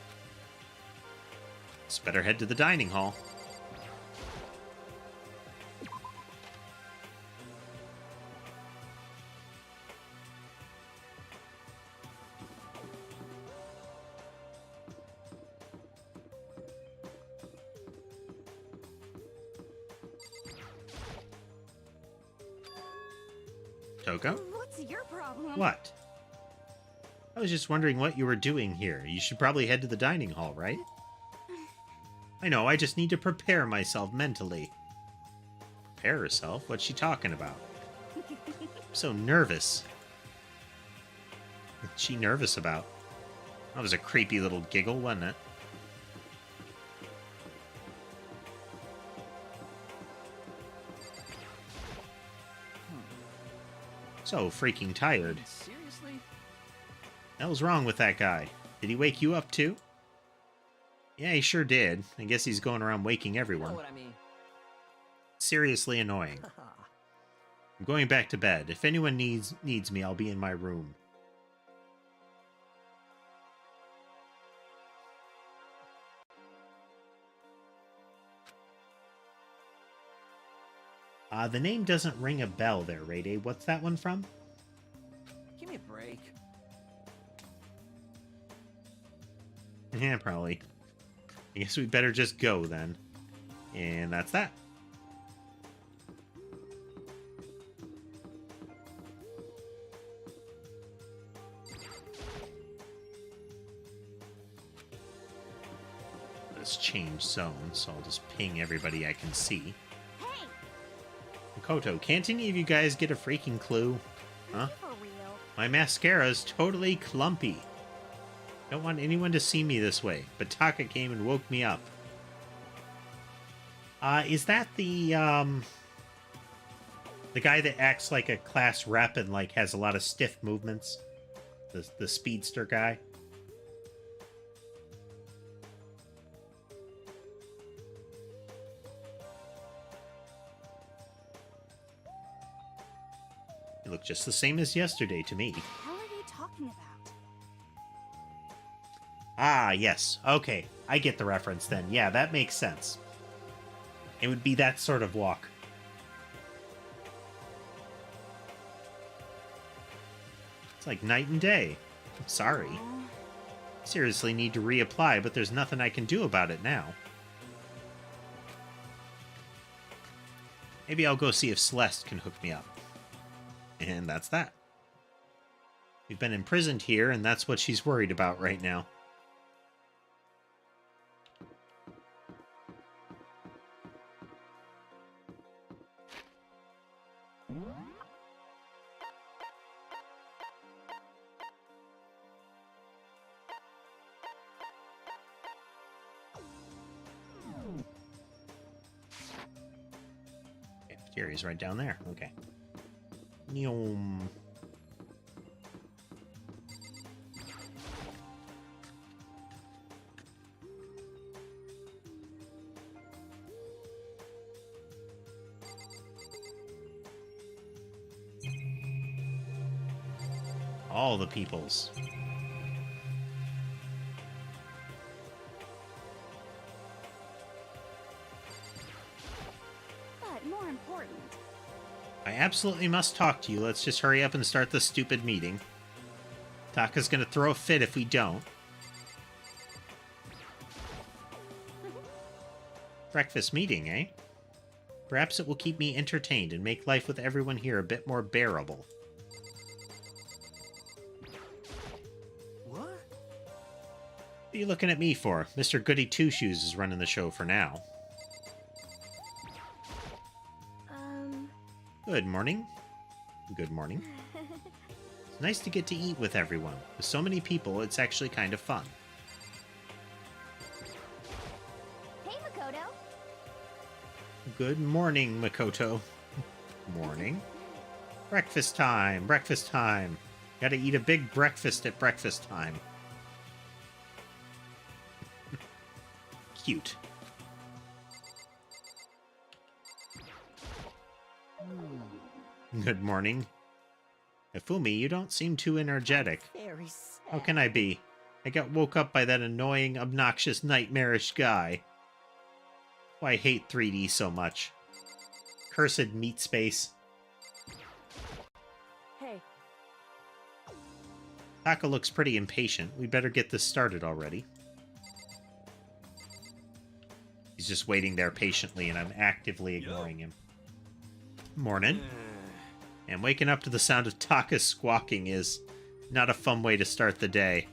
Let's better head to the dining hall. Toko? What's your problem? What? I was just wondering what you were doing here. You should probably head to the dining hall, right? I know, I just need to prepare myself mentally. Prepare herself? What's she talking about? I'm so nervous. What's she nervous about? That was a creepy little giggle, wasn't it? So freaking tired. Seriously? What was wrong with that guy? Did he wake you up too? Yeah, he sure did. I guess he's going around waking You know everyone. what I mean. Seriously annoying. I'm going back to bed. If anyone needs me, I'll be in my room. The name doesn't ring a bell there, Rayday. What's that one from? Give me a break. Yeah, probably. I guess we better just go then. And that's that. Let's change zone, so I'll just ping everybody I can see. Hey, Makoto, can't any of you guys get a freaking clue? Huh? for real. My mascara's totally clumpy. Don't want anyone to see me this way, but Taka came and woke me up. Is that the guy that acts like a class rep and like has a lot of stiff movements? The speedster guy? He looked just the same as yesterday to me. What the hell are they talking about? Ah, yes. Okay, I get the reference then. Yeah, that makes sense. It would be that sort of walk. It's like night and day. I'm sorry. Seriously need to reapply, but there's nothing I can do about it now. Maybe I'll go see if Celeste can hook me up. And that's that. We've been imprisoned here, and that's what she's worried about right now. Cafeteria's right down there. Okay. Neom. All the peoples. But more important, I absolutely must talk to you. Let's just hurry up and start the stupid meeting. Taka's gonna throw a fit if we don't. Breakfast meeting, eh? Perhaps it will keep me entertained and make life with everyone here a bit more bearable. What? What are you looking at me for? Mr. Goody Two-Shoes is running the show for now. Good morning. Good morning. It's nice to get to eat with everyone. With so many people, it's actually kind of fun. Hey, Makoto. Good morning, Makoto. Morning. Breakfast time, breakfast time. Gotta eat a big breakfast at breakfast time. Cute. Good morning. Ifumi, you don't seem too energetic. Very sad. How can I be? I got woke up by that annoying, obnoxious, nightmarish guy. Why I hate 3D so much. Cursed meat space. Hey, Taka looks pretty impatient. We better get this started already. He's just waiting there patiently, and I'm actively ignoring him. Morning. And waking up to the sound of Taka squawking is not a fun way to start the day.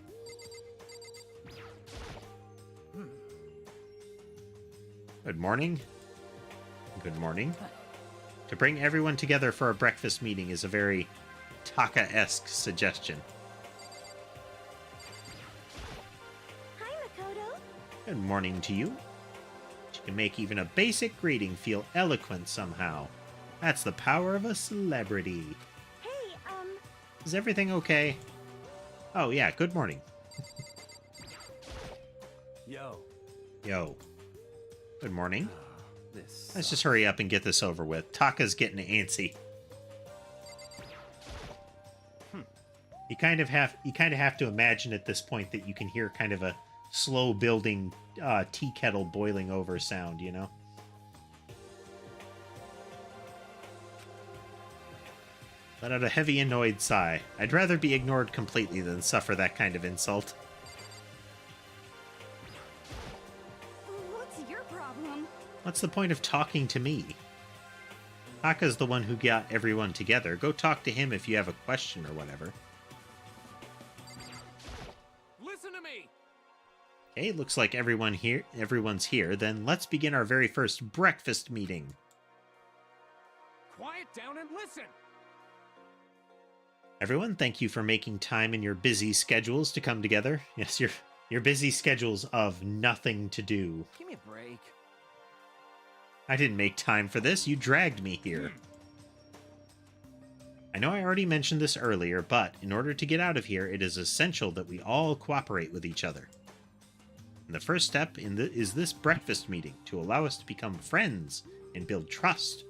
Good morning. Good morning. To bring everyone together for a breakfast meeting is a very Taka-esque suggestion. Hi, Makoto. Good morning to you. She can make even a basic greeting feel eloquent somehow. That's the power of a celebrity. Hey, Is everything okay? Oh yeah, good morning. Yo. Yo. Good morning. This. Let's just hurry up and get this over with. Taka's getting antsy. You kind of have to imagine at this point that you can hear kind of a slow building tea kettle boiling over sound, you know? Let out a heavy annoyed sigh. I'd rather be ignored completely than suffer that kind of insult. what's your problem? What's the point of talking to me? Taka's the one who got everyone together. Go talk to him if you have a question or whatever. Listen to me! Okay, looks like everyone's here. Then let's begin our very first breakfast meeting. Quiet down and listen! Everyone, thank you for making time in your busy schedules to come together. Yes, your busy schedules of nothing to do. Give me a break. I didn't make time for this. You dragged me here. I know I already mentioned this earlier, but in order to get out of here, it is essential that we all cooperate with each other. And the first step is this breakfast meeting to allow us to become friends and build trust.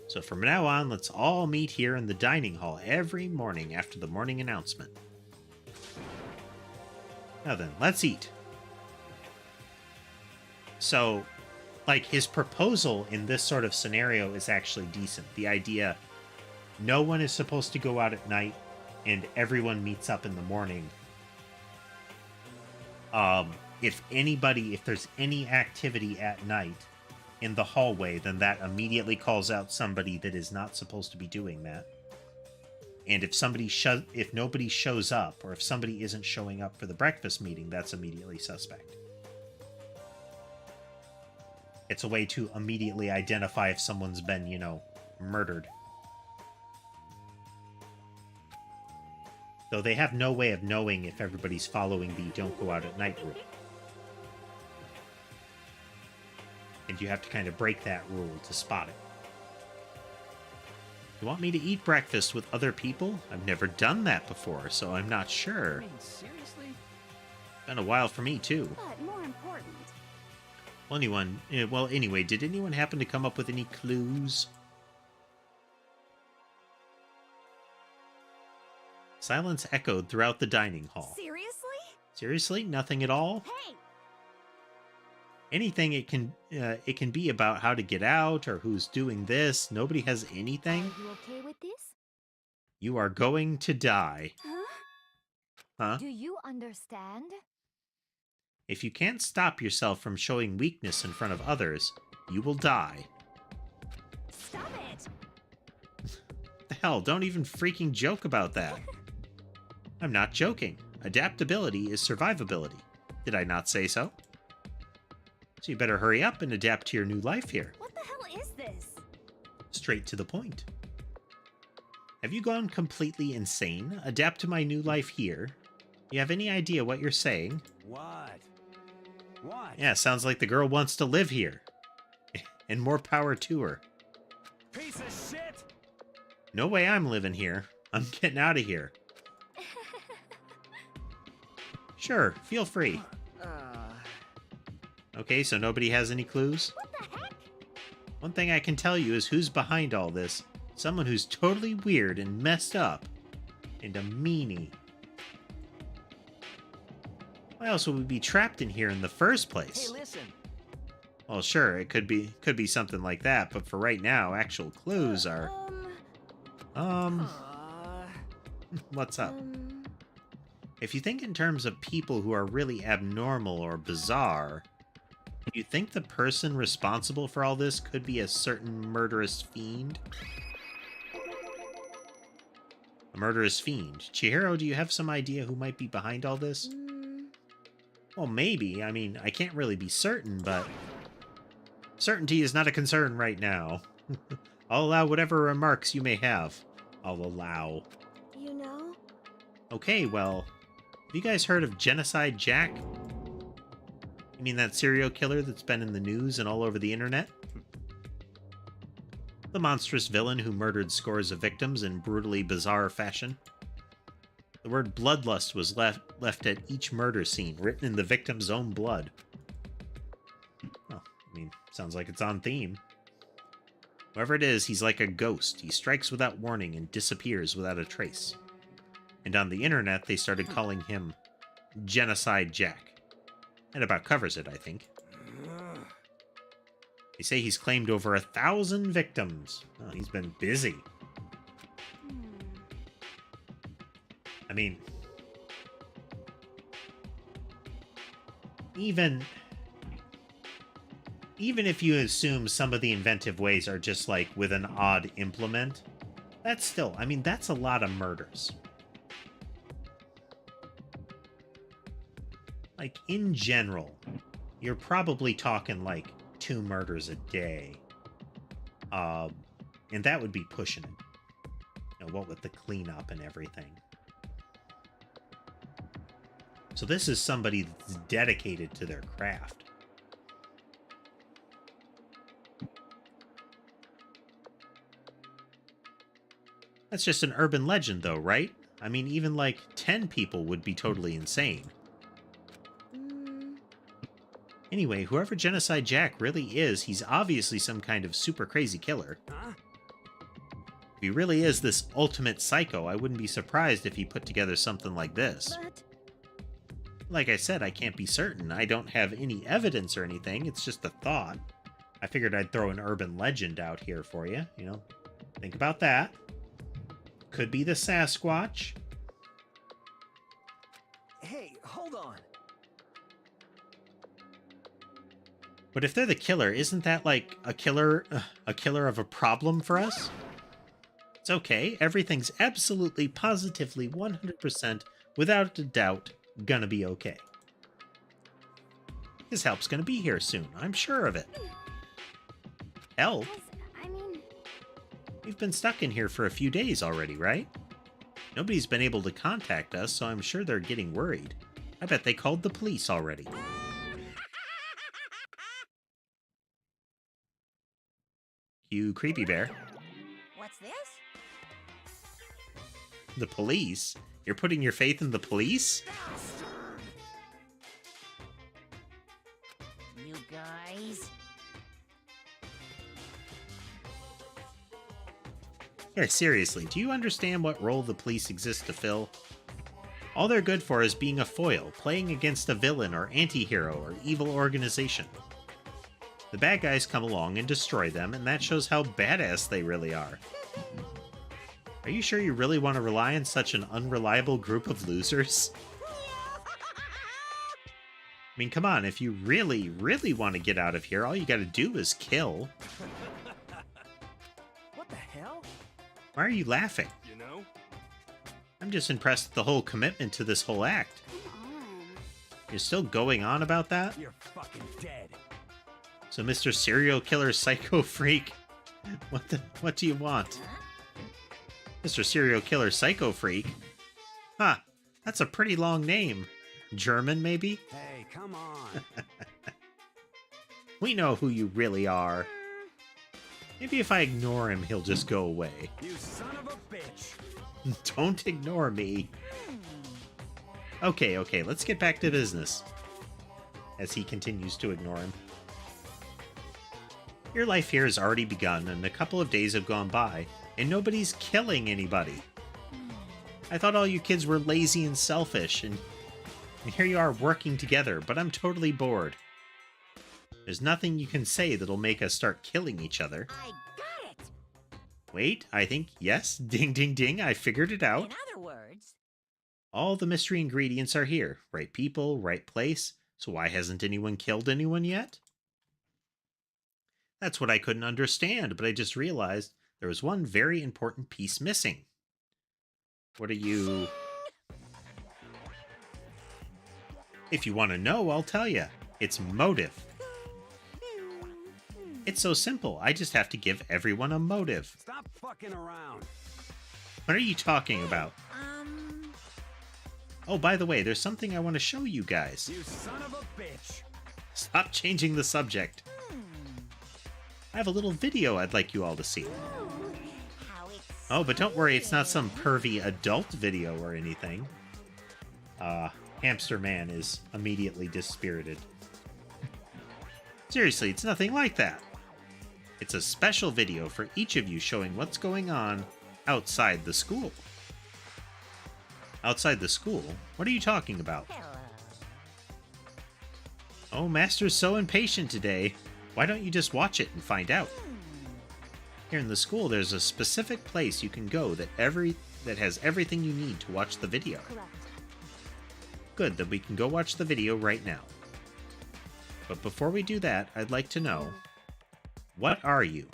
So from now on, let's all meet here in the dining hall every morning after the morning announcement. Now then, let's eat. So, like, his proposal in this sort of scenario is actually decent. The idea, no one is supposed to go out at night, and everyone meets up in the morning. If there's any activity at night in the hallway, then that immediately calls out somebody that is not supposed to be doing that. And if nobody shows up, or if somebody isn't showing up for the breakfast meeting, that's immediately suspect. It's a way to immediately identify if someone's been, murdered. Though they have no way of knowing if everybody's following the don't go out at night rule. And you have to kind of break that rule to spot it. You want me to eat breakfast with other people? I've never done that before, so I'm not sure. I mean, seriously? Been a while for me, too. But more important. Well, anyway, did anyone happen to come up with any clues? Silence echoed throughout the dining hall. Seriously? Seriously? Nothing at all? Hey! Anything it can be about how to get out or who's doing this. Nobody has anything. Are you okay with this? You are going to die. Huh? Huh? Do you understand? If you can't stop yourself from showing weakness in front of others, you will die. Stop it! The hell, don't even freaking joke about that. I'm not joking. Adaptability is survivability. Did I not say so? So you better hurry up and adapt to your new life here. What the hell is this? Straight to the point. Have you gone completely insane? Adapt to my new life here. You have any idea what you're saying? What? What? Yeah, sounds like the girl wants to live here. And more power to her. Piece of shit! No way I'm living here. I'm getting out of here. Sure, feel free. Okay, so nobody has any clues? What the heck? One thing I can tell you is who's behind all this. Someone who's totally weird and messed up. And a meanie. Why else would we be trapped in here in the first place? Hey, listen. Well, sure, it could be something like that, but for right now, actual clues are... What's up? If you think in terms of people who are really abnormal or bizarre, do you think the person responsible for all this could be a certain murderous fiend? A murderous fiend. Chihiro, do you have some idea who might be behind all this? Well, maybe. I mean, I can't really be certain, but certainty is not a concern right now. I'll allow whatever remarks you may have. I'll allow. You know? Okay, well, have you guys heard of Genocide Jack? You mean that serial killer that's been in the news and all over the internet? The monstrous villain who murdered scores of victims in brutally bizarre fashion. The word bloodlust was left at each murder scene, written in the victim's own blood. Well, I mean, sounds like it's on theme. Whoever it is, he's like a ghost. He strikes without warning and disappears without a trace. And on the internet, they started calling him Genocide Jack. That about covers it, I think. They say he's claimed over 1,000 victims. Oh, he's been busy. I mean, even if you assume some of the inventive ways are just like with an odd implement, that's still, I mean, that's a lot of murders. Like, in general, you're probably talking like 2 murders a day. And that would be pushing it. You know, what with the cleanup and everything. So this is somebody that's dedicated to their craft. That's just an urban legend, though, right? I mean, even like 10 people would be totally insane. Anyway, whoever Genocide Jack really is, he's obviously some kind of super crazy killer. Huh? If he really is this ultimate psycho, I wouldn't be surprised if he put together something like this. But Like I said, I can't be certain. I don't have any evidence or anything. It's just a thought. I figured I'd throw an urban legend out here for you. You know, think about that. Could be the Sasquatch. Hey, hold on. But if they're the killer, isn't that like a killer of a problem for us? It's okay. Everything's absolutely, positively, 100%, without a doubt, gonna be okay. His help's gonna be here soon. I'm sure of it. Help? yes, I mean, We've been stuck in here for a few days already, right? Nobody's been able to contact us, so I'm sure they're getting worried. I bet they called the police already. You creepy bear. What's this? The police? You're putting your faith in the police? You guys? Yeah, seriously, do you understand what role the police exist to fill? All they're good for is being a foil, playing against a villain or anti-hero or evil organization. The bad guys come along and destroy them, and that shows how badass they really are. Are you sure you really want to rely on such an unreliable group of losers? I mean, come on, if you really, really want to get out of here, all you gotta do is kill. What the hell? Why are you laughing? You know? I'm just impressed with the whole commitment to this whole act. come on. You're still going on about that? You're fucking dead. So, Mr. Serial Killer Psycho Freak, what do you want? Mr. Serial Killer Psycho Freak? Huh, that's a pretty long name. German, maybe? Hey, come on. We know who you really are. Maybe if I ignore him, he'll just go away. You son of a bitch. Don't ignore me. Okay, let's get back to business. As he continues to ignore him. Your life here has already begun, and a couple of days have gone by, and nobody's killing anybody. I thought all you kids were lazy and selfish, and here you are working together, but I'm totally bored. There's nothing you can say that'll make us start killing each other. I got it! Wait, I think, yes, ding ding ding, I figured it out. In other words, All the mystery ingredients are here. Right people, right place. So why hasn't anyone killed anyone yet? That's what I couldn't understand, but I just realized there was one very important piece missing. What are you... If you want to know, I'll tell you. It's motive. It's so simple. I just have to give everyone a motive. Stop fucking around. What are you talking about? Oh, by the way, there's something I want to show you guys. You son of a bitch. Stop changing the subject. I have a little video I'd like you all to see. Oh, but don't worry, it's not some pervy adult video or anything. Hamster Man is immediately dispirited. Seriously, it's nothing like that. It's a special video for each of you showing what's going on outside the school. Outside the school? What are you talking about? Oh, Master's so impatient today. Why don't you just watch it and find out? Here in the school, there's a specific place you can go that has everything you need to watch the video. Good, then we can go watch the video right now. But before we do that, I'd like to know, what are you?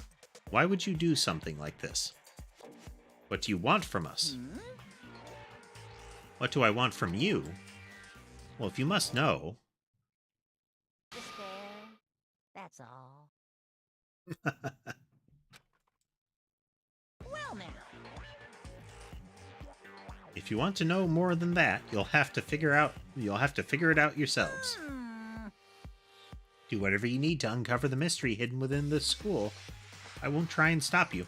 Why would you do something like this? What do you want from us? What do I want from you? Well, if you must know... Just there. That's all. Well, now. If you want to know more than that, you'll have to figure it out yourselves. Do whatever you need to uncover the mystery hidden within this school. I won't try and stop you.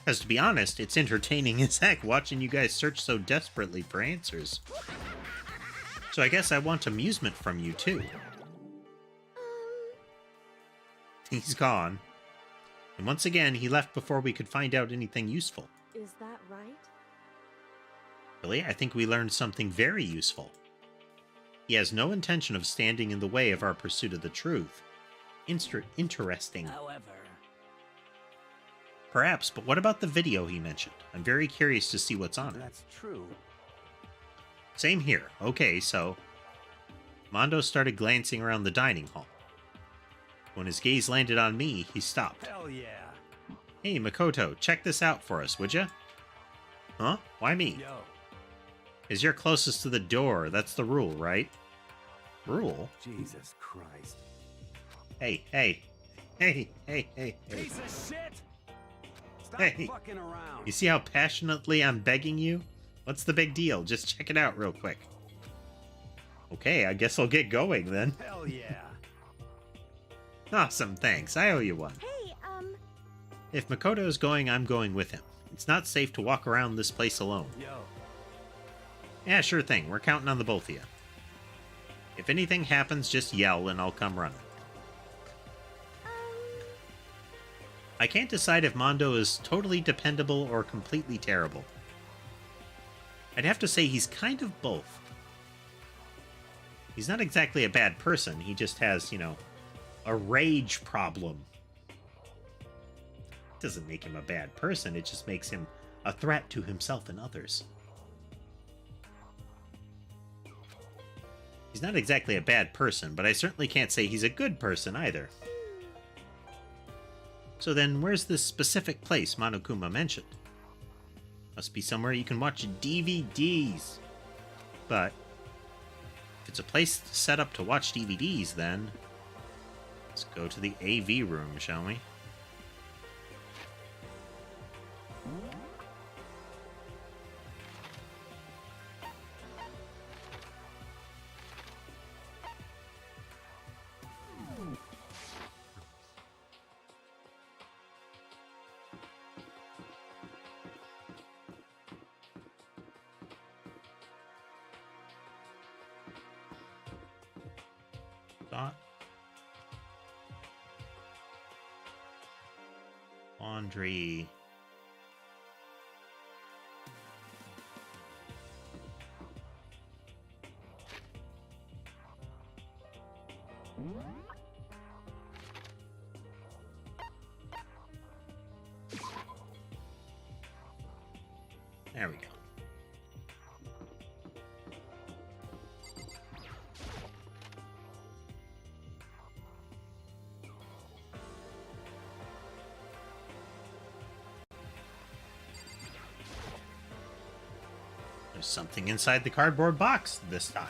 Because to be honest, it's entertaining as heck watching you guys search so desperately for answers. So I guess I want amusement from you too. He's gone. And once again, he left before we could find out anything useful. Is that right? Really, I think we learned something very useful. He has no intention of standing in the way of our pursuit of the truth. Interesting. However... Perhaps, but what about the video he mentioned? I'm very curious to see what's on it. That's true. Same here. Okay, so... Mondo started glancing around the dining hall. When his gaze landed on me, he stopped. Hell yeah. Hey, Makoto, check this out for us, would ya? Huh? Why me? Yo. 'Cause you're closest to the door. That's the rule, right? Rule? Jesus Christ. Hey, hey. Hey, hey, hey, hey. Piece of shit! Stop Hey. fucking around. You see how passionately I'm begging you? What's the big deal? Just check it out real quick. Okay, I guess I'll get going then. Hell yeah. Awesome, thanks. I owe you one. Hey, If Makoto's going, I'm going with him. It's not safe to walk around this place alone. Yo. Yeah, sure thing. We're counting on the both of you. If anything happens, just yell and I'll come running. I can't decide if Mondo is totally dependable or completely terrible. I'd have to say he's kind of both. He's not exactly a bad person. He just has, you know, a rage problem. It doesn't make him a bad person. It just makes him a threat to himself and others. He's not exactly a bad person, but I certainly can't say he's a good person either. So then, where's this specific place Monokuma mentioned? Must be somewhere you can watch DVDs. But, if it's a place set up to watch DVDs, then... let's go to the AV room, shall we? Thought. Laundry. There we go. There's something inside the cardboard box this time.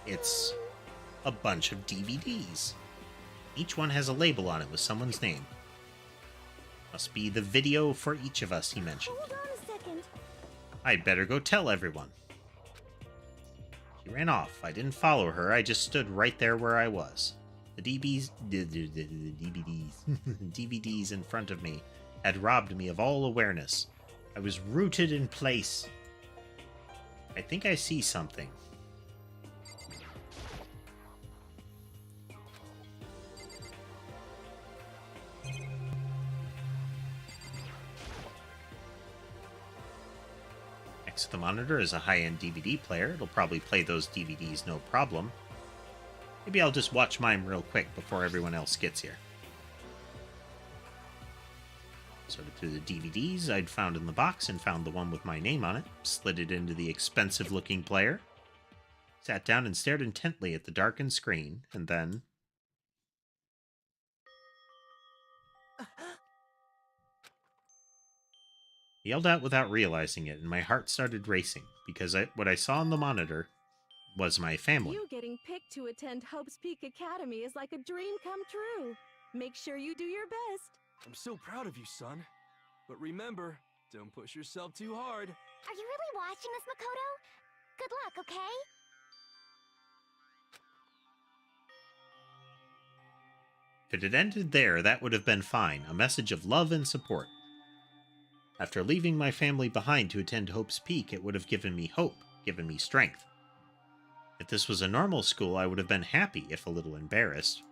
It's a bunch of DVDs. Each one has a label on it with someone's name. Must be the video for each of us, he mentioned. Hold on a second. I'd better go tell everyone. She ran off. I didn't follow her. I just stood right there where I was. The DVDs in front of me had robbed me of all awareness. I was rooted in place. I think I see something. Next to the monitor is a high-end DVD player. It'll probably play those DVDs no problem. Maybe I'll just watch mine real quick before everyone else gets here. Sorted through the DVDs I'd found in the box and found the one with my name on it. Slid it into the expensive-looking player. Sat down and stared intently at the darkened screen, and then... I yelled out without realizing it, and my heart started racing, because what I saw on the monitor was my family. You getting picked to attend Hope's Peak Academy is like a dream come true. Make sure you do your best. I'm so proud of you, son. But remember, don't push yourself too hard. Are you really watching this, Makoto? Good luck, okay? If it had ended there, that would have been fine. A message of love and support. After leaving my family behind to attend Hope's Peak, it would have given me hope, given me strength. If this was a normal school, I would have been happy, if a little embarrassed.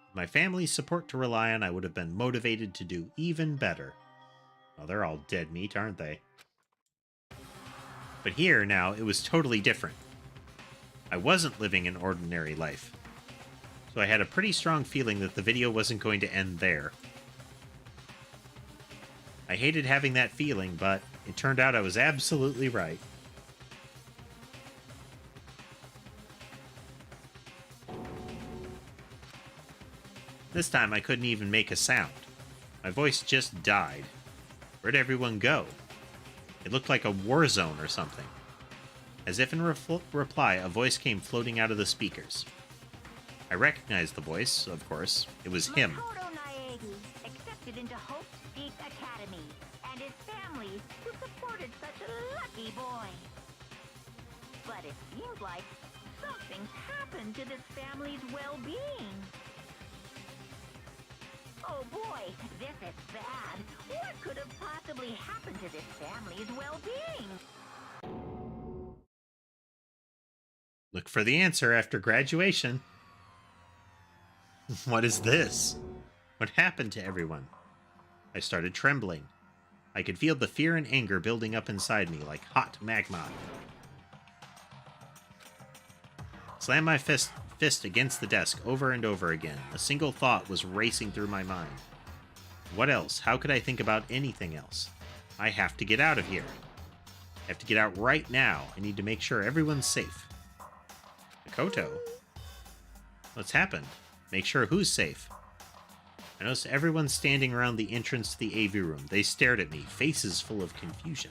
With my family's support to rely on, I would have been motivated to do even better. Well, they're all dead meat, aren't they? But here, now, it was totally different. I wasn't living an ordinary life. So I had a pretty strong feeling that the video wasn't going to end there. I hated having that feeling, but it turned out I was absolutely right. This time I couldn't even make a sound. My voice just died. Where'd everyone go? It looked like a war zone or something. As if in reply, a voice came floating out of the speakers. I recognized the voice, of course. It was him. Makoto Naegi, accepted into Hope's Peak Academy, and his family, who supported such a lucky boy. But it seems like something's happened to this family's well-being. Oh boy, this is bad. What could have possibly happened to this family's well-being? Look for the answer after graduation. What is this? What happened to everyone? I started trembling. I could feel the fear and anger building up inside me like hot magma. Slammed my fist against the desk over and over again. A single thought was racing through my mind. What else? How could I think about anything else? I have to get out of here. I have to get out right now. I need to make sure everyone's safe. Makoto? What's happened? Make sure who's safe? I noticed everyone standing around the entrance to the AV room. They stared at me, faces full of confusion.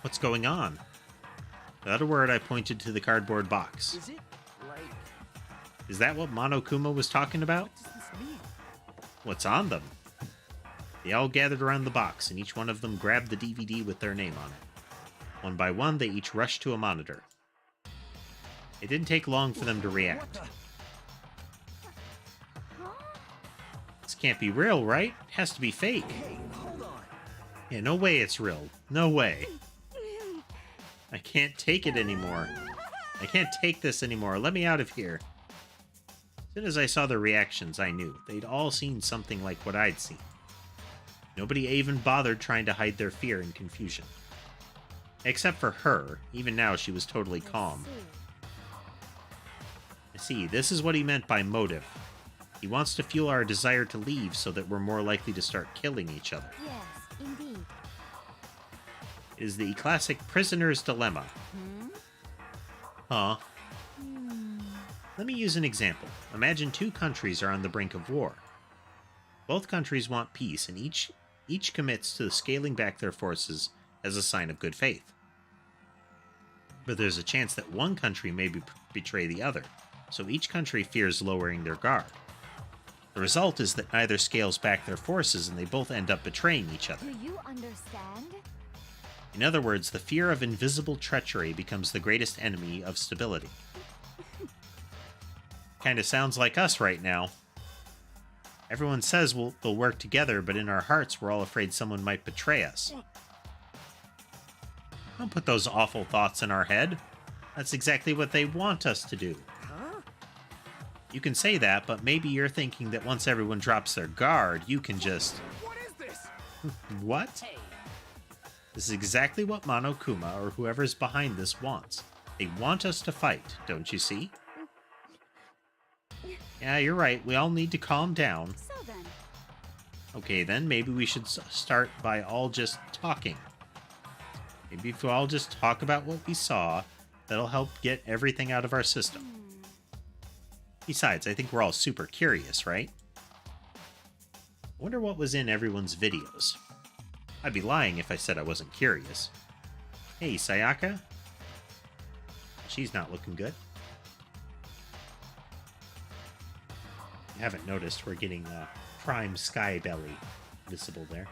What's going on? Without a word, I pointed to the cardboard box. Is it like... Is that what Monokuma was talking about? What does this mean? What's on them? They all gathered around the box, and each one of them grabbed the DVD with their name on it. One by one, they each rushed to a monitor. It didn't take long for them to react. This can't be real, right? It has to be fake. Hey, hold on. Yeah, no way it's real. No way. I can't take it anymore. I can't take this anymore. Let me out of here. As soon as I saw their reactions, I knew. They'd all seen something like what I'd seen. Nobody even bothered trying to hide their fear and confusion. Except for her. Even now, she was totally calm. I see, this is what he meant by motive. He wants to fuel our desire to leave so that we're more likely to start killing each other. Yes, indeed. It is the classic prisoner's dilemma. Huh? Let me use an example. Imagine two countries are on the brink of war. Both countries want peace, and each Each commits to scaling back their forces as a sign of good faith. But there's a chance that one country may betray the other, so each country fears lowering their guard. The result is that neither scales back their forces and they both end up betraying each other. Do you understand? In other words, the fear of invisible treachery becomes the greatest enemy of stability. Kinda sounds like us right now. Everyone says they'll work together, but in our hearts we're all afraid someone might betray us. Don't put those awful thoughts in our head. That's exactly what they want us to do. You can say that, but maybe you're thinking that once everyone drops their guard, you can just... What is this? What? This is exactly what Monokuma, or whoever's behind this, wants. They want us to fight, don't you see? Yeah, you're right. We all need to calm down. So then, Okay, then maybe we should start by all just talking. Maybe if we all just talk about what we saw, that'll help get everything out of our system. Besides, I think we're all super curious, right? I wonder what was in everyone's videos. I'd be lying if I said I wasn't curious. Hey, Sayaka? She's not looking good. You haven't noticed we're getting prime sky belly visible there.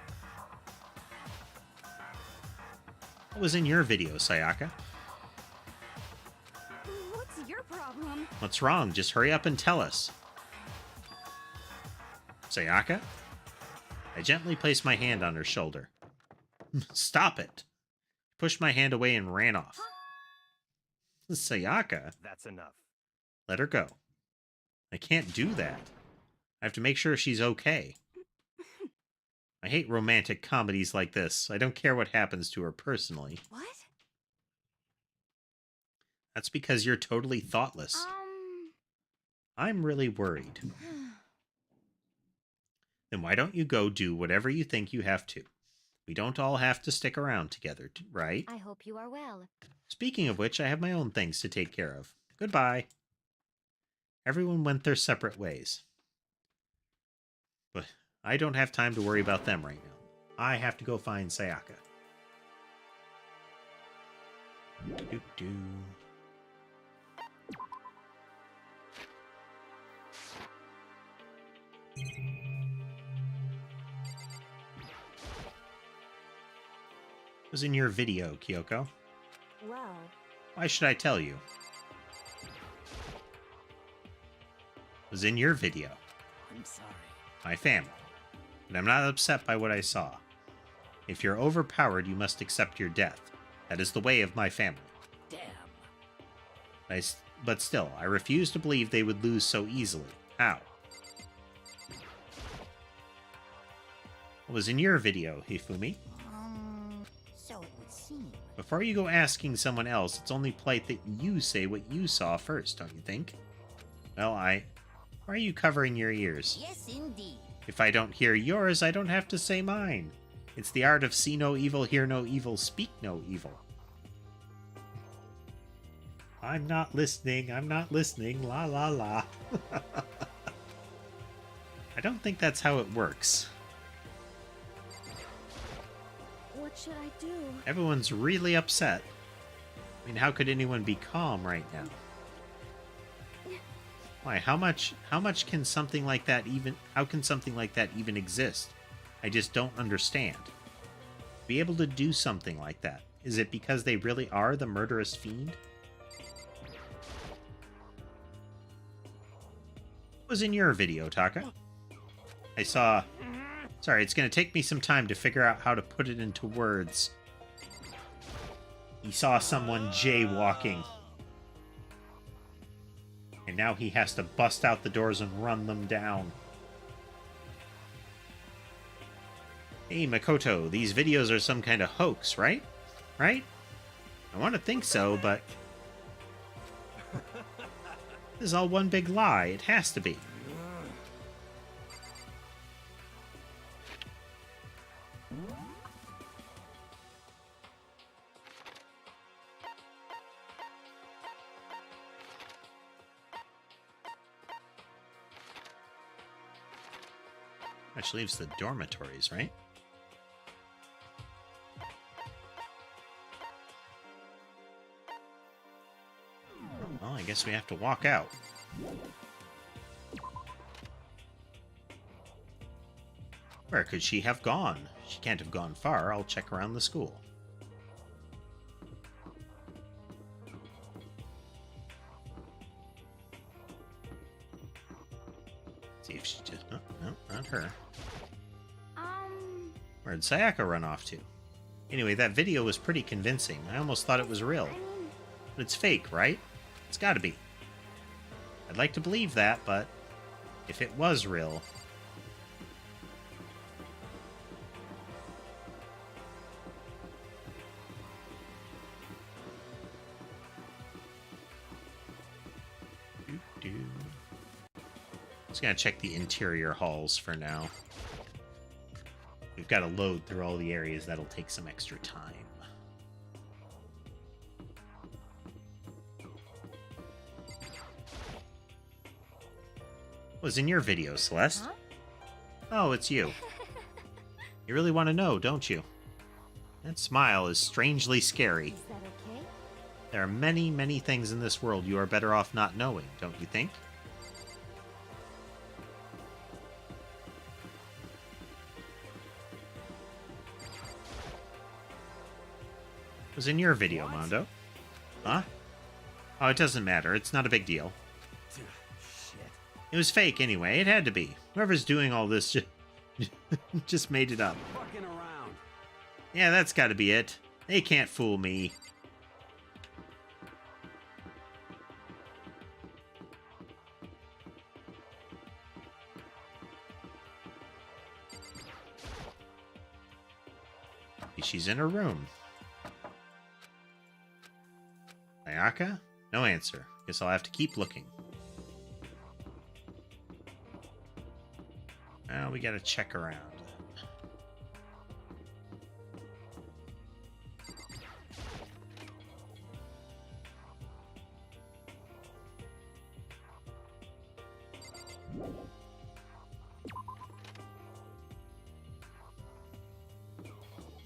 What was in your video, Sayaka? what's your problem? What's wrong? Just hurry up and tell us. Sayaka? I gently placed my hand on her shoulder. Stop it! Pushed my hand away and ran off. Sayaka? That's enough. Let her go. I can't do that. I have to make sure she's okay. I hate romantic comedies like this. I don't care what happens to her personally. What? That's because you're totally thoughtless. I'm really worried. Then why don't you go do whatever you think you have to? We don't all have to stick around together, right? I hope you are well. Speaking of which, I have my own things to take care of. Goodbye. Everyone went their separate ways. But I don't have time to worry about them right now. I have to go find Sayaka. Doo-doo. Was in your video, Kyoko. Well, Why should I tell you? Was in your video. I'm sorry. My family. But I'm not upset by what I saw. If you're overpowered, you must accept your death. That is the way of my family. Damn. But still, I refuse to believe they would lose so easily. How? What was in your video, Hifumi? So it would seem. Before you go asking someone else, it's only polite that you say what you saw first, don't you think? Well, why are you covering your ears? Yes, indeed. If I don't hear yours, I don't have to say mine. It's the art of see no evil, hear no evil, speak no evil. I'm not listening, la la la. I don't think that's how it works. what should I do? Everyone's really upset. I mean, how could anyone be calm right now? Why, how much can something like that how can something like that even exist? I just don't understand. Be able to do something like that. Is it because they really are the murderous fiend? What was in your video, Taka? I saw... Sorry, it's going to take me some time to figure out how to put it into words. He saw someone jaywalking. And now he has to bust out the doors and run them down. Hey, Makoto, these videos are some kind of hoax, right? Right? I want to think so, but... This is all one big lie. It has to be. Which leaves the dormitories, right? Well, I guess we have to walk out. Where could she have gone? She can't have gone far. I'll check around the school. See if she just... Oh, no, not her. Where'd Sayaka run off to? Anyway, that video was pretty convincing. I almost thought it was real. But it's fake, right? It's gotta be. I'd like to believe that, but if it was real... Just gonna check the interior halls for now. We've got to load through all the areas. That'll take some extra time. Was in your video, Celeste? Huh? Oh, it's you. You really want to know, don't you? That smile is strangely scary. Is that okay? There are many, many things in this world you are better off not knowing, don't you think? Was in your video, What? Mondo. Huh? Oh, it doesn't matter. It's not a big deal. Shit. It was fake anyway. It had to be. Whoever's doing all this just made it up. Fucking around. Yeah, that's got to be it. They can't fool me. She's in her room. Sayaka? No answer. Guess I'll have to keep looking. Well, we gotta check around.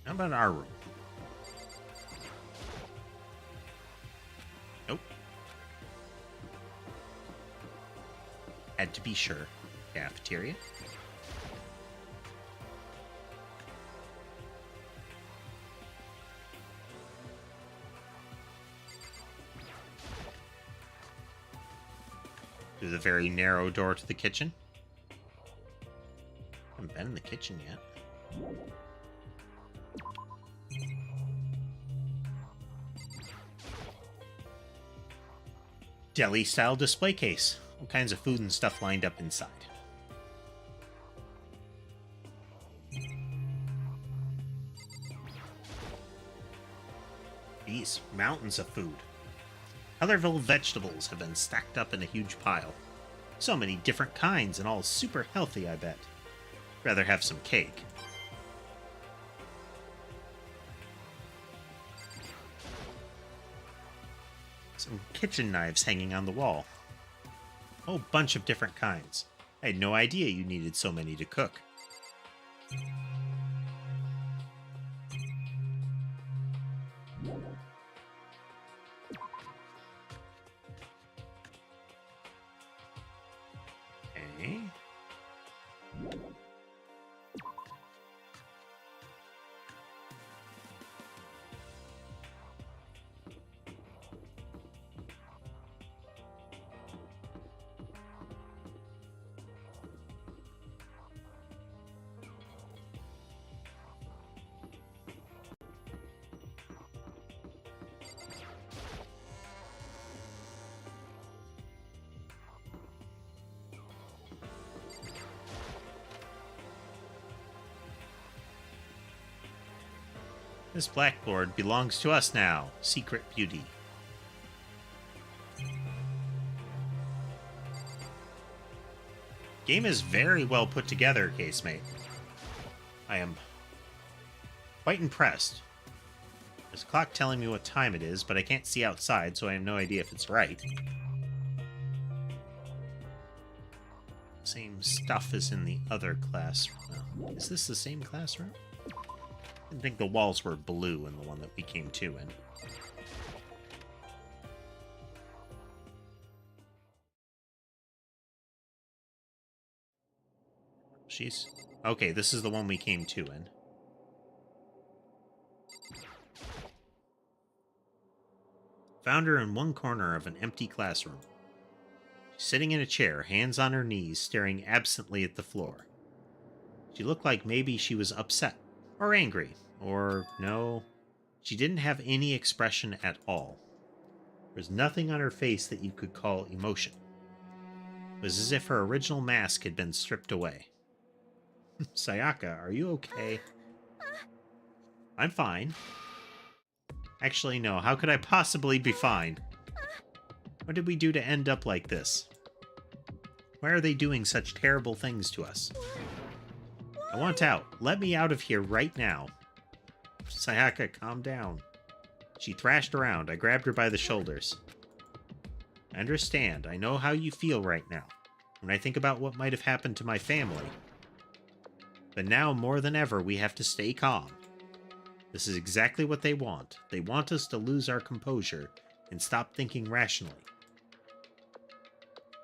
How about our room? Nope. Had to be sure. Cafeteria. Through the very narrow door to the kitchen. Haven't been in the kitchen yet. Deli-style display case. All kinds of food and stuff lined up inside. These mountains of food. Colorful vegetables have been stacked up in a huge pile. So many different kinds and all super healthy, I bet. Rather have some cake. Some kitchen knives hanging on the wall. A whole bunch of different kinds. I had no idea you needed so many to cook. Okay. This blackboard belongs to us now, Secret Beauty. Game is very well put together, casemate. I am quite impressed. There's a clock telling me what time it is, but I can't see outside, so I have no idea if it's right. Same stuff as in the other classroom. Oh, is this the same classroom? I think the walls were blue in the one that we came to in. she's... Okay, this is the one we came to in. Found her in one corner of an empty classroom. She's sitting in a chair, hands on her knees, staring absently at the floor. She looked like maybe she was upset, or angry, or no, she didn't have any expression at all. There was nothing on her face that you could call emotion. It was as if her original mask had been stripped away. Sayaka, are you okay? I'm fine. Actually, no. How could I possibly be fine? What did we do to end up like this? Why are they doing such terrible things to us? I want out. Let me out of here right now. Sayaka, calm down. She thrashed around. I grabbed her by the shoulders. I understand. I know how you feel right now, when I think about what might have happened to my family. But now, more than ever, we have to stay calm. This is exactly what they want. They want us to lose our composure and stop thinking rationally.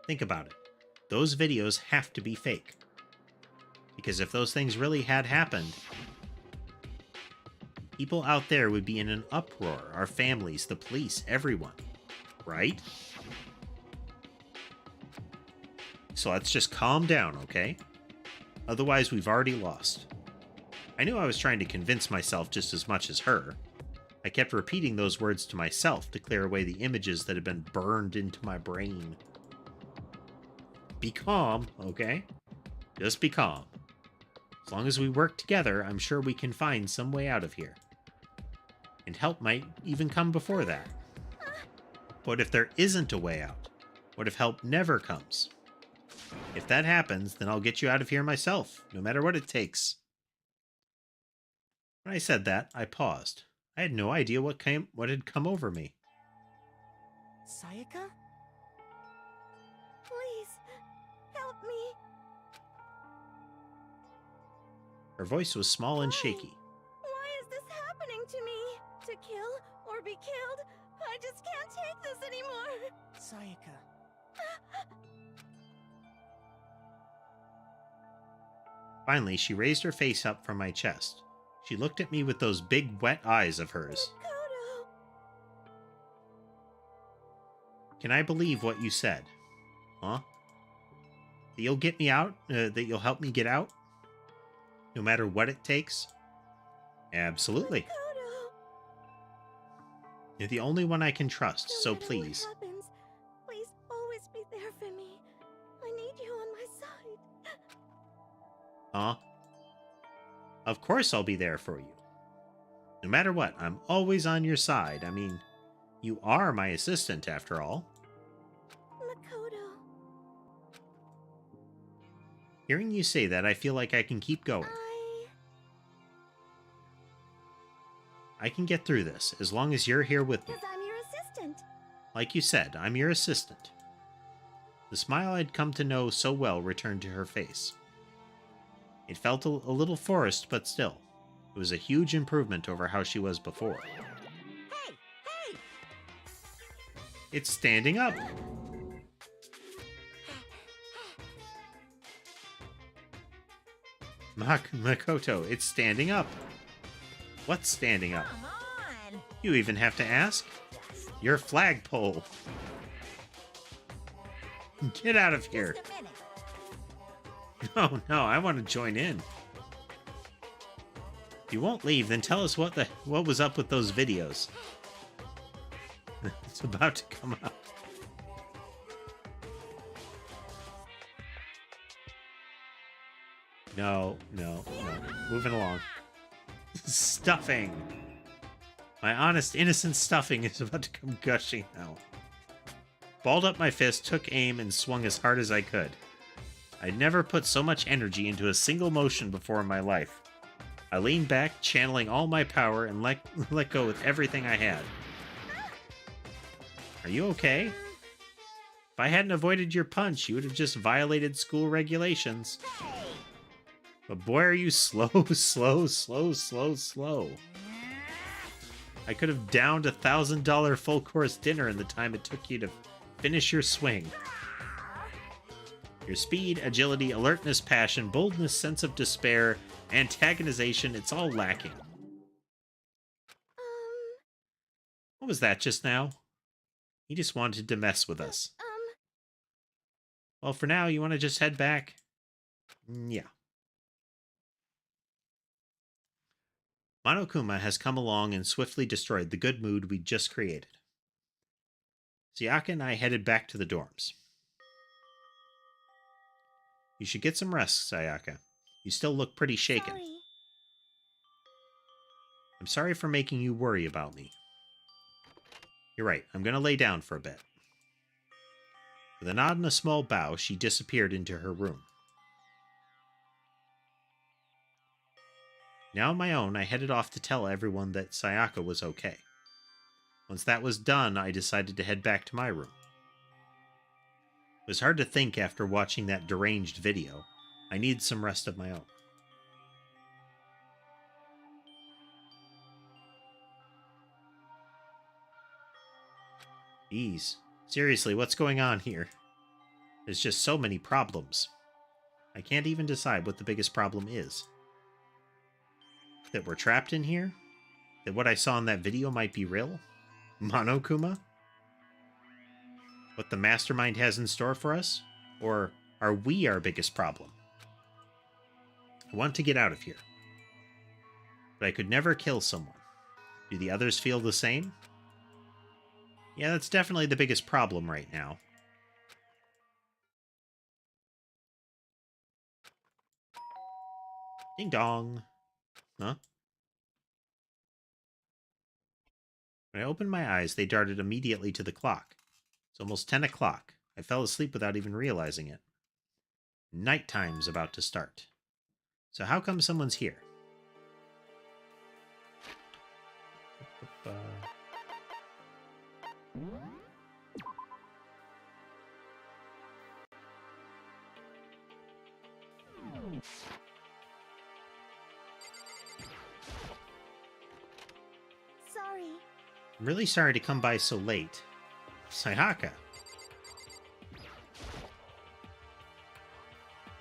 Think about it. Those videos have to be fake. Because if those things really had happened, people out there would be in an uproar. Our families, the police, everyone. Right? So let's just calm down, okay? Otherwise, we've already lost. I knew I was trying to convince myself just as much as her. I kept repeating those words to myself to clear away the images that had been burned into my brain. Be calm, okay? Just be calm. As long as we work together, I'm sure we can find some way out of here. And help might even come before that. But if there isn't a way out? What if help never comes? If that happens, then I'll get you out of here myself, no matter what it takes. When I said that, I paused. I had no idea what had come over me. Sayaka? Please, help me. Her voice was small and shaky. Why is this happening to me? To kill or be killed? I just can't take this anymore. Sayaka. Finally, she raised her face up from my chest. She looked at me with those big, wet eyes of hers. Makoto. Can I believe what you said? Huh? That you'll get me out? That you'll help me get out? No matter what it takes? Absolutely. Makoto. You're the only one I can trust, No so matter please. What happens, please always be there for me. I need you on my side. Huh? Of course I'll be there for you. No matter what, I'm always on your side. I mean, you are my assistant after all. Makoto. Hearing you say that, I feel like I can keep going. I can get through this, as long as you're here with me. Because I'm your assistant. Like you said, I'm your assistant. The smile I'd come to know so well returned to her face. It felt a little forced, but still. It was a huge improvement over how she was before. Hey! Hey! It's standing up! Makoto, it's standing up! What's standing up? Come on! You even have to ask? Your flagpole! Get out of here! Just a minute. No, I want to join in. If you won't leave, then tell us what was up with those videos. It's about to come out. No. Moving along. Stuffing. My honest, innocent stuffing is about to come gushing out. Balled up my fist, took aim, and swung as hard as I could. I'd never put so much energy into a single motion before in my life. I leaned back, channeling all my power, and let go with everything I had. Are you okay? If I hadn't avoided your punch, you would have just violated school regulations. But boy, are you slow. I could have downed a $1,000 full-course dinner in the time it took you to finish your swing. Your speed, agility, alertness, passion, boldness, sense of despair, antagonization, it's all lacking. What was that just now? He just wanted to mess with us. Well, for now, you want to just head back? Yeah. Monokuma has come along and swiftly destroyed the good mood we'd just created. Sayaka and I headed back to the dorms. You should get some rest, Sayaka. You still look pretty shaken. Sorry. I'm sorry for making you worry about me. You're right, I'm going to lay down for a bit. With a nod and a small bow, she disappeared into her room. Now on my own, I headed off to tell everyone that Sayaka was okay. Once that was done, I decided to head back to my room. It was hard to think after watching that deranged video. I needed some rest of my own. Jeez. Seriously, what's going on here? There's just so many problems. I can't even decide what the biggest problem is. That we're trapped in here? That what I saw in that video might be real? Monokuma? What the mastermind has in store for us? Or are we our biggest problem? I want to get out of here. But I could never kill someone. Do the others feel the same? Yeah, that's definitely the biggest problem right now. Ding dong. Huh? When I opened my eyes, they darted immediately to the clock. It's almost 10 o'clock. I fell asleep without even realizing it. Nighttime's about to start. So how come someone's here? Sorry. I'm really sorry to come by so late. Sayaka.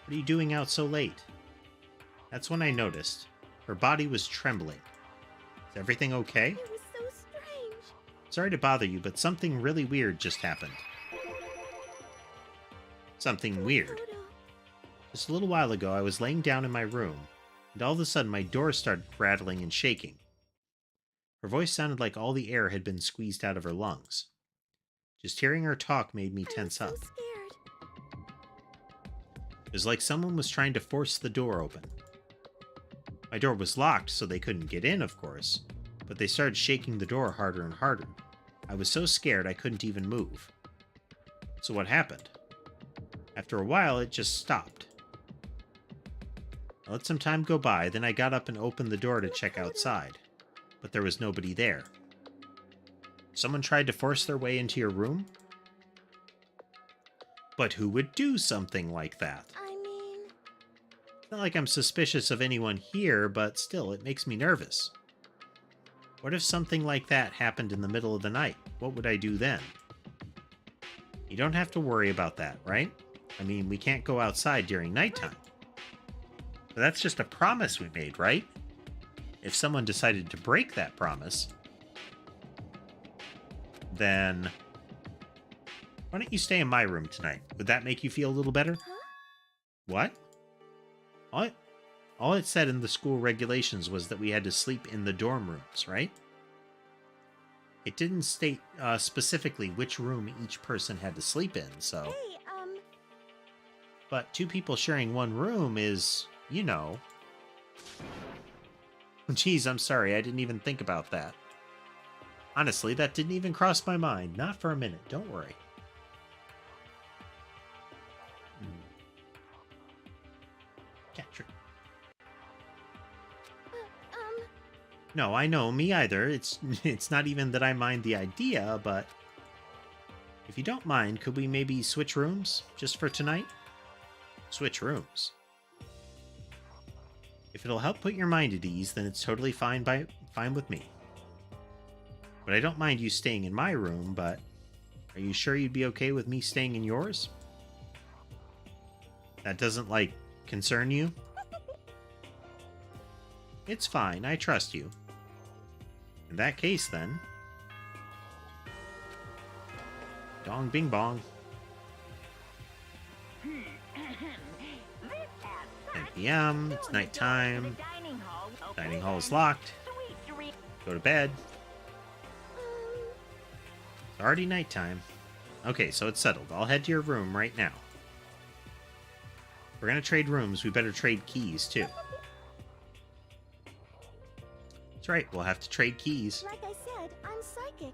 What are you doing out so late? That's when I noticed. Her body was trembling. Is everything okay? It was so strange. Sorry to bother you, but something really weird just happened. Something weird. Photo. Just a little while ago, I was laying down in my room, and all of a sudden my door started rattling and shaking. Her voice sounded like all the air had been squeezed out of her lungs. Just hearing her talk made me tense I up. was so scared. It was like someone was trying to force the door open. My door was locked, so they couldn't get in, of course, but they started shaking the door harder and harder. I was so scared I couldn't even move. So what happened? After a while, it just stopped. I let some time go by, then I got up and opened the door to check outside, but there was nobody there. Someone tried to force their way into your room? But who would do something like that? I mean, It's not like I'm suspicious of anyone here, but still, it makes me nervous. What if something like that happened in the middle of the night? What would I do then? You don't have to worry about that, right? I mean, we can't go outside during nighttime. But that's just a promise we made, right? If someone decided to break that promise, then why don't you stay in my room tonight? Would that make you feel a little better? Huh? What? All it said in the school regulations was that we had to sleep in the dorm rooms, right? It didn't state specifically which room each person had to sleep in, so... hey, But two people sharing one room is, you know... Geez, I'm sorry, I didn't even think about that. Honestly, that didn't even cross my mind. Not for a minute, don't worry. Catcher. No, I know, me either. It's not even that I mind the idea, but... If you don't mind, could we maybe switch rooms? Just for tonight? Switch rooms. If it'll help put your mind at ease, then it's totally fine with me. But I don't mind you staying in my room, but... Are you sure you'd be okay with me staying in yours? That doesn't, like, concern you? It's fine, I trust you. In that case, then... Dong bing bong. 10 p.m., it's nighttime. Dining hall is locked. Go to bed. It's already nighttime. Okay, so it's settled. I'll head to your room right now. We're gonna trade rooms. We better trade keys, too. That's right, we'll have to trade keys. Like I said, I'm psychic.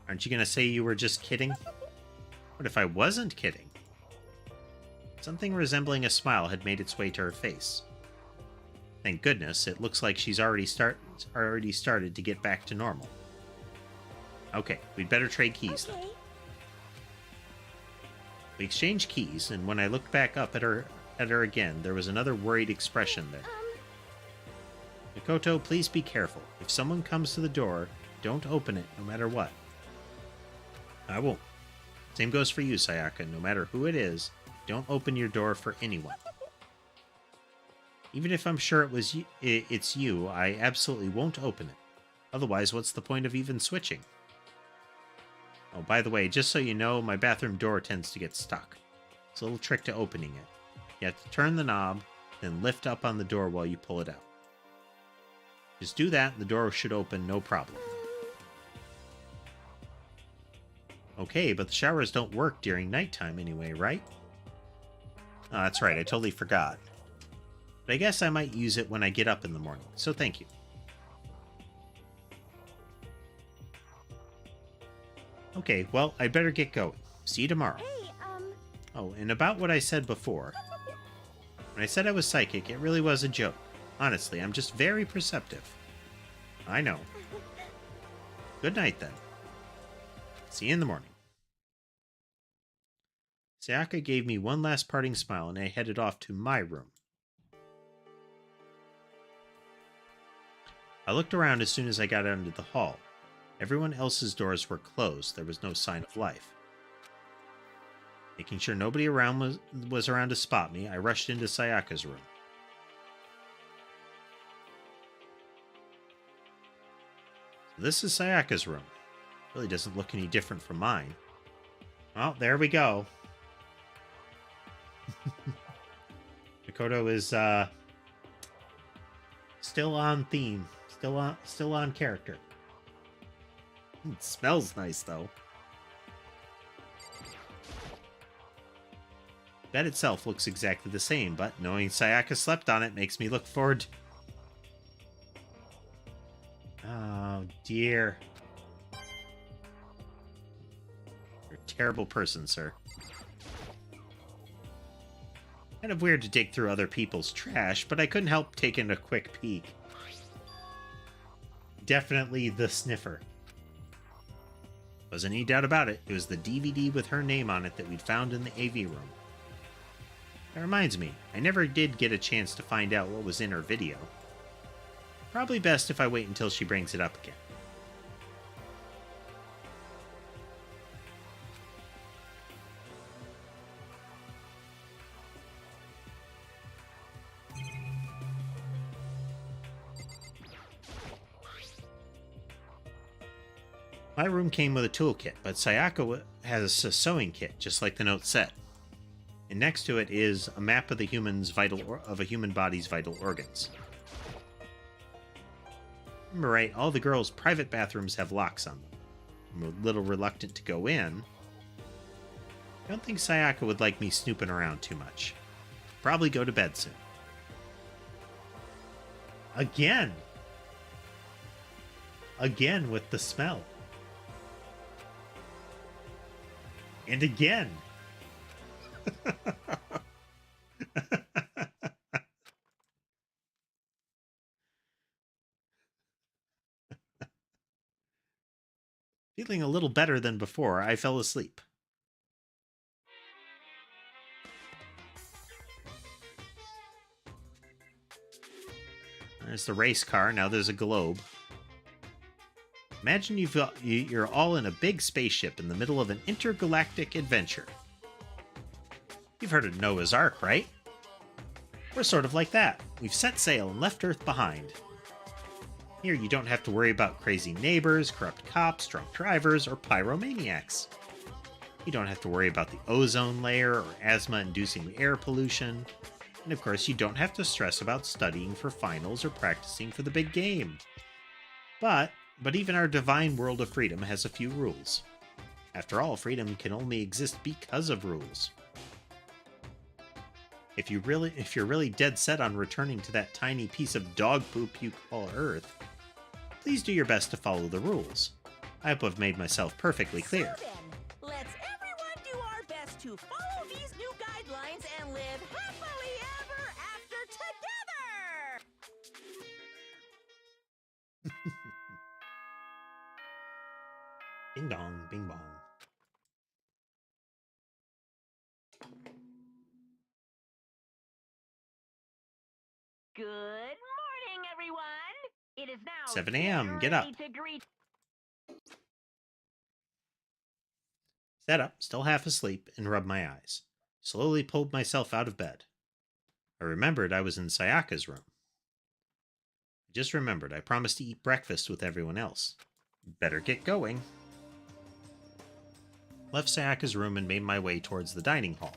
Aren't you gonna say you were just kidding? What if I wasn't kidding? Something resembling a smile had made its way to her face. Thank goodness, it looks like she's already started to get back to normal. Okay, we'd better trade keys then. Okay. We exchanged keys, and when I looked back up at her again, there was another worried expression there. Mikoto, please be careful. If someone comes to the door, don't open it, no matter what. I won't. Same goes for you, Sayaka. No matter who it is, don't open your door for anyone. Even if I'm sure it's you, I absolutely won't open it. Otherwise, what's the point of even switching? Oh, by the way, just so you know, my bathroom door tends to get stuck. It's a little trick to opening it. You have to turn the knob, then lift up on the door while you pull it out. Just do that, and the door should open no problem. Okay, but the showers don't work during nighttime anyway, right? Oh, that's right, I totally forgot. But I guess I might use it when I get up in the morning, so thank you. Okay, well, I'd better get going. See you tomorrow. Hey, Oh, and about what I said before. When I said I was psychic, it really was a joke. Honestly, I'm just very perceptive. I know. Good night, then. See you in the morning. Sayaka gave me one last parting smile, and I headed off to my room. I looked around as soon as I got out into the hall. Everyone else's doors were closed. There was no sign of life. Making sure nobody around was around to spot me, I rushed into Sayaka's room. So this is Sayaka's room. Really doesn't look any different from mine. Well, there we go. Mikoto is still on theme. Still on character. It smells nice, though. The bed itself looks exactly the same, but knowing Sayaka slept on it makes me look forward to... Oh, dear. You're a terrible person, sir. Kind of weird to dig through other people's trash, but I couldn't help taking a quick peek. Definitely the sniffer. Wasn't any doubt about it. It was the DVD with her name on it that we'd found in the AV room. That reminds me, I never did get a chance to find out what was in her video. Probably best if I wait until she brings it up again. My room came with a toolkit, but Sayaka has a sewing kit, just like the note said. And next to it is a map of a human body's vital organs. Remember right, all the girls' private bathrooms have locks on them. I'm a little reluctant to go in. I don't think Sayaka would like me snooping around too much. Probably go to bed soon. Again! Again with the smell. And again. Feeling a little better than before, I fell asleep. There's the race car, now there's a globe. Imagine you're all in a big spaceship in the middle of an intergalactic adventure. You've heard of Noah's Ark, right? We're sort of like that. We've set sail and left Earth behind. Here you don't have to worry about crazy neighbors, corrupt cops, drunk drivers, or pyromaniacs. You don't have to worry about the ozone layer or asthma-inducing air pollution. And of course, you don't have to stress about studying for finals or practicing for the big game. But even our divine world of freedom has a few rules. After all, freedom can only exist because of rules. If you're really dead set on returning to that tiny piece of dog poop you call Earth, please do your best to follow the rules. I hope I've made myself perfectly clear. So then, let's everyone do our best to follow these new guidelines and live happily ever after together! Ding dong, bing bong. Good morning, everyone! It is now 7 a.m., get up. to greet Sat up, still half asleep, and rubbed my eyes. Slowly pulled myself out of bed. I remembered I was in Sayaka's room. I just remembered I promised to eat breakfast with everyone else. Better get going. Left Sayaka's room and made my way towards the dining hall.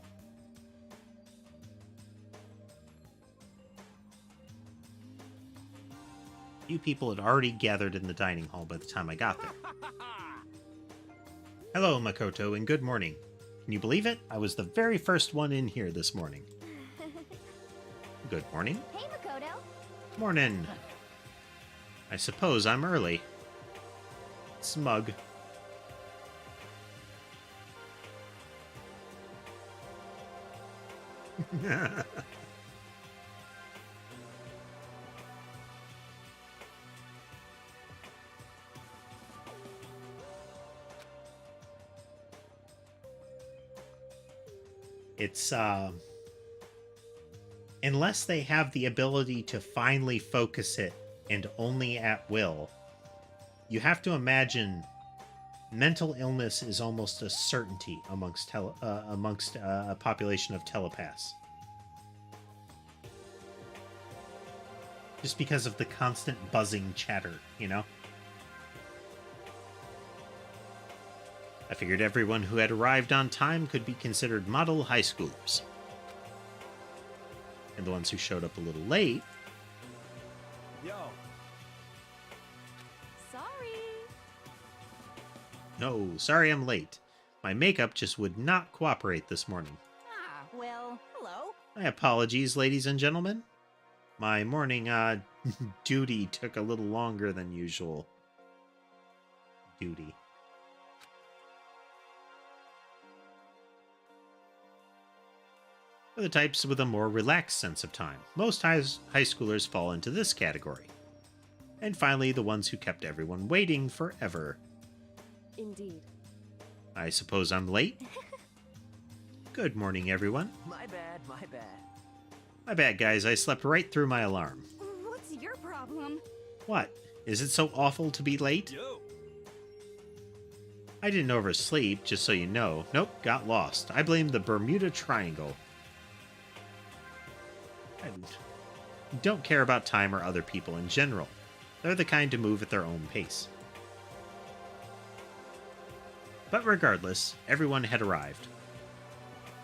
Few people had already gathered in the dining hall by the time I got there. Hello, Makoto, and good morning. Can you believe it? I was the very first one in here this morning. Good morning. Hey, Makoto. Morning. I suppose I'm early. Smug. It's, unless they have the ability to finally focus it and only at will, you have to imagine mental illness is almost a certainty amongst a population of telepaths. Just because of the constant buzzing chatter, you know? I figured everyone who had arrived on time could be considered model high schoolers. And the ones who showed up a little late... Yo, Sorry. No, sorry I'm late. My makeup just would not cooperate this morning. Ah, well, hello. My apologies, ladies and gentlemen. My morning, duty took a little longer than usual. Duty. For the types with a more relaxed sense of time, most high schoolers fall into this category. And finally, the ones who kept everyone waiting forever. Indeed. I suppose I'm late? Good morning, everyone. my bad, my bad. My bad, guys. I slept right through my alarm. What's your problem? What? Is it so awful to be late? Yo, I didn't oversleep, just so you know. Nope, got lost. I blame the Bermuda Triangle. I don't care about time or other people in general. They're the kind to move at their own pace. But regardless, everyone had arrived.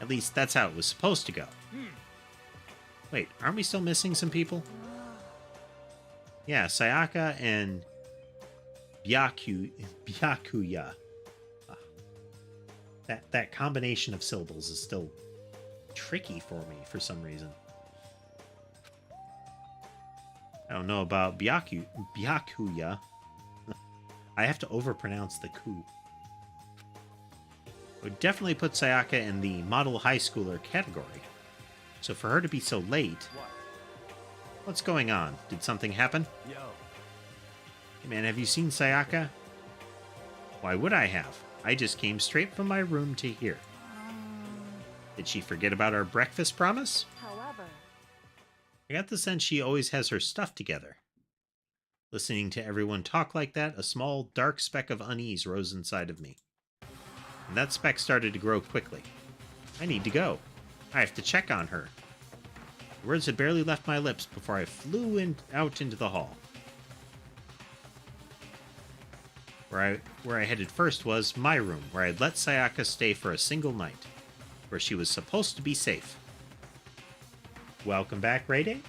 At least that's how it was supposed to go. Wait, aren't we still missing some people? Yeah, Sayaka and Byakuya. That combination of syllables is still tricky for me for some reason. I don't know about Byakuya. I have to overpronounce the ku. Would definitely put Sayaka in the model high schooler category. So for her to be so late, what? what's going on? Did something happen? Yo, Hey man, have you seen Sayaka? Why would I have? I just came straight from my room to here. Did she forget about our breakfast promise? However, I got the sense she always has her stuff together. Listening to everyone talk like that, a small, dark speck of unease rose inside of me. And that speck started to grow quickly. I need to go. I have to check on her. The words had barely left my lips before I flew out into the hall. Where I headed first was my room, where I'd let Sayaka stay for a single night, where she was supposed to be safe. Welcome back, Rayday.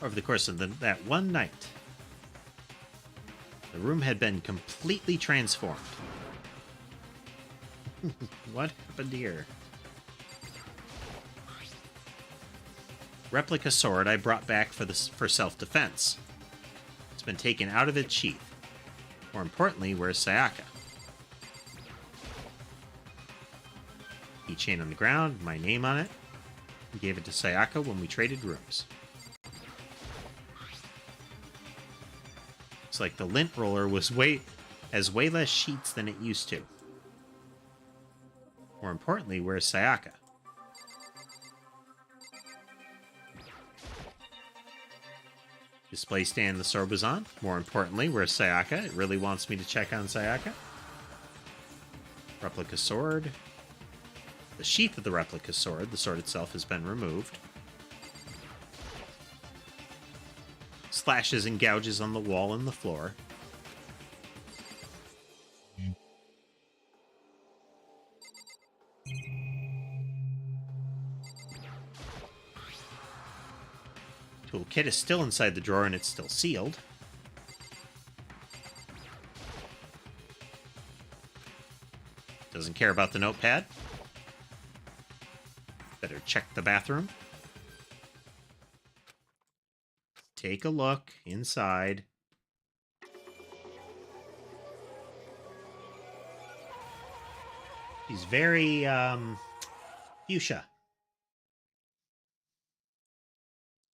Over the course of that one night, the room had been completely transformed. What happened here? Replica sword I brought back for self-defense. It's been taken out of its sheath. More importantly, where's Sayaka? Keychain on the ground, my name on it. I gave it to Sayaka when we traded rooms. Looks like the lint roller has way less sheets than it used to. More importantly, where's Sayaka? Display stand the sword was on. More importantly, where's Sayaka? It really wants me to check on Sayaka. Replica sword. The sheath of the replica sword, the sword itself, has been removed. Slashes and gouges on the wall and the floor. Toolkit is still inside the drawer and it's still sealed. Doesn't care about the notepad. Better check the bathroom. Take a look inside. He's very, fuchsia.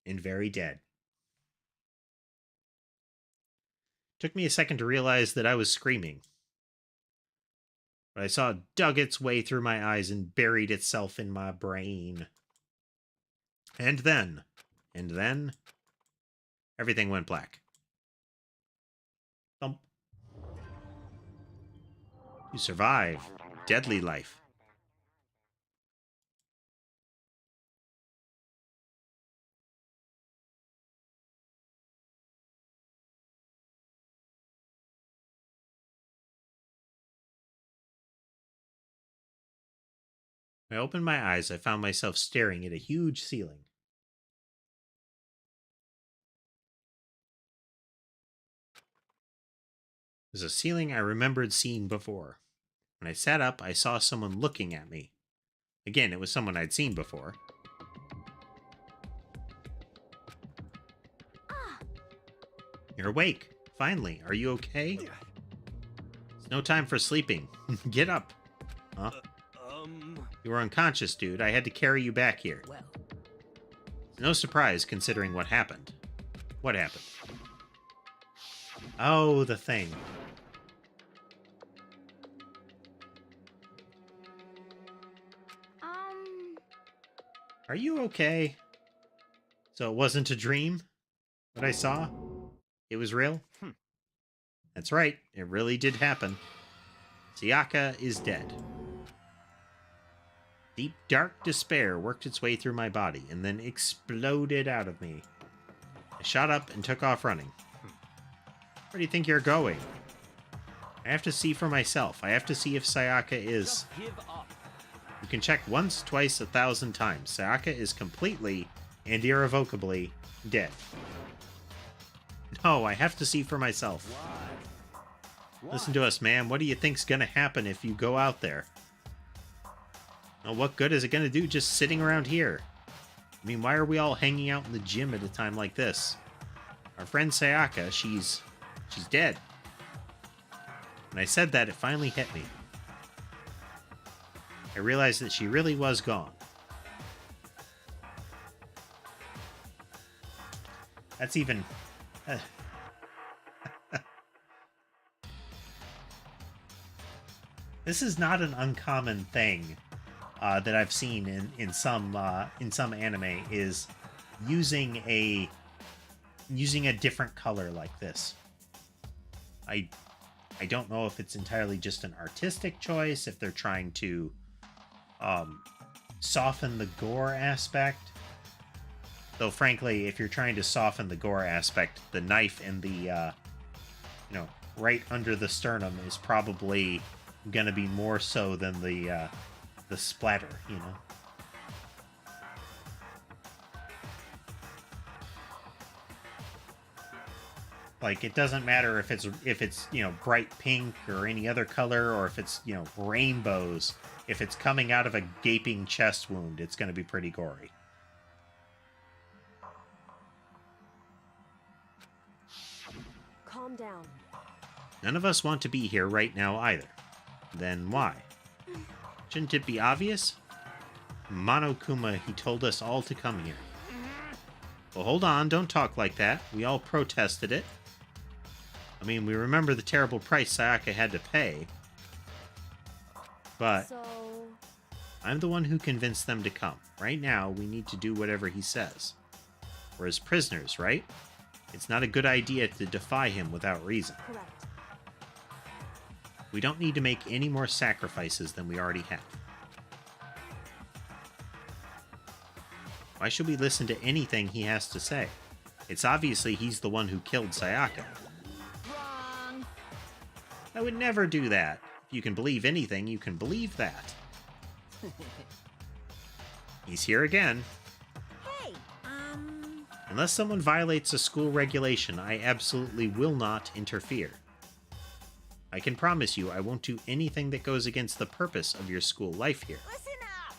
And very dead. Took me a second to realize that I was screaming. But I saw it dug its way through my eyes and buried itself in my brain. And then, everything went black. Thump. You survive. Deadly life. When I opened my eyes, I found myself staring at a huge ceiling. It was a ceiling I remembered seeing before. When I sat up, I saw someone looking at me. Again, it was someone I'd seen before. You're awake. Finally. Are you okay? It's no time for sleeping. Get up. Huh? You were unconscious, dude. I had to carry you back here. Well, It's no surprise considering what happened. What happened? Oh, the thing. Are you okay? So it wasn't a dream? What I saw? It was real? That's right. It really did happen. Sayaka is dead. Deep, dark despair worked its way through my body and then exploded out of me. I shot up and took off running. Where do you think you're going? I have to see for myself. I have to see if Sayaka is... Just give up. You can check once, twice, 1,000 times. Sayaka is completely and irrevocably dead. No, I have to see for myself. Why? Listen to us, man. What do you think's gonna happen if you go out there? Well, what good is it gonna do just sitting around here? I mean, why are we all hanging out in the gym at a time like this? Our friend Sayaka, she's dead. When I said that, it finally hit me. I realized that she really was gone. That's even... This is not an uncommon thing that I've seen in some anime, is using a different color like this. I don't know if it's entirely just an artistic choice, if they're trying to soften the gore aspect. Though, frankly, if you're trying to soften the gore aspect, the knife in the, right under the sternum is probably going to be more so than the splatter, Like, it doesn't matter if it's bright pink or any other color, or if it's rainbows. If it's coming out of a gaping chest wound, it's going to be pretty gory. Calm down. None of us want to be here right now either. Then why? Shouldn't it be obvious? Monokuma, he told us all to come here. Well, hold on, don't talk like that. We all protested it. I mean, we remember the terrible price Sayaka had to pay. But So... I'm the one who convinced them to come. Right now, we need to do whatever he says. We're his prisoners, right? It's not a good idea to defy him without reason. Correct. We don't need to make any more sacrifices than we already have. Why should we listen to anything he has to say? It's obviously he's the one who killed Sayaka. Wrong. I would never do that. If you can believe anything, you can believe that. He's here again. Hey, Unless someone violates a school regulation, I absolutely will not interfere. I can promise you I won't do anything that goes against the purpose of your school life here. listen up.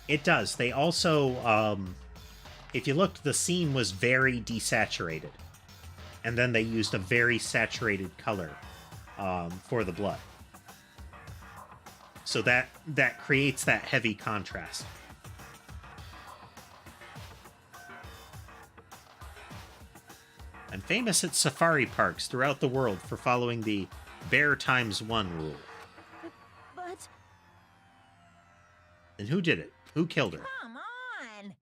It does. They also, if you looked, the scene was very desaturated. And then they used a very saturated color for the blood. So that creates that heavy contrast. I'm famous at safari parks throughout the world for following the bear times one rule. But... Then who did it? Who killed her? Come on.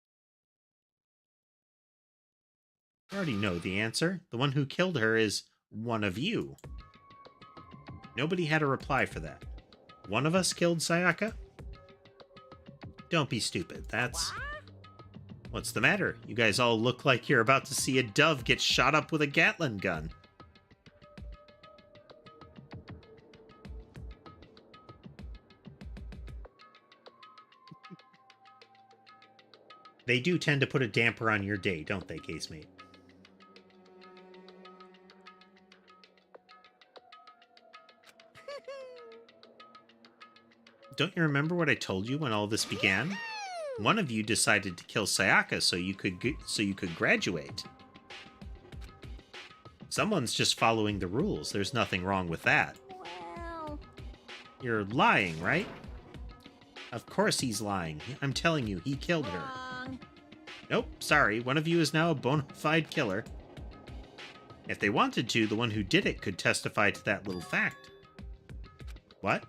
I already know the answer. The one who killed her is one of you. Nobody had a reply for that. One of us killed Sayaka? Don't be stupid. That's... What? What's the matter? You guys all look like you're about to see a dove get shot up with a Gatling gun. They do tend to put a damper on your day, don't they, casemate? Don't you remember what I told you when all this began? One of you decided to kill Sayaka so you could graduate. Someone's just following the rules. There's nothing wrong with that. well... You're lying, right? Of course he's lying. I'm telling you, he killed her. Wrong. Nope, sorry. One of you is now a bona fide killer. If they wanted to, the one who did it could testify to that little fact. What?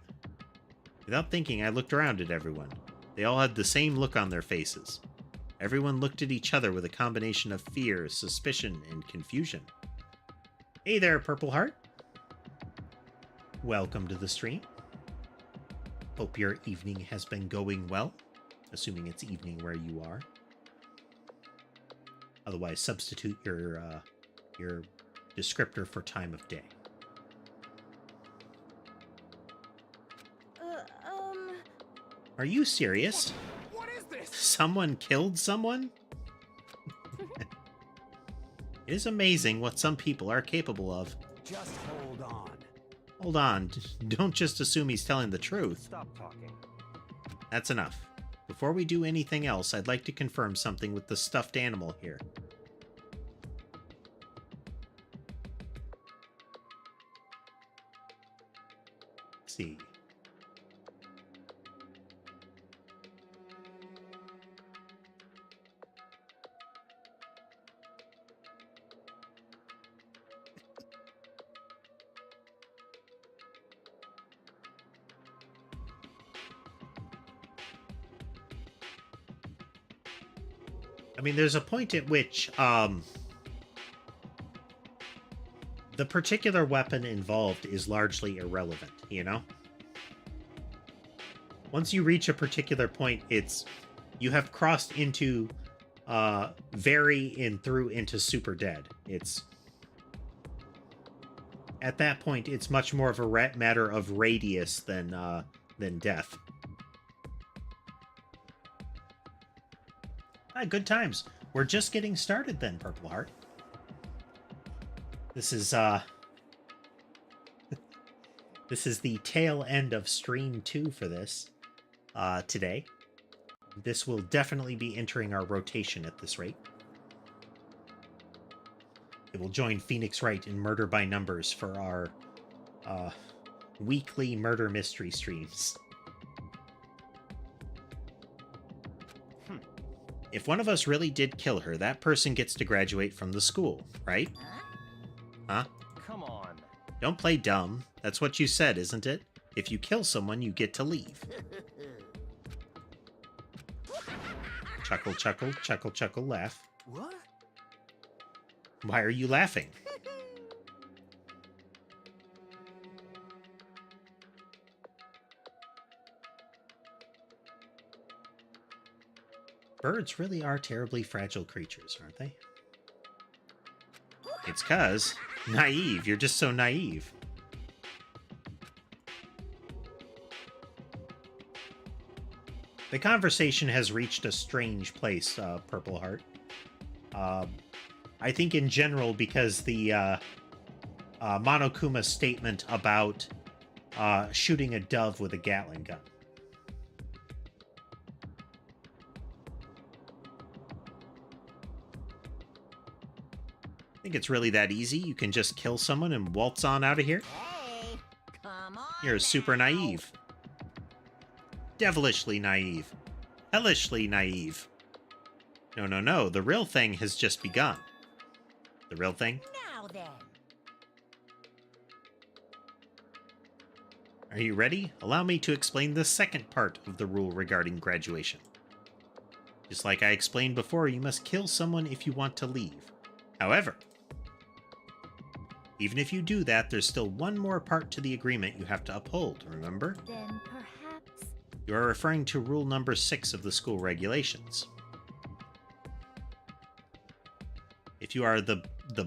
Without thinking, I looked around at everyone. They all had the same look on their faces. Everyone looked at each other with a combination of fear, suspicion, and confusion. Hey there, Purple Heart. Welcome to the stream. Hope your evening has been going well, assuming it's evening where you are. Otherwise, substitute your descriptor for time of day. Are you serious? What is this? Someone killed someone? It is amazing what some people are capable of. Just hold on. Hold on, don't just assume he's telling the truth. Stop talking. That's enough. Before we do anything else, I'd like to confirm something with the stuffed animal here. Let's see. I mean, there's a point at which, the particular weapon involved is largely irrelevant, you know? Once you reach a particular point, you have crossed into very and through into super dead. At that point, it's much more of a matter of radius than death. Good times. We're just getting started then, Purple Heart. This is this is the tail end of stream 2 for this today. This will definitely be entering our rotation at this rate. It will join Phoenix Wright in Murder by Numbers for our weekly murder mystery streams. If one of us really did kill her, that person gets to graduate from the school, right? Huh? Come on. Don't play dumb. That's what you said, isn't it? If you kill someone, you get to leave. Chuckle, chuckle, chuckle, chuckle, laugh. What? Why are you laughing? Birds really are terribly fragile creatures, aren't they? It's 'cause naive. You're just so naive. The conversation has reached a strange place, Purple Heart. I think in general because the Monokuma's statement about shooting a dove with a Gatling gun. Think it's really that easy? You can just kill someone and waltz on out of here? Hey, come on. You're super now. naive. Devilishly naive. Hellishly naive. No, no, no. The real thing has just begun. The real thing? Now then. Are you ready? Allow me to explain the second part of the rule regarding graduation. Just like I explained before, you must kill someone if you want to leave. However, even if you do that, there's still one more part to the agreement you have to uphold, remember? Then perhaps... You are referring to rule number 6 of the school regulations. If you are the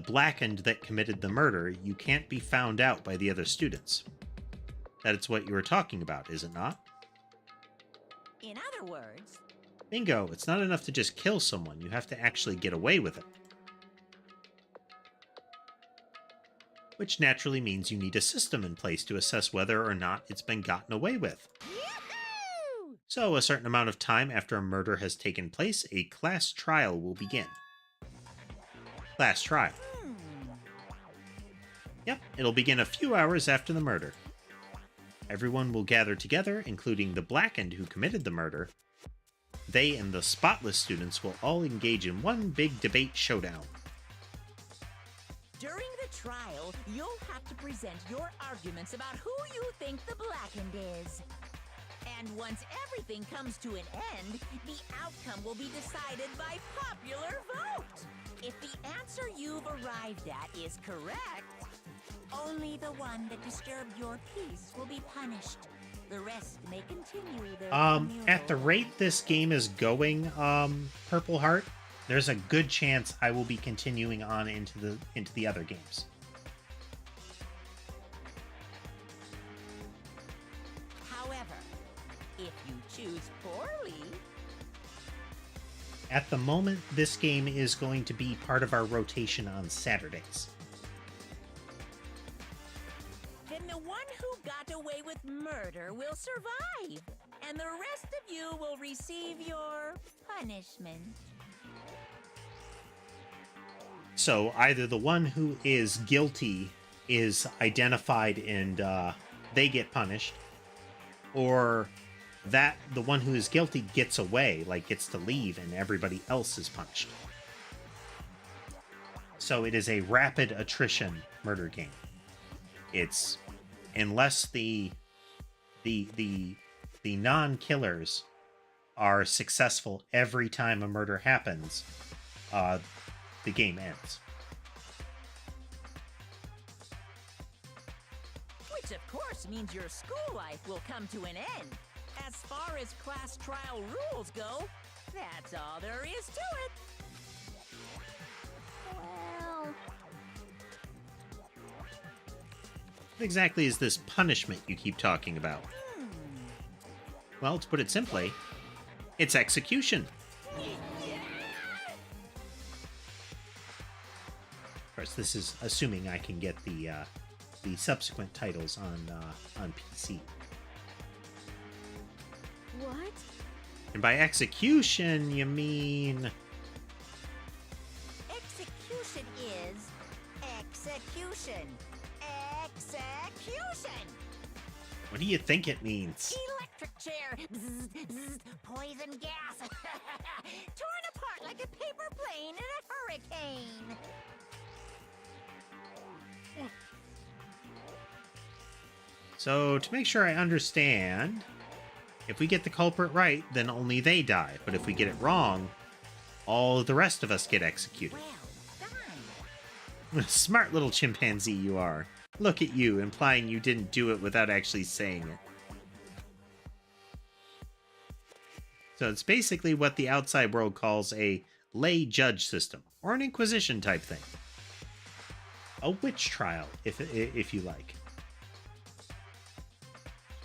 blackened that committed the murder, you can't be found out by the other students. That is what you were talking about, is it not? In other words... Bingo, it's not enough to just kill someone, you have to actually get away with it. Which naturally means you need a system in place to assess whether or not it's been gotten away with. Yahoo! So, a certain amount of time after a murder has taken place, a class trial will begin. Class trial. Yep, it'll begin a few hours after the murder. Everyone will gather together, including the blackened who committed the murder. They and the spotless students will all engage in one big debate showdown. During the trial, you'll have to present your arguments about who you think the blackened is. And once everything comes to an end, the outcome will be decided by popular vote. If the answer you've arrived at is correct, only the one that disturbed your peace will be punished. The rest may continue their At the rate this game is going, Purple Heart, there's a good chance I will be continuing on into the other games. However, if you choose poorly... At the moment, this game is going to be part of our rotation on Saturdays. Then the one who got away with murder will survive, and the rest of you will receive your punishment. So either the one who is guilty is identified and they get punished, or that the one who is guilty gets away, like gets to leave, and everybody else is punished. So it is a rapid attrition murder game. It's unless the non-killers are successful every time a murder happens, the game ends. which of course means your school life will come to an end. As far as class trial rules go, that's all there is to it. Well, What exactly is this punishment you keep talking about? Well, to put it simply, it's execution. Of course, this is assuming I can get the subsequent titles on PC. what? And by execution, you mean... Execution is execution. Execution! What do you think it means? Electric chair. Bzz, bzz, poison gas. Torn apart like a paper plane in a hurricane. So, to make sure I understand, if we get the culprit right, then only they die. But if we get it wrong, all the rest of us get executed. Well done. Smart little chimpanzee you are. Look at you, implying you didn't do it without actually saying it. So it's basically what the outside world calls a lay judge system, or an inquisition type thing. A witch trial, if you like.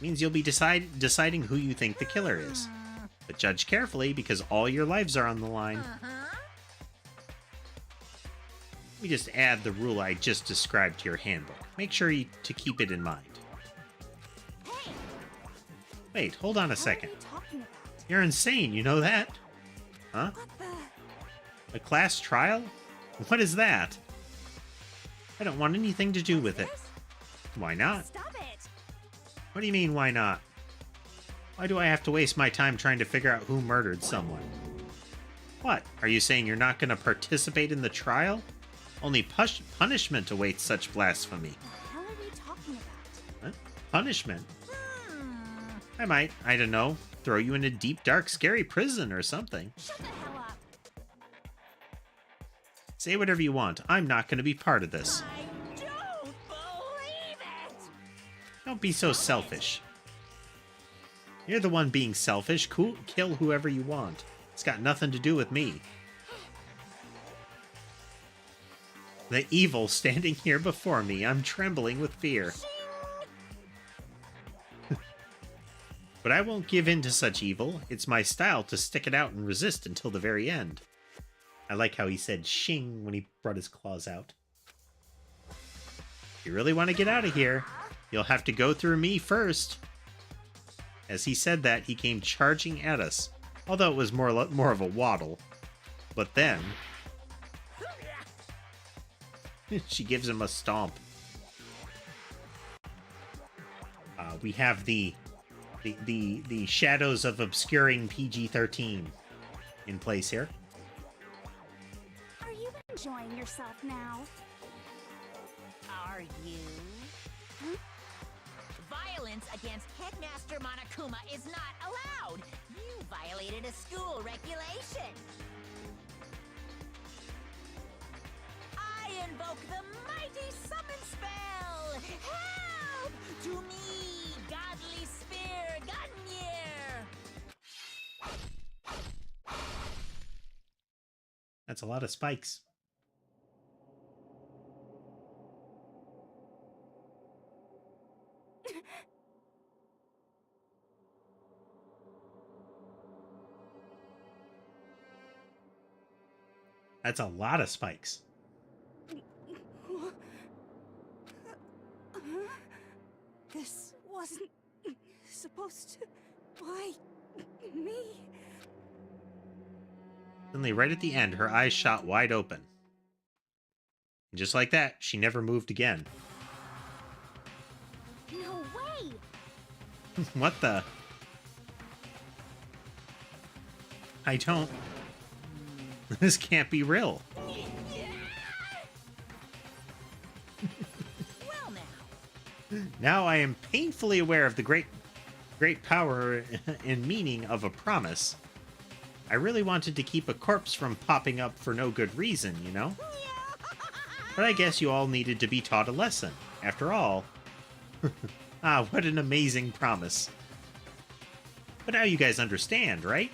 Means you'll be deciding who you think the killer is. But judge carefully, because all your lives are on the line. We just add the rule I just described to your handbook. Make sure to keep it in mind. Hey, Wait, hold on a What are second. you talking about? You're insane, you know that? Huh? What the? A class trial? What is that? I don't want anything to do with it. This? Why not? Stop it! What do you mean, why not? Why do I have to waste my time trying to figure out who murdered someone? What? Are you saying you're not going to participate in the trial? Only punishment awaits such blasphemy. The hell are we talking about? Huh? Punishment? I might, I don't know, throw you in a deep, dark, scary prison or something. Shut the hell up! Say whatever you want. I'm not going to be part of this. I don't believe it! Don't be so selfish. You're the one being selfish. Cool, kill whoever you want. It's got nothing to do with me. The evil standing here before me. I'm trembling with fear. But I won't give in to such evil. It's my style to stick it out and resist until the very end. I like how he said shing when he brought his claws out. If you really want to get out of here, you'll have to go through me first. As he said that, he came charging at us, although it was more of a waddle. But then... she gives him a stomp. We have the shadows of obscuring PG-13 in place here. Are you enjoying yourself now? Are you? Violence against Headmaster Monokuma is not allowed. You violated a school regulation. I invoke the mighty summon spell. Help! To me, godly spear, Gunyear. That's a lot of spikes. That's a lot of spikes. This wasn't supposed to... Why... me? Suddenly, right at the end, her eyes shot wide open. And just like that, she never moved again. No way! What the? I don't... This can't be real. Well now. Now I am painfully aware of the great power and meaning of a promise. I really wanted to keep a corpse from popping up for no good reason, you know? But I guess you all needed to be taught a lesson. After all, Ah, what an amazing promise. But now you guys understand, right?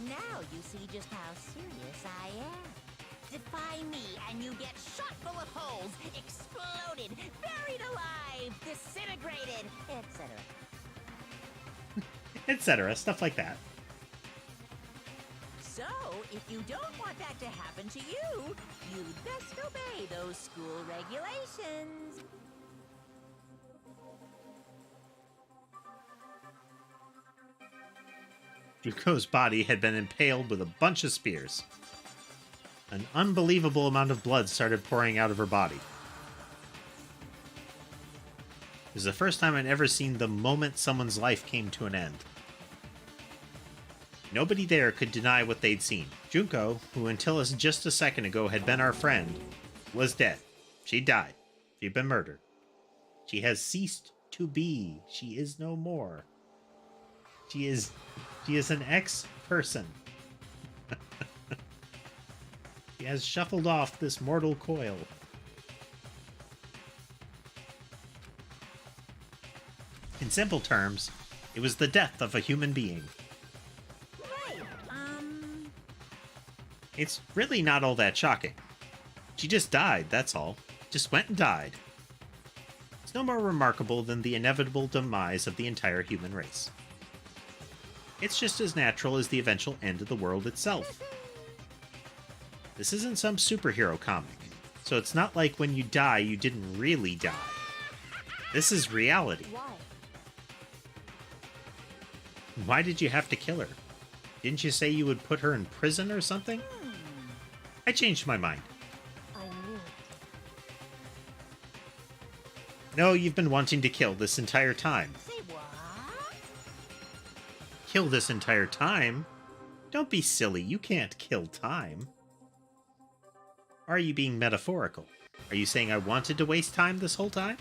Now you see just how serious I am. Defy me and you get shot full of holes, exploded, buried alive, disintegrated, etc. Etc. Stuff like that. So, if you don't want that to happen to you, you'd best obey those school regulations. Junko's body had been impaled with a bunch of spears. An unbelievable amount of blood started pouring out of her body. It was the first time I'd ever seen the moment someone's life came to an end. Nobody there could deny what they'd seen. Junko, who until just a second ago had been our friend, was dead. She died. She'd been murdered. She has ceased to be. She is no more. She is an ex-person. She has shuffled off this mortal coil. In simple terms, it was the death of a human being. Right, It's really not all that shocking. She just died, that's all. Just went and died. It's no more remarkable than the inevitable demise of the entire human race. It's just as natural as the eventual end of the world itself. This isn't some superhero comic, so it's not like when you die, you didn't really die. This is reality. Why? Why did you have to kill her? Didn't you say you would put her in prison or something? I changed my mind. I knew it. No, you've been wanting to kill this entire time. say what? Kill this entire time? Don't be silly, you can't kill time. Or are you being metaphorical? Are you saying I wanted to waste time this whole time?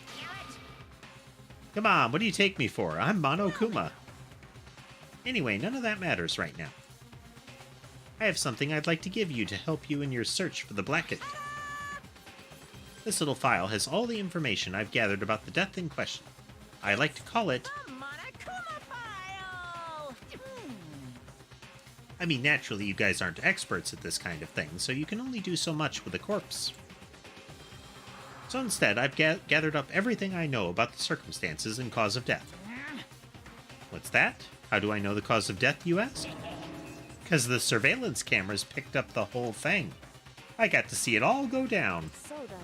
Come on, what do you take me for? I'm Monokuma. Anyway, none of that matters right now. I have something I'd like to give you to help you in your search for the Blackened. This little file has all the information I've gathered about the death in question. I like to call it... The Monokuma file! I mean, naturally, you guys aren't experts at this kind of thing, so you can only do so much with a corpse. So instead, I've gathered up everything I know about the circumstances and cause of death. What's that? How do I know the cause of death, you ask? Because the surveillance cameras picked up the whole thing. I got to see it all go down. So then,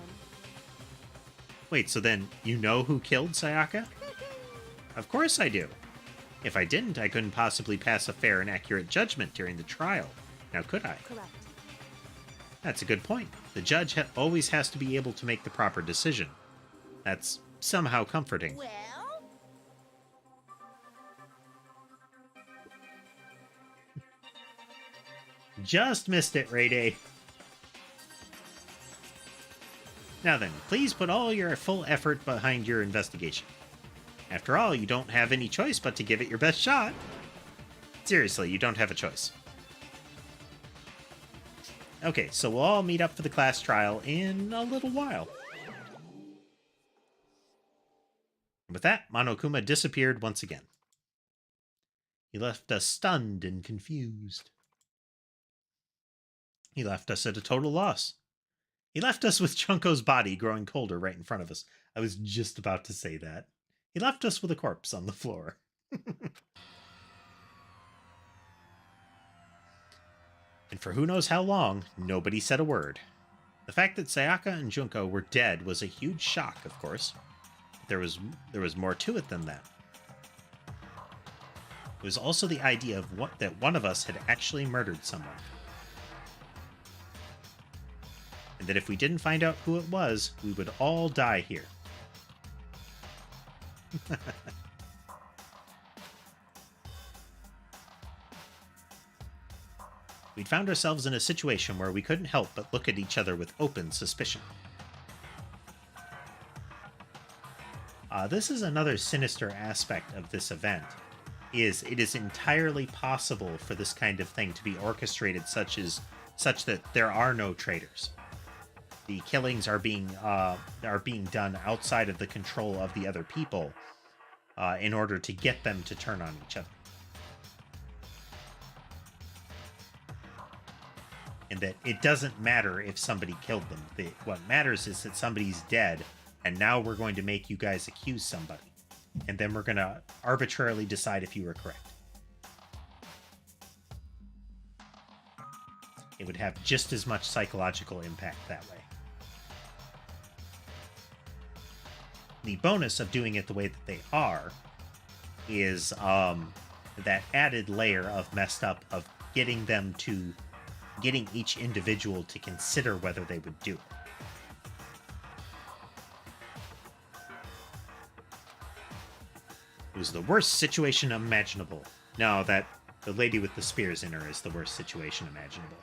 Wait, so then you know who killed Sayaka? Of course I do. If I didn't, I couldn't possibly pass a fair and accurate judgment during the trial. Now could I? correct. That's a good point. The judge always has to be able to make the proper decision. That's somehow comforting. Well, Just missed it, Ray Day. Now then, please put all your full effort behind your investigation. After all, you don't have any choice but to give it your best shot. Seriously, you don't have a choice. Okay, so we'll all meet up for the class trial in a little while. With that, Monokuma disappeared once again. He left us stunned and confused. He left us at a total loss. He left us with Chunko's body growing colder right in front of us. I was just about to say that. He left us with a corpse on the floor. And for who knows how long, nobody said a word. The fact that Sayaka and Junko were dead was a huge shock, of course. But there was more to it than that. It was also the idea of that one of us had actually murdered someone. And that if we didn't find out who it was, we would all die here. We'd found ourselves in a situation where we couldn't help but look at each other with open suspicion. This is another sinister aspect of this event, it is entirely possible for this kind of thing to be orchestrated such that there are no traitors. the killings are being done outside of the control of the other people in order to get them to turn on each other. And that it doesn't matter if somebody killed them. What matters is that somebody's dead, and now we're going to make you guys accuse somebody. And then we're going to arbitrarily decide if you were correct. It would have just as much psychological impact that way. The bonus of doing it the way that they are is that added layer of messed up of getting each individual to consider whether they would do it. It was the worst situation imaginable. No, that the lady with the spears in her is the worst situation imaginable.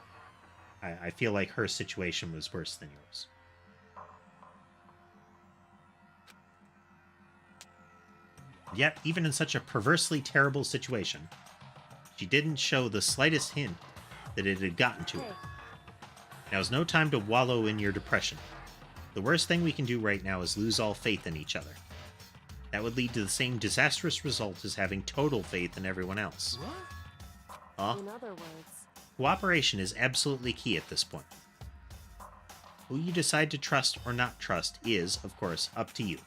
I feel like her situation was worse than yours. Yet, even in such a perversely terrible situation, she didn't show the slightest hint that it had gotten to her. Now is no time to wallow in your depression. The worst thing we can do right now is lose all faith in each other. That would lead to the same disastrous result as having total faith in everyone else. Huh? In other words, Cooperation is absolutely key at this point. Who you decide to trust or not trust is, of course, up to you.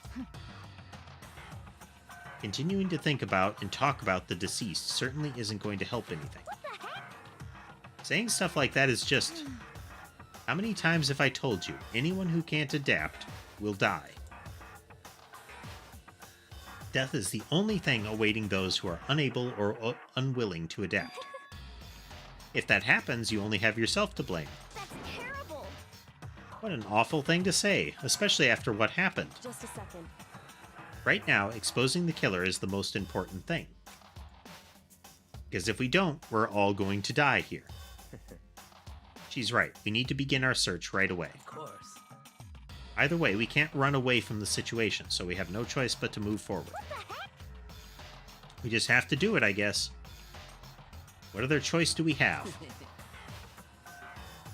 Continuing to think about and talk about the deceased certainly isn't going to help anything. Saying stuff like that is just... How many times have I told you, anyone who can't adapt will die? Death is the only thing awaiting those who are unable or unwilling to adapt. If that happens, you only have yourself to blame. That's terrible. What an awful thing to say, especially after what happened. just a second. Right now, exposing the killer is the most important thing. Because if we don't, we're all going to die here. She's right. We need to begin our search right away. Of course. Either way, we can't run away from the situation, so we have no choice but to move forward. We just have to do it, I guess. What other choice do we have?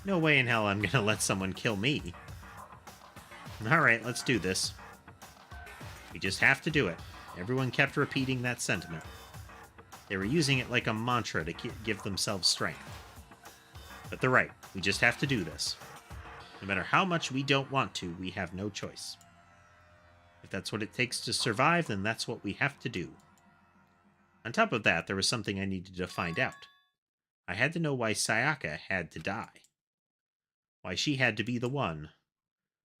No way in hell I'm gonna let someone kill me. Alright, let's do this. We just have to do it. Everyone kept repeating that sentiment. They were using it like a mantra to give themselves strength. But they're right. We just have to do this. No matter how much we don't want to, we have no choice. If that's what it takes to survive, then that's what we have to do. On top of that, there was something I needed to find out. I had to know why Sayaka had to die. Why she had to be the one.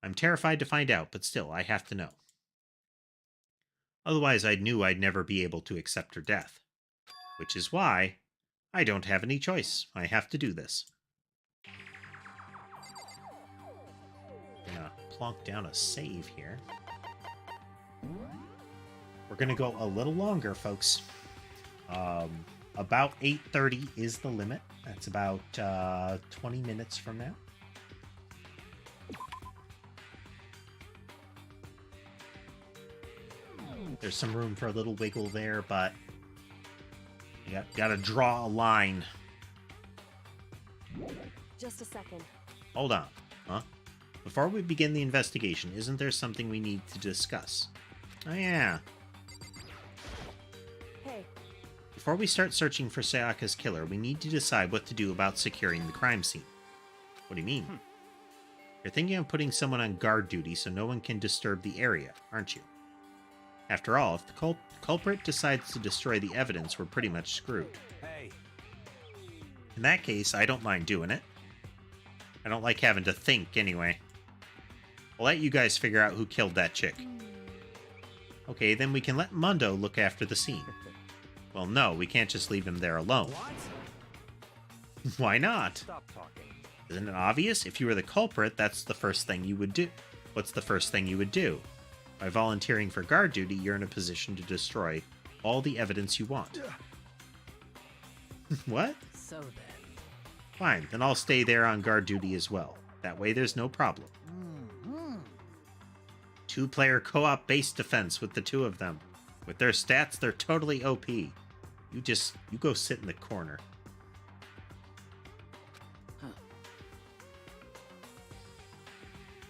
I'm terrified to find out, but still, I have to know. Otherwise, I knew I'd never be able to accept her death. Which is why I don't have any choice. I have to do this. I'm gonna plonk down a save here. We're gonna go a little longer, folks. About 8:30 is the limit. That's about 20 minutes from now. There's some room for a little wiggle there, but you gotta draw a line. Just a second. Hold on, huh? Before we begin the investigation, isn't there something we need to discuss? Oh yeah. Hey, Before we start searching for Sayaka's killer, we need to decide what to do about securing the crime scene. What do you mean? You're thinking of putting someone on guard duty so no one can disturb the area, aren't you? After all, if the culprit decides to destroy the evidence, we're pretty much screwed. Hey. In that case, I don't mind doing it. I don't like having to think, anyway. I'll let you guys figure out who killed that chick. Okay, then we can let Mundo look after the scene. Well, no, we can't just leave him there alone. What? Why not? Stop talking. Isn't it obvious? If you were the culprit, that's the first thing you would do. What's the first thing you would do? By volunteering for guard duty, you're in a position to destroy all the evidence you want. What? So then. Fine, then I'll stay there on guard duty as well. That way there's no problem. Two-player co-op base defense with the two of them. With their stats, they're totally OP. You go sit in the corner.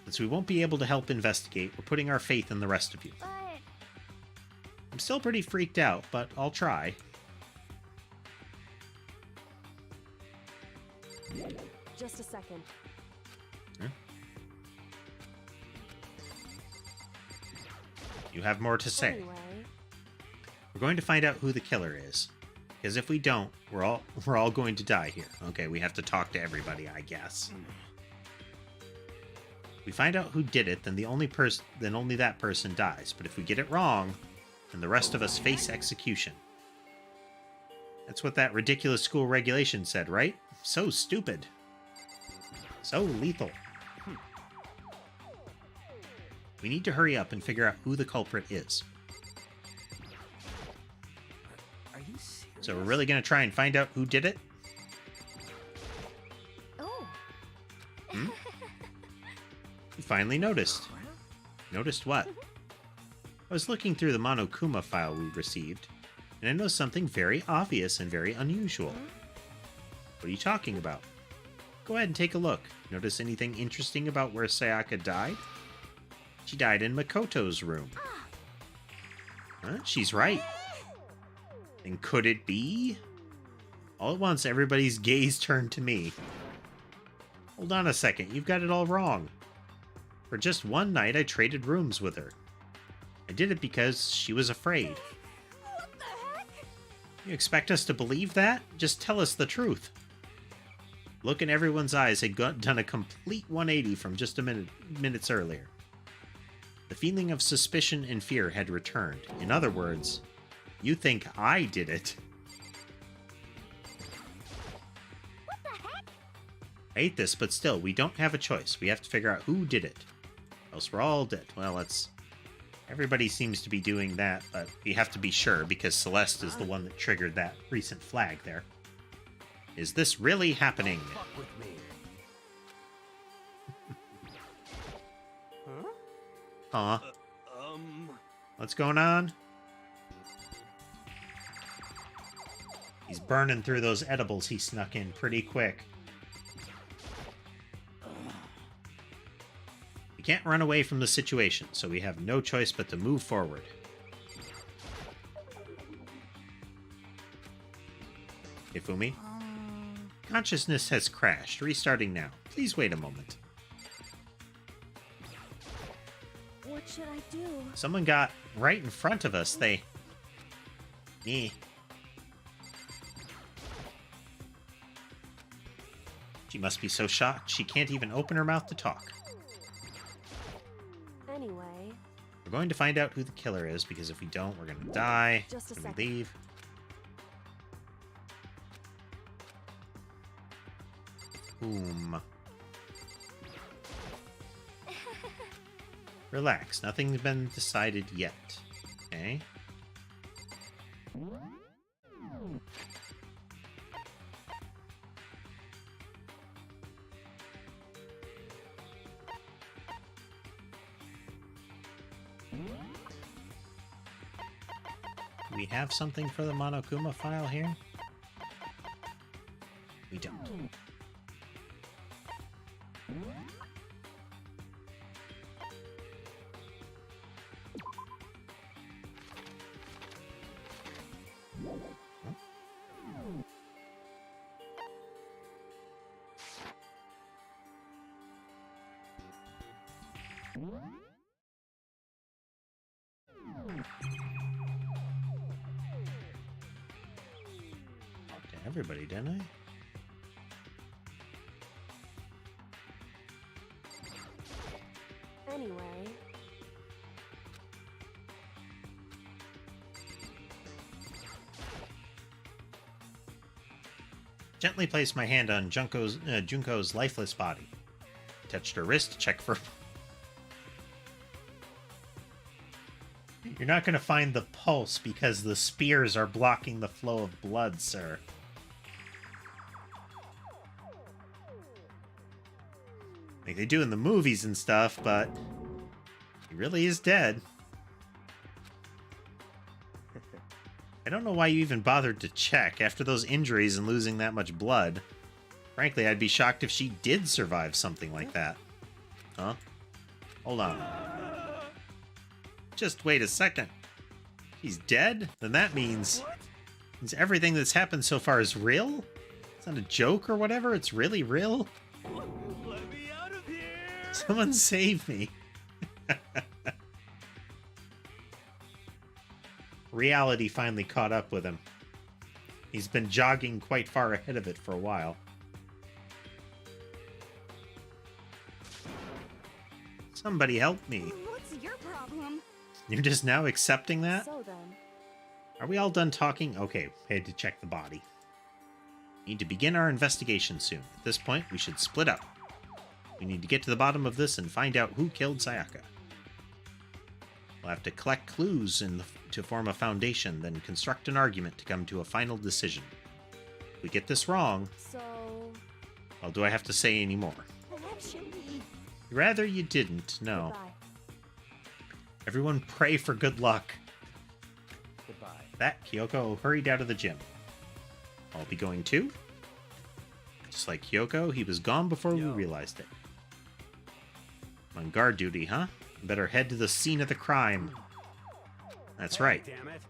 Since we won't be able to help investigate, we're putting our faith in the rest of you. But I'm still pretty freaked out, but I'll try. Just a second. You have more to say. Anyway, We're going to find out who the killer is. Because if we don't, we're all going to die here. Okay, we have to talk to everybody, I guess. If we find out who did it, then only that person dies. But if we get it wrong, then the rest of us face execution. That's what that ridiculous school regulation said, right? So stupid. So lethal. We need to hurry up and figure out who the culprit is. Are you serious? So we're really going to try and find out who did it? oh, You finally noticed. Noticed what? I was looking through the Monokuma file we received, and I noticed something very obvious and very unusual. What are you talking about? Go ahead and take a look. Notice anything interesting about where Sayaka died? She died in Makoto's room. Huh? She's right. And could it be? All at once, everybody's gaze turned to me. Hold on a second, you've got it all wrong. For just one night, I traded rooms with her. I did it because she was afraid. what the heck? You expect us to believe that? Just tell us the truth. Look in everyone's eyes had done a complete 180 from just minutes earlier. The feeling of suspicion and fear had returned. In other words, you think I did it. What the heck? I hate this, but still, we don't have a choice. We have to figure out who did it. Else we're all dead. Well, everybody seems to be doing that, but we have to be sure because Celeste is the one that triggered that recent flag there. Is this really happening? Fuck with me. Huh? Uh, What's going on? He's burning through those edibles he snuck in pretty quick. We can't run away from the situation, so we have no choice but to move forward. Ifumi? Consciousness has crashed. Restarting now. Please wait a moment. what should I do? Someone got right in front of us. Me. She must be so shocked she can't even open her mouth to talk. Anyway, We're going to find out who the killer is, because if we don't, we're going to die Just a when second. we leave. Boom. Relax, nothing's been decided yet. Okay. Do we have something for the Monokuma file here? We don't. Talked to everybody, didn't I? Anyway, Gently placed my hand on Junko's lifeless body. Touched her wrist to check for... You're not going to find the pulse because the spears are blocking the flow of blood, sir. Like they do in the movies and stuff, but he really is dead. I don't know why you even bothered to check after those injuries and losing that much blood. Frankly, I'd be shocked if she did survive something like that. Huh? Hold on. Just wait a second. He's dead? Then that means everything that's happened so far is real? It's not a joke or whatever? It's really real? Let me out of here! Someone save me. Reality finally caught up with him. He's been jogging quite far ahead of it for a while. Somebody help me. What's your problem? You're just now accepting that? So then, Are we all done talking? Okay, head to check the body. Need to begin our investigation soon. At this point, we should split up. We need to get to the bottom of this and find out who killed Sayaka. We'll have to collect clues to form a foundation, then construct an argument to come to a final decision. If we get this wrong, so well, do I have to say any more? perhaps you leave. Rather you didn't, no. Goodbye. Everyone pray for good luck. Goodbye. That Kyoko hurried out of the gym. I'll be going too. Just like Kyoko, he was gone before we realized it. On guard duty, huh? Better head to the scene of the crime. That's right. Damn it.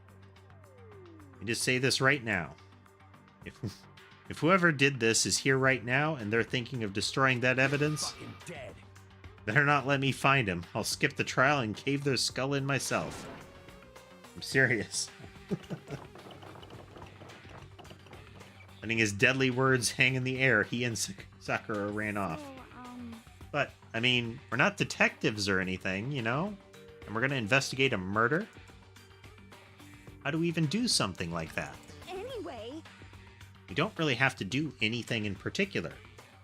I just say this right now. If whoever did this is here right now and they're thinking of destroying that evidence, Fucking dead. better not let me find him. I'll skip the trial and cave their skull in myself. I'm serious. Letting his deadly words hang in the air, he and Sakura ran off. But, I mean, we're not detectives or anything, you know? And we're gonna investigate a murder? How do we even do something like that? Anyway, We don't really have to do anything in particular.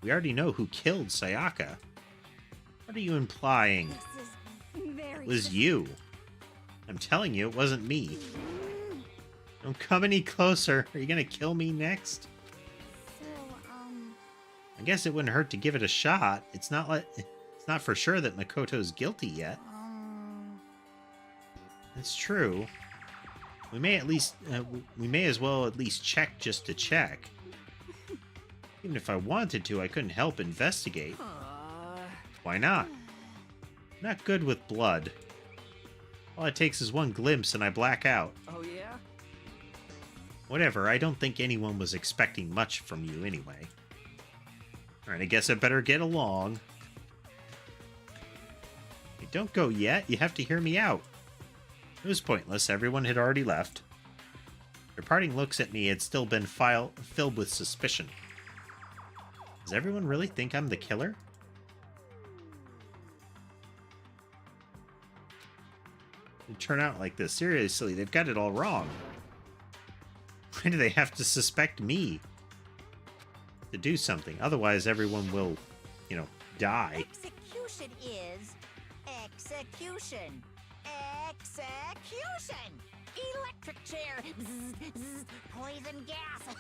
We already know who killed Sayaka. What are you implying? this is very It was you. I'm telling you, it wasn't me. Don't come any closer. Are you gonna kill me next? So, I guess it wouldn't hurt to give it a shot. It's not for sure that Makoto's guilty yet. That's true. We may as well at least check just to check. Even if I wanted to, I couldn't help investigate. Why not? Not good with blood. All it takes is one glimpse and I black out. Oh, yeah? Whatever, I don't think anyone was expecting much from you anyway. Alright, I guess I better get along. Hey, don't go yet, you have to hear me out. It was pointless, everyone had already left. Their parting looks at me had still been filled with suspicion. Does everyone really think I'm the killer? It turn out like this. Seriously, they've got it all wrong. Why do they have to suspect me? To do something. Otherwise, everyone will, die. Execution is execution. Execution! Electric chair! Bzz, bzz, poison gas!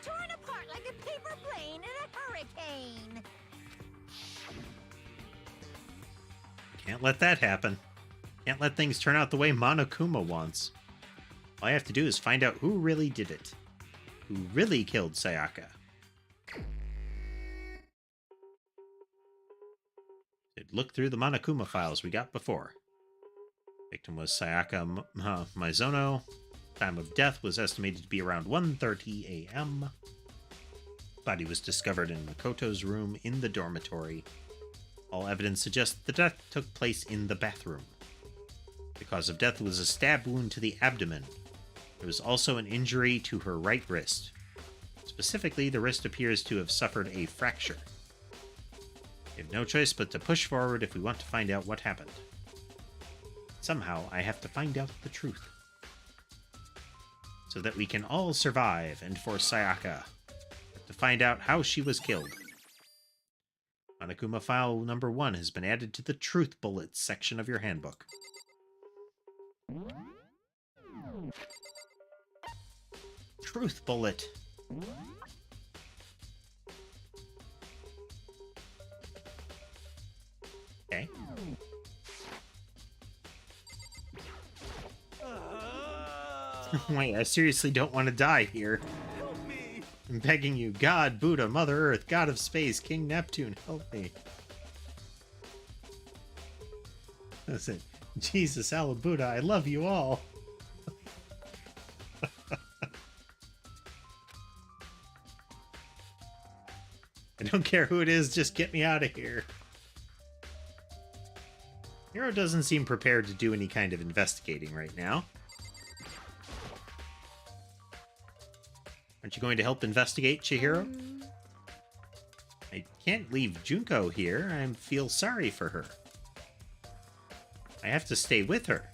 Torn apart like a paper plane in a hurricane! Can't let that happen. Can't let things turn out the way Monokuma wants. All I have to do is find out who really did it. Who really killed Sayaka. Look through the Monokuma files we got before. Victim was Sayaka Mizono. Time of death was estimated to be around 1:30 a.m. Body was discovered in Makoto's room in the dormitory. All evidence suggests the death took place in the bathroom. The cause of death was a stab wound to the abdomen. There was also an injury to her right wrist. Specifically, the wrist appears to have suffered a fracture. We have no choice but to push forward if we want to find out what happened. Somehow, I have to find out the truth. So that we can all survive, and for Sayaka, to find out how she was killed. Monokuma file number 1 has been added to the Truth Bullets section of your handbook. Truth Bullet. Okay. Wait, I seriously don't want to die here. Help me! I'm begging you, God, Buddha, Mother Earth, God of Space, King Neptune, help me. I said, Jesus, Alabuda, I love you all. I don't care who it is, just get me out of here. Hero doesn't seem prepared to do any kind of investigating right now. Aren't you going to help investigate, Chihiro? I can't leave Junko here. I feel sorry for her. I have to stay with her.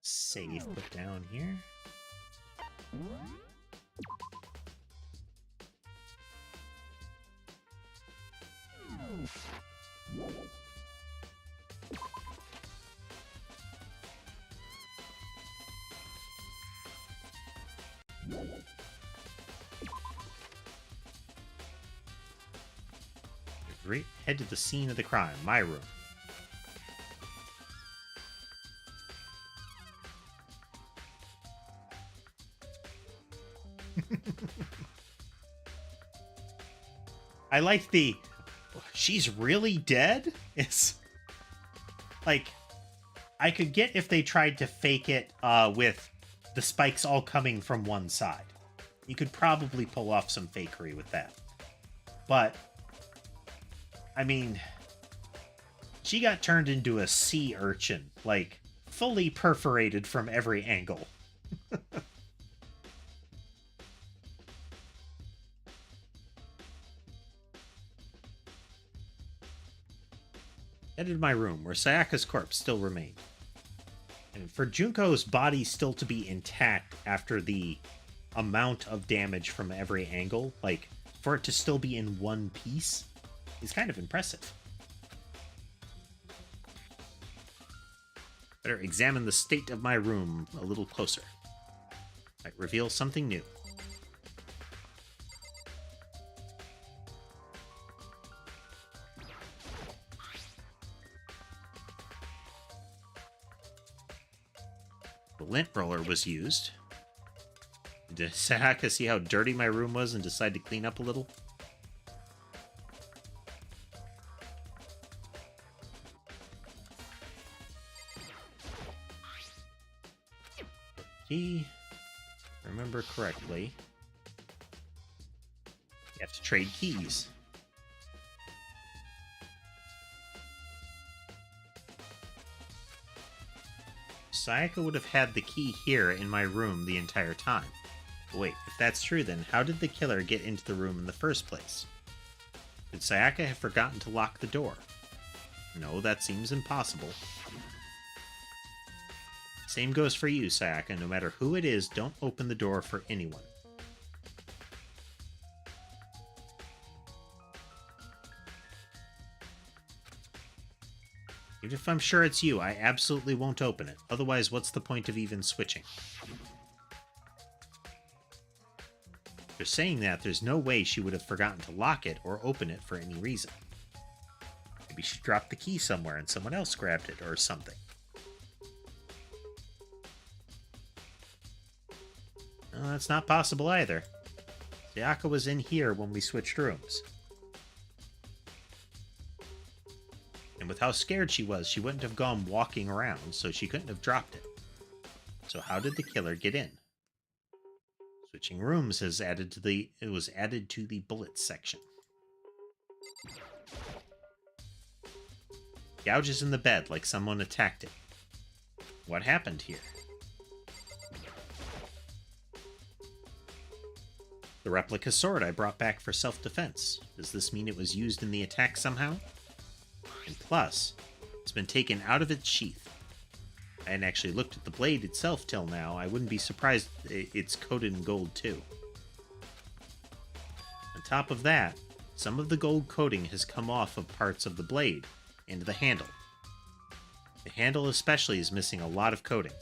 Save put down here. Head to the scene of the crime, my room. I like the she's really dead. It's like I could get if they tried to fake it with the spikes all coming from one side. You could probably pull off some fakery with that. But I mean, she got turned into a sea urchin, like fully perforated from every angle. Headed to my room, where Sayaka's corpse still remained. And for Junko's body still to be intact after the amount of damage from every angle, like, for it to still be in one piece, is kind of impressive. Better examine the state of my room a little closer. Might reveal something new. The lint roller was used. Did Sayaka see how dirty my room was and decide to clean up a little? If I remember correctly, you have to trade keys. Sayaka would have had the key here in my room the entire time. But wait, if that's true, then how did the killer get into the room in the first place? Did Sayaka have forgotten to lock the door? No, that seems impossible. Same goes for you, Sayaka. No matter who it is, don't open the door for anyone. Even if I'm sure it's you, I absolutely won't open it. Otherwise, what's the point of even switching? After saying that, there's no way she would have forgotten to lock it or open it for any reason. Maybe she dropped the key somewhere and someone else grabbed it or something. No, that's not possible either. Sayaka was in here when we switched rooms. And with how scared she was, she wouldn't have gone walking around, so she couldn't have dropped it. So how did the killer get in? Switching rooms was added to the bullets section. Gouges in the bed like someone attacked it. What happened here? The replica sword I brought back for self-defense. Does this mean it was used in the attack somehow? And plus, it's been taken out of its sheath. I hadn't actually looked at the blade itself till now. I wouldn't be surprised it's coated in gold too. On top of that, some of the gold coating has come off of parts of the blade and the handle. The handle especially is missing a lot of coating.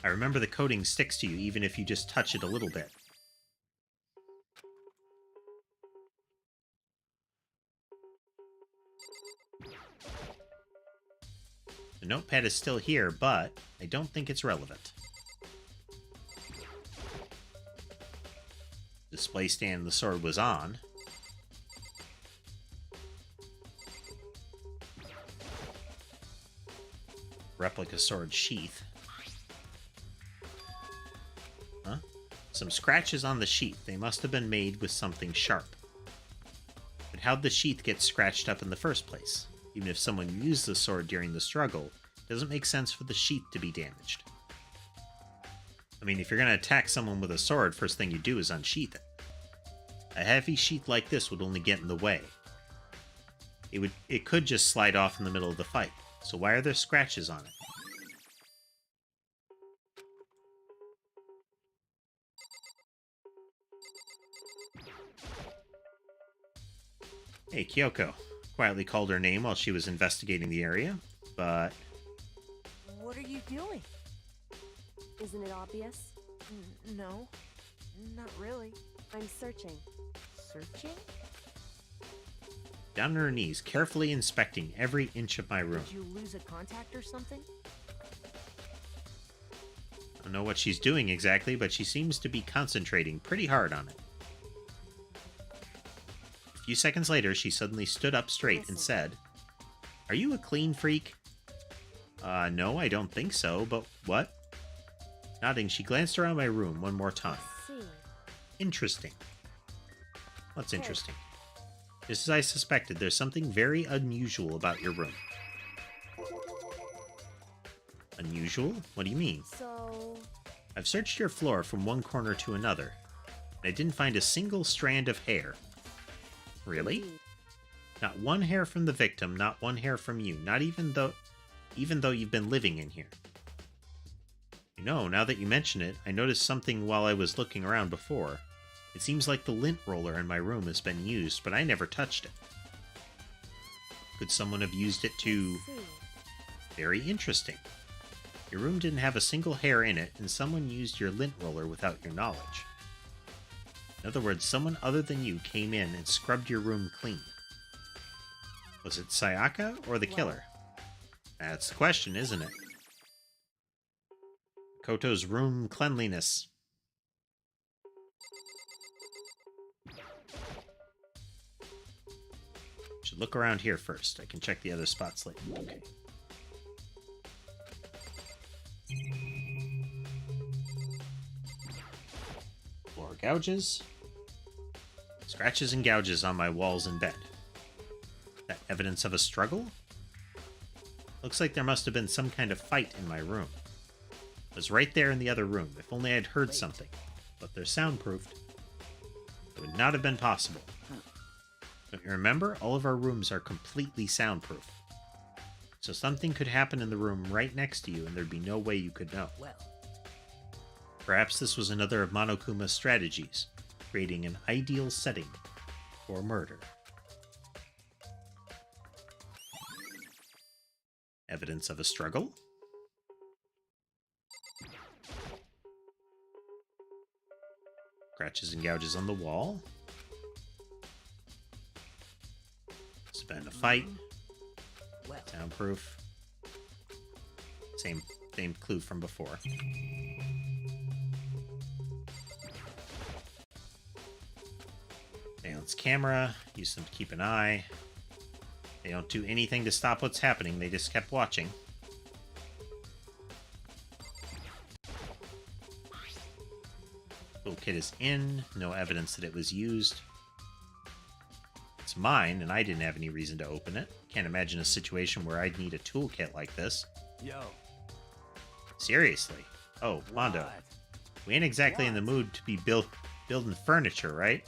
I remember the coating sticks to you even if you just touch it a little bit. The notepad is still here, but I don't think it's relevant. Display stand the sword was on. Replica sword sheath. Huh? Some scratches on the sheath. They must have been made with something sharp. But how'd the sheath get scratched up in the first place? Even if someone used the sword during the struggle, it doesn't make sense for the sheath to be damaged. I mean, if you're going to attack someone with a sword, first thing you do is unsheath it. A heavy sheath like this would only get in the way. It could just slide off in the middle of the fight. So why are there scratches on it? Hey, Kyoko. Quietly called her name while she was investigating the area, but... What are you doing? Isn't it obvious? No, not really. I'm searching. Searching? Down on her knees, carefully inspecting every inch of my room. Did you lose a contact or something? I don't know what she's doing exactly, but she seems to be concentrating pretty hard on it. A few seconds later, she suddenly stood up straight and said, "Are you a clean freak?" No, I don't think so, but what? Nodding, she glanced around my room one more time. See. Interesting. What's interesting? Just as I suspected, there's something very unusual about your room. Unusual? What do you mean? So... I've searched your floor from one corner to another, and I didn't find a single strand of hair. Really? Indeed. Not one hair from the victim, not one hair from you, not even though you've been living in here. You know, now that you mention it, I noticed something while I was looking around before. It seems like the lint roller in my room has been used, but I never touched it. Could someone have used it to... See. Very interesting. Your room didn't have a single hair in it, and someone used your lint roller without your knowledge. In other words, someone other than you came in and scrubbed your room clean. Was it Sayaka or the killer? That's the question, isn't it? Koto's room cleanliness. Should look around here first. I can check the other spots later. Okay. Floor gouges. Scratches and gouges on my walls and bed. That evidence of a struggle? Looks like there must have been some kind of fight in my room. It was right there in the other room. If only I'd heard something. But they're soundproofed. It would not have been possible. Don't you remember? All of our rooms are completely soundproof. So something could happen in the room right next to you and there'd be no way you could know. Well, Perhaps this was another of Monokuma's strategies, creating an ideal setting for murder. Evidence of a struggle? Scratches and gouges on the wall. It's been a fight. well. Soundproof. Same clue from before. Balance camera. Use them to keep an eye. They don't do anything to stop what's happening. They just kept watching. Toolkit is in. No evidence that it was used. It's mine, and I didn't have any reason to open it. Can't imagine a situation where I'd need a toolkit like this. Yo. Seriously. Oh, Mondo. What? We ain't exactly in the mood to be building furniture, right?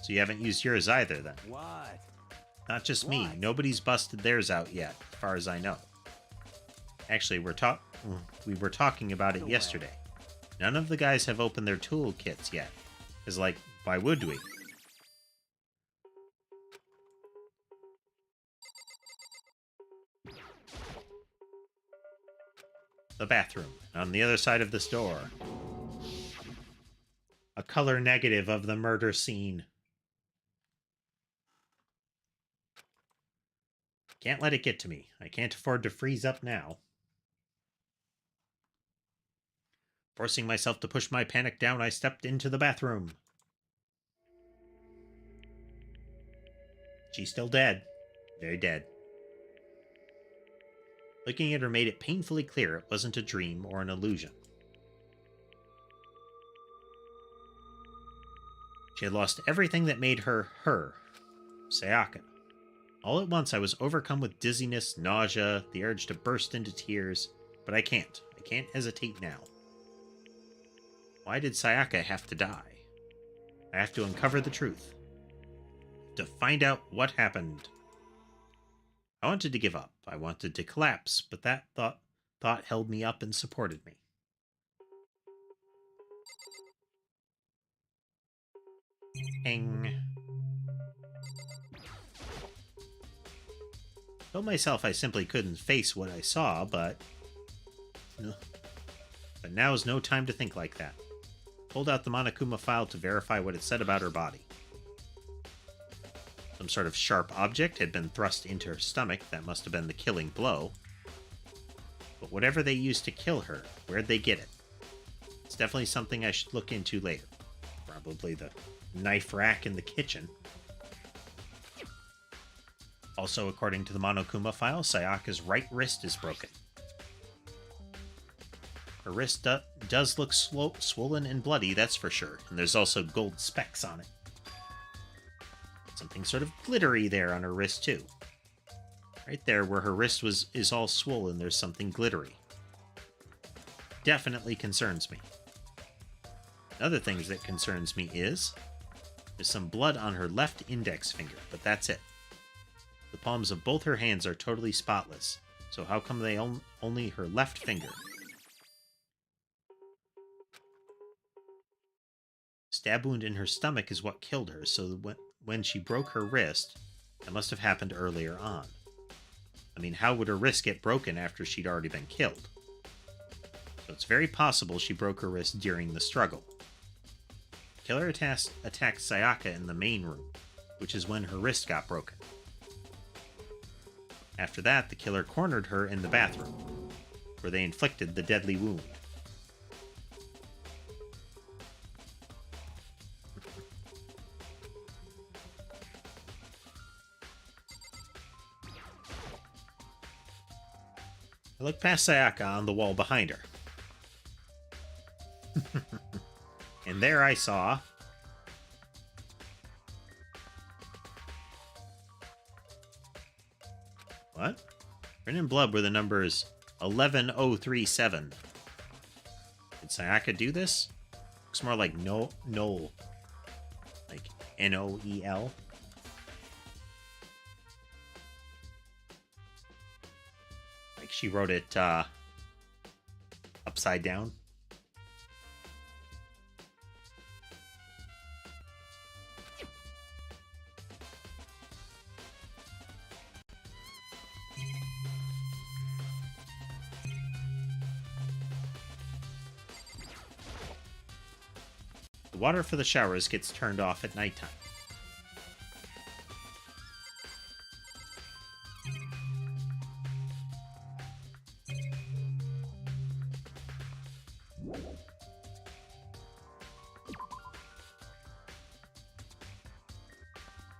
So you haven't used yours either, then. What? Not just me. What? Nobody's busted theirs out yet, as far as I know. Actually, we were talking about it No way. yesterday. None of the guys have opened their toolkits yet. Because, like, why would we? The bathroom. On the other side of this door. A color negative of the murder scene. Can't let it get to me. I can't afford to freeze up now. Forcing myself to push my panic down, I stepped into the bathroom. She's still dead. Very dead. Looking at her made it painfully clear it wasn't a dream or an illusion. She had lost everything that made her her, Sayaka. All at once I was overcome with dizziness, nausea, the urge to burst into tears, but I can't. I can't hesitate now. Why did Sayaka have to die? I have to uncover the truth. To find out what happened. I wanted to give up. I wanted to collapse, but that thought held me up and supported me. Ping. Told myself I simply couldn't face what I saw, but now's no time to think like that. Pulled out the Monokuma file to verify what it said about her body. Some sort of sharp object had been thrust into her stomach. That must have been the killing blow. But whatever they used to kill her, where'd they get it? It's definitely something I should look into later. Probably the knife rack in the kitchen. Also, according to the Monokuma file, Sayaka's right wrist is broken. Her wrist does look swollen and bloody, that's for sure. And there's also gold specks on it. Something sort of glittery there on her wrist, too. Right there where her wrist is all swollen, there's something glittery. Definitely concerns me. Another thing that concerns me is there's some blood on her left index finger, but that's it. The palms of both her hands are totally spotless, so how come they only her left finger? Stab wound in her stomach is what killed her, so when she broke her wrist, that must have happened earlier on. I mean, how would her wrist get broken after she'd already been killed? So it's very possible she broke her wrist during the struggle. The killer attacked Sayaka in the main room, which is when her wrist got broken. After that, the killer cornered her in the bathroom, where they inflicted the deadly wound. I looked past Sayaka on the wall behind her. And there I saw... What? Written in blood were the numbers 11037. Did Sayaka do this? Looks more like Noel. Like Noel. Like she wrote it upside down. The water for the showers gets turned off at nighttime.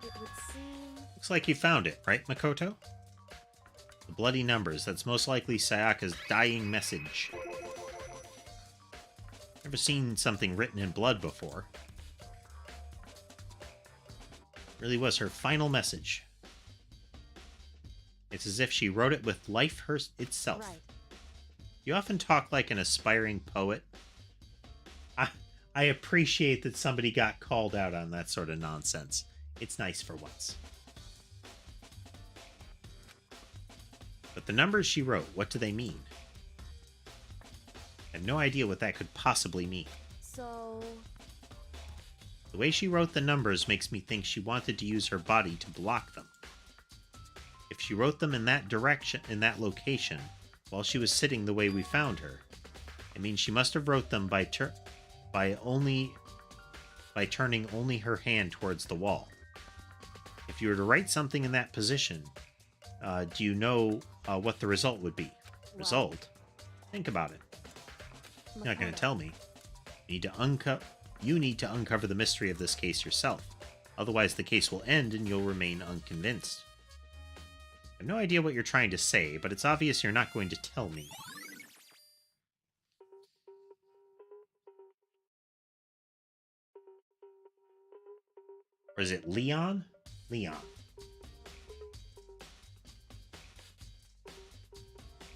It would seem... Looks like you found it, right, Makoto? The bloody numbers, that's most likely Sayaka's dying message. Never seen something written in blood before. Really was her final message. It's as if she wrote it with life itself. Right. You often talk like an aspiring poet. I appreciate that somebody got called out on that sort of nonsense. It's nice for once. But the numbers she wrote, what do they mean? I have no idea what that could possibly mean. So... The way she wrote the numbers makes me think she wanted to use her body to block them. If she wrote them in that direction, in that location, while she was sitting the way we found her, it means she must have wrote them by turning only her hand towards the wall. If you were to write something in that position, do you know what the result would be? Result? Think about it. You're not going to tell me. You need to uncover the mystery of this case yourself. Otherwise, the case will end and you'll remain unconvinced. I have no idea what you're trying to say, but it's obvious you're not going to tell me. Or is it Leon? Leon.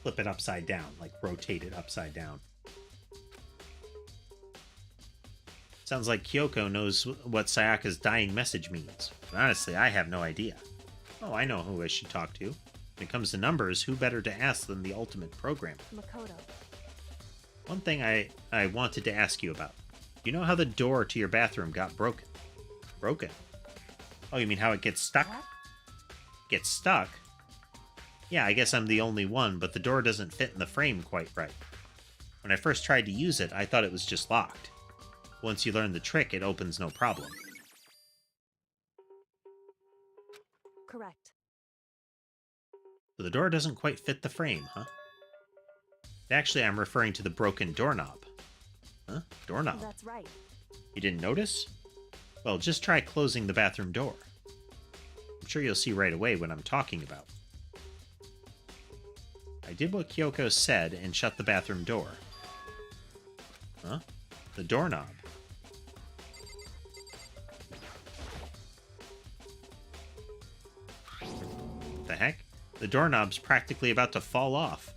Flip it upside down, like rotate it upside down. Sounds like Kyoko knows what Sayaka's dying message means. But honestly, I have no idea. Oh, I know who I should talk to. When it comes to numbers, who better to ask than the ultimate programmer? Makoto. One thing I wanted to ask you about. Do you know how the door to your bathroom got broken? Broken? Oh, you mean how it gets stuck? What? Gets stuck? Yeah, I guess I'm the only one, but the door doesn't fit in the frame quite right. When I first tried to use it, I thought it was just locked. Once you learn the trick, it opens no problem. Correct. So the door doesn't quite fit the frame, huh? Actually, I'm referring to the broken doorknob. Huh? Doorknob? That's right. You didn't notice? Well, just try closing the bathroom door. I'm sure you'll see right away what I'm talking about. I did what Kyoko said and shut the bathroom door. Huh? The doorknob. What the heck? The doorknob's practically about to fall off.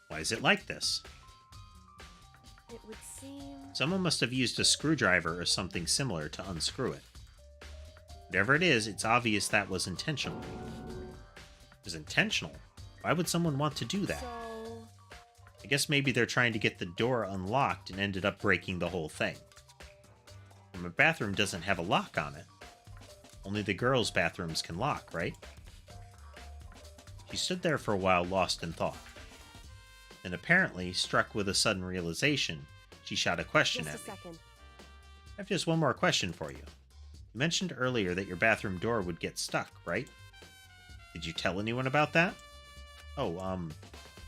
Why is it like this? It would seem... Someone must have used a screwdriver or something similar to unscrew it. Whatever it is, it's obvious that was intentional. It was intentional? Why would someone want to do that? So... I guess maybe they're trying to get the door unlocked and ended up breaking the whole thing. My bathroom doesn't have a lock on it. Only the girls' bathrooms can lock, right? She stood there for a while, lost in thought. Then apparently, struck with a sudden realization, she shot a question Just at a me. second. I have just one more question for you. You mentioned earlier that your bathroom door would get stuck, right? Did you tell anyone about that? Oh, well,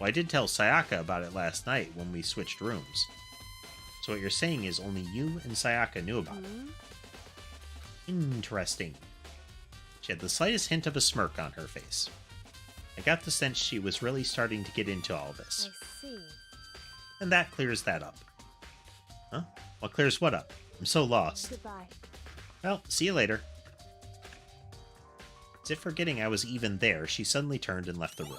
I did tell Sayaka about it last night when we switched rooms. So what you're saying is only you and Sayaka knew about it. Interesting. She had the slightest hint of a smirk on her face. I got the sense she was really starting to get into all this. I see. And that clears that up. Huh? What clears what up? I'm so lost. Goodbye. Well, see you later. As if forgetting I was even there, she suddenly turned and left the room.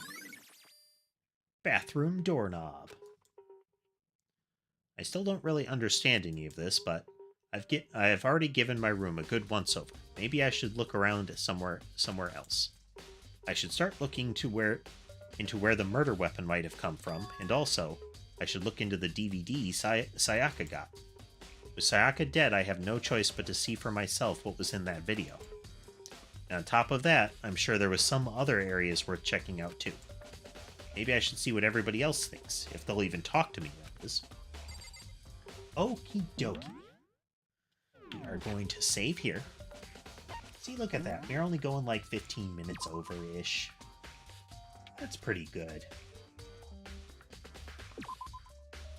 Bathroom doorknob. I still don't really understand any of this, but I have already given my room a good once-over. Maybe I should look around somewhere else. I should start looking into where the murder weapon might have come from, and also, I should look into the DVD Sayaka got. With Sayaka dead, I have no choice but to see for myself what was in that video. And on top of that, I'm sure there was some other areas worth checking out too. Maybe I should see what everybody else thinks, if they'll even talk to me, that is. Okie dokie. We are going to save here. See, look at that. We're only going like 15 minutes over-ish. That's pretty good.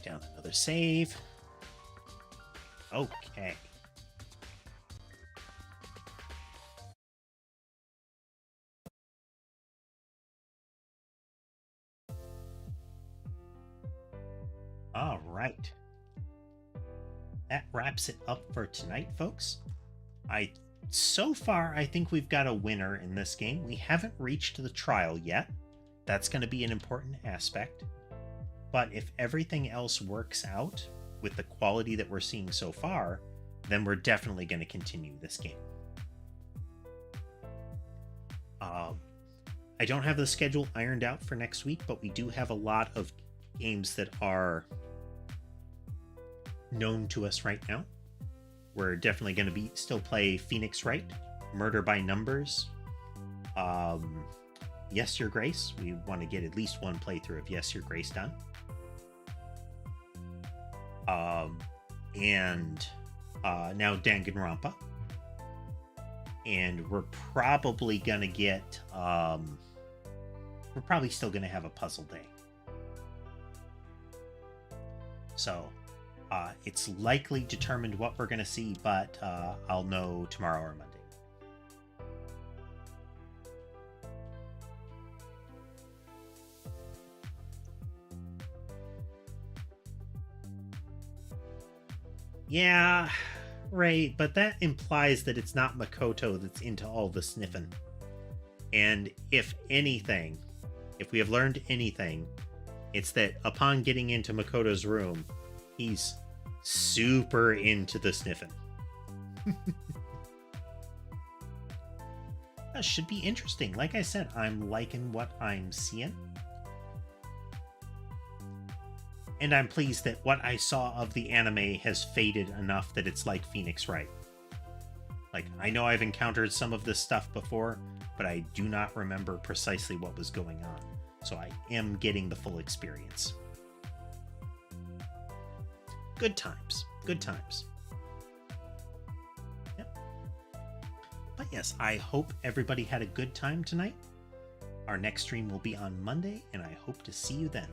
Down another save. Okay. All right. That wraps it up for tonight, folks. So far, I think we've got a winner in this game. We haven't reached the trial yet. That's going to be an important aspect. But if everything else works out with the quality that we're seeing so far, then we're definitely going to continue this game. I don't have the schedule ironed out for next week, but we do have a lot of games that are known to us right now. We're definitely going to still play Phoenix Wright, Murder by Numbers, Yes, Your Grace. We want to get at least one playthrough of Yes, Your Grace done. And now Danganronpa. And we're probably going to get, we're probably still going to have a puzzle day. So, It's likely determined what we're going to see, but I'll know tomorrow or Monday. Yeah, right, but that implies that it's not Makoto that's into all the sniffing. And if anything, if we have learned anything, it's that upon getting into Makoto's room, he's super into the sniffing. That should be interesting. Like I said, I'm liking what I'm seeing. And I'm pleased that what I saw of the anime has faded enough that it's like Phoenix Wright. Like, I know I've encountered some of this stuff before, but I do not remember precisely what was going on. So I am getting the full experience. Good times. Good times. Yep. But yes, I hope everybody had a good time tonight. Our next stream will be on Monday, and I hope to see you then.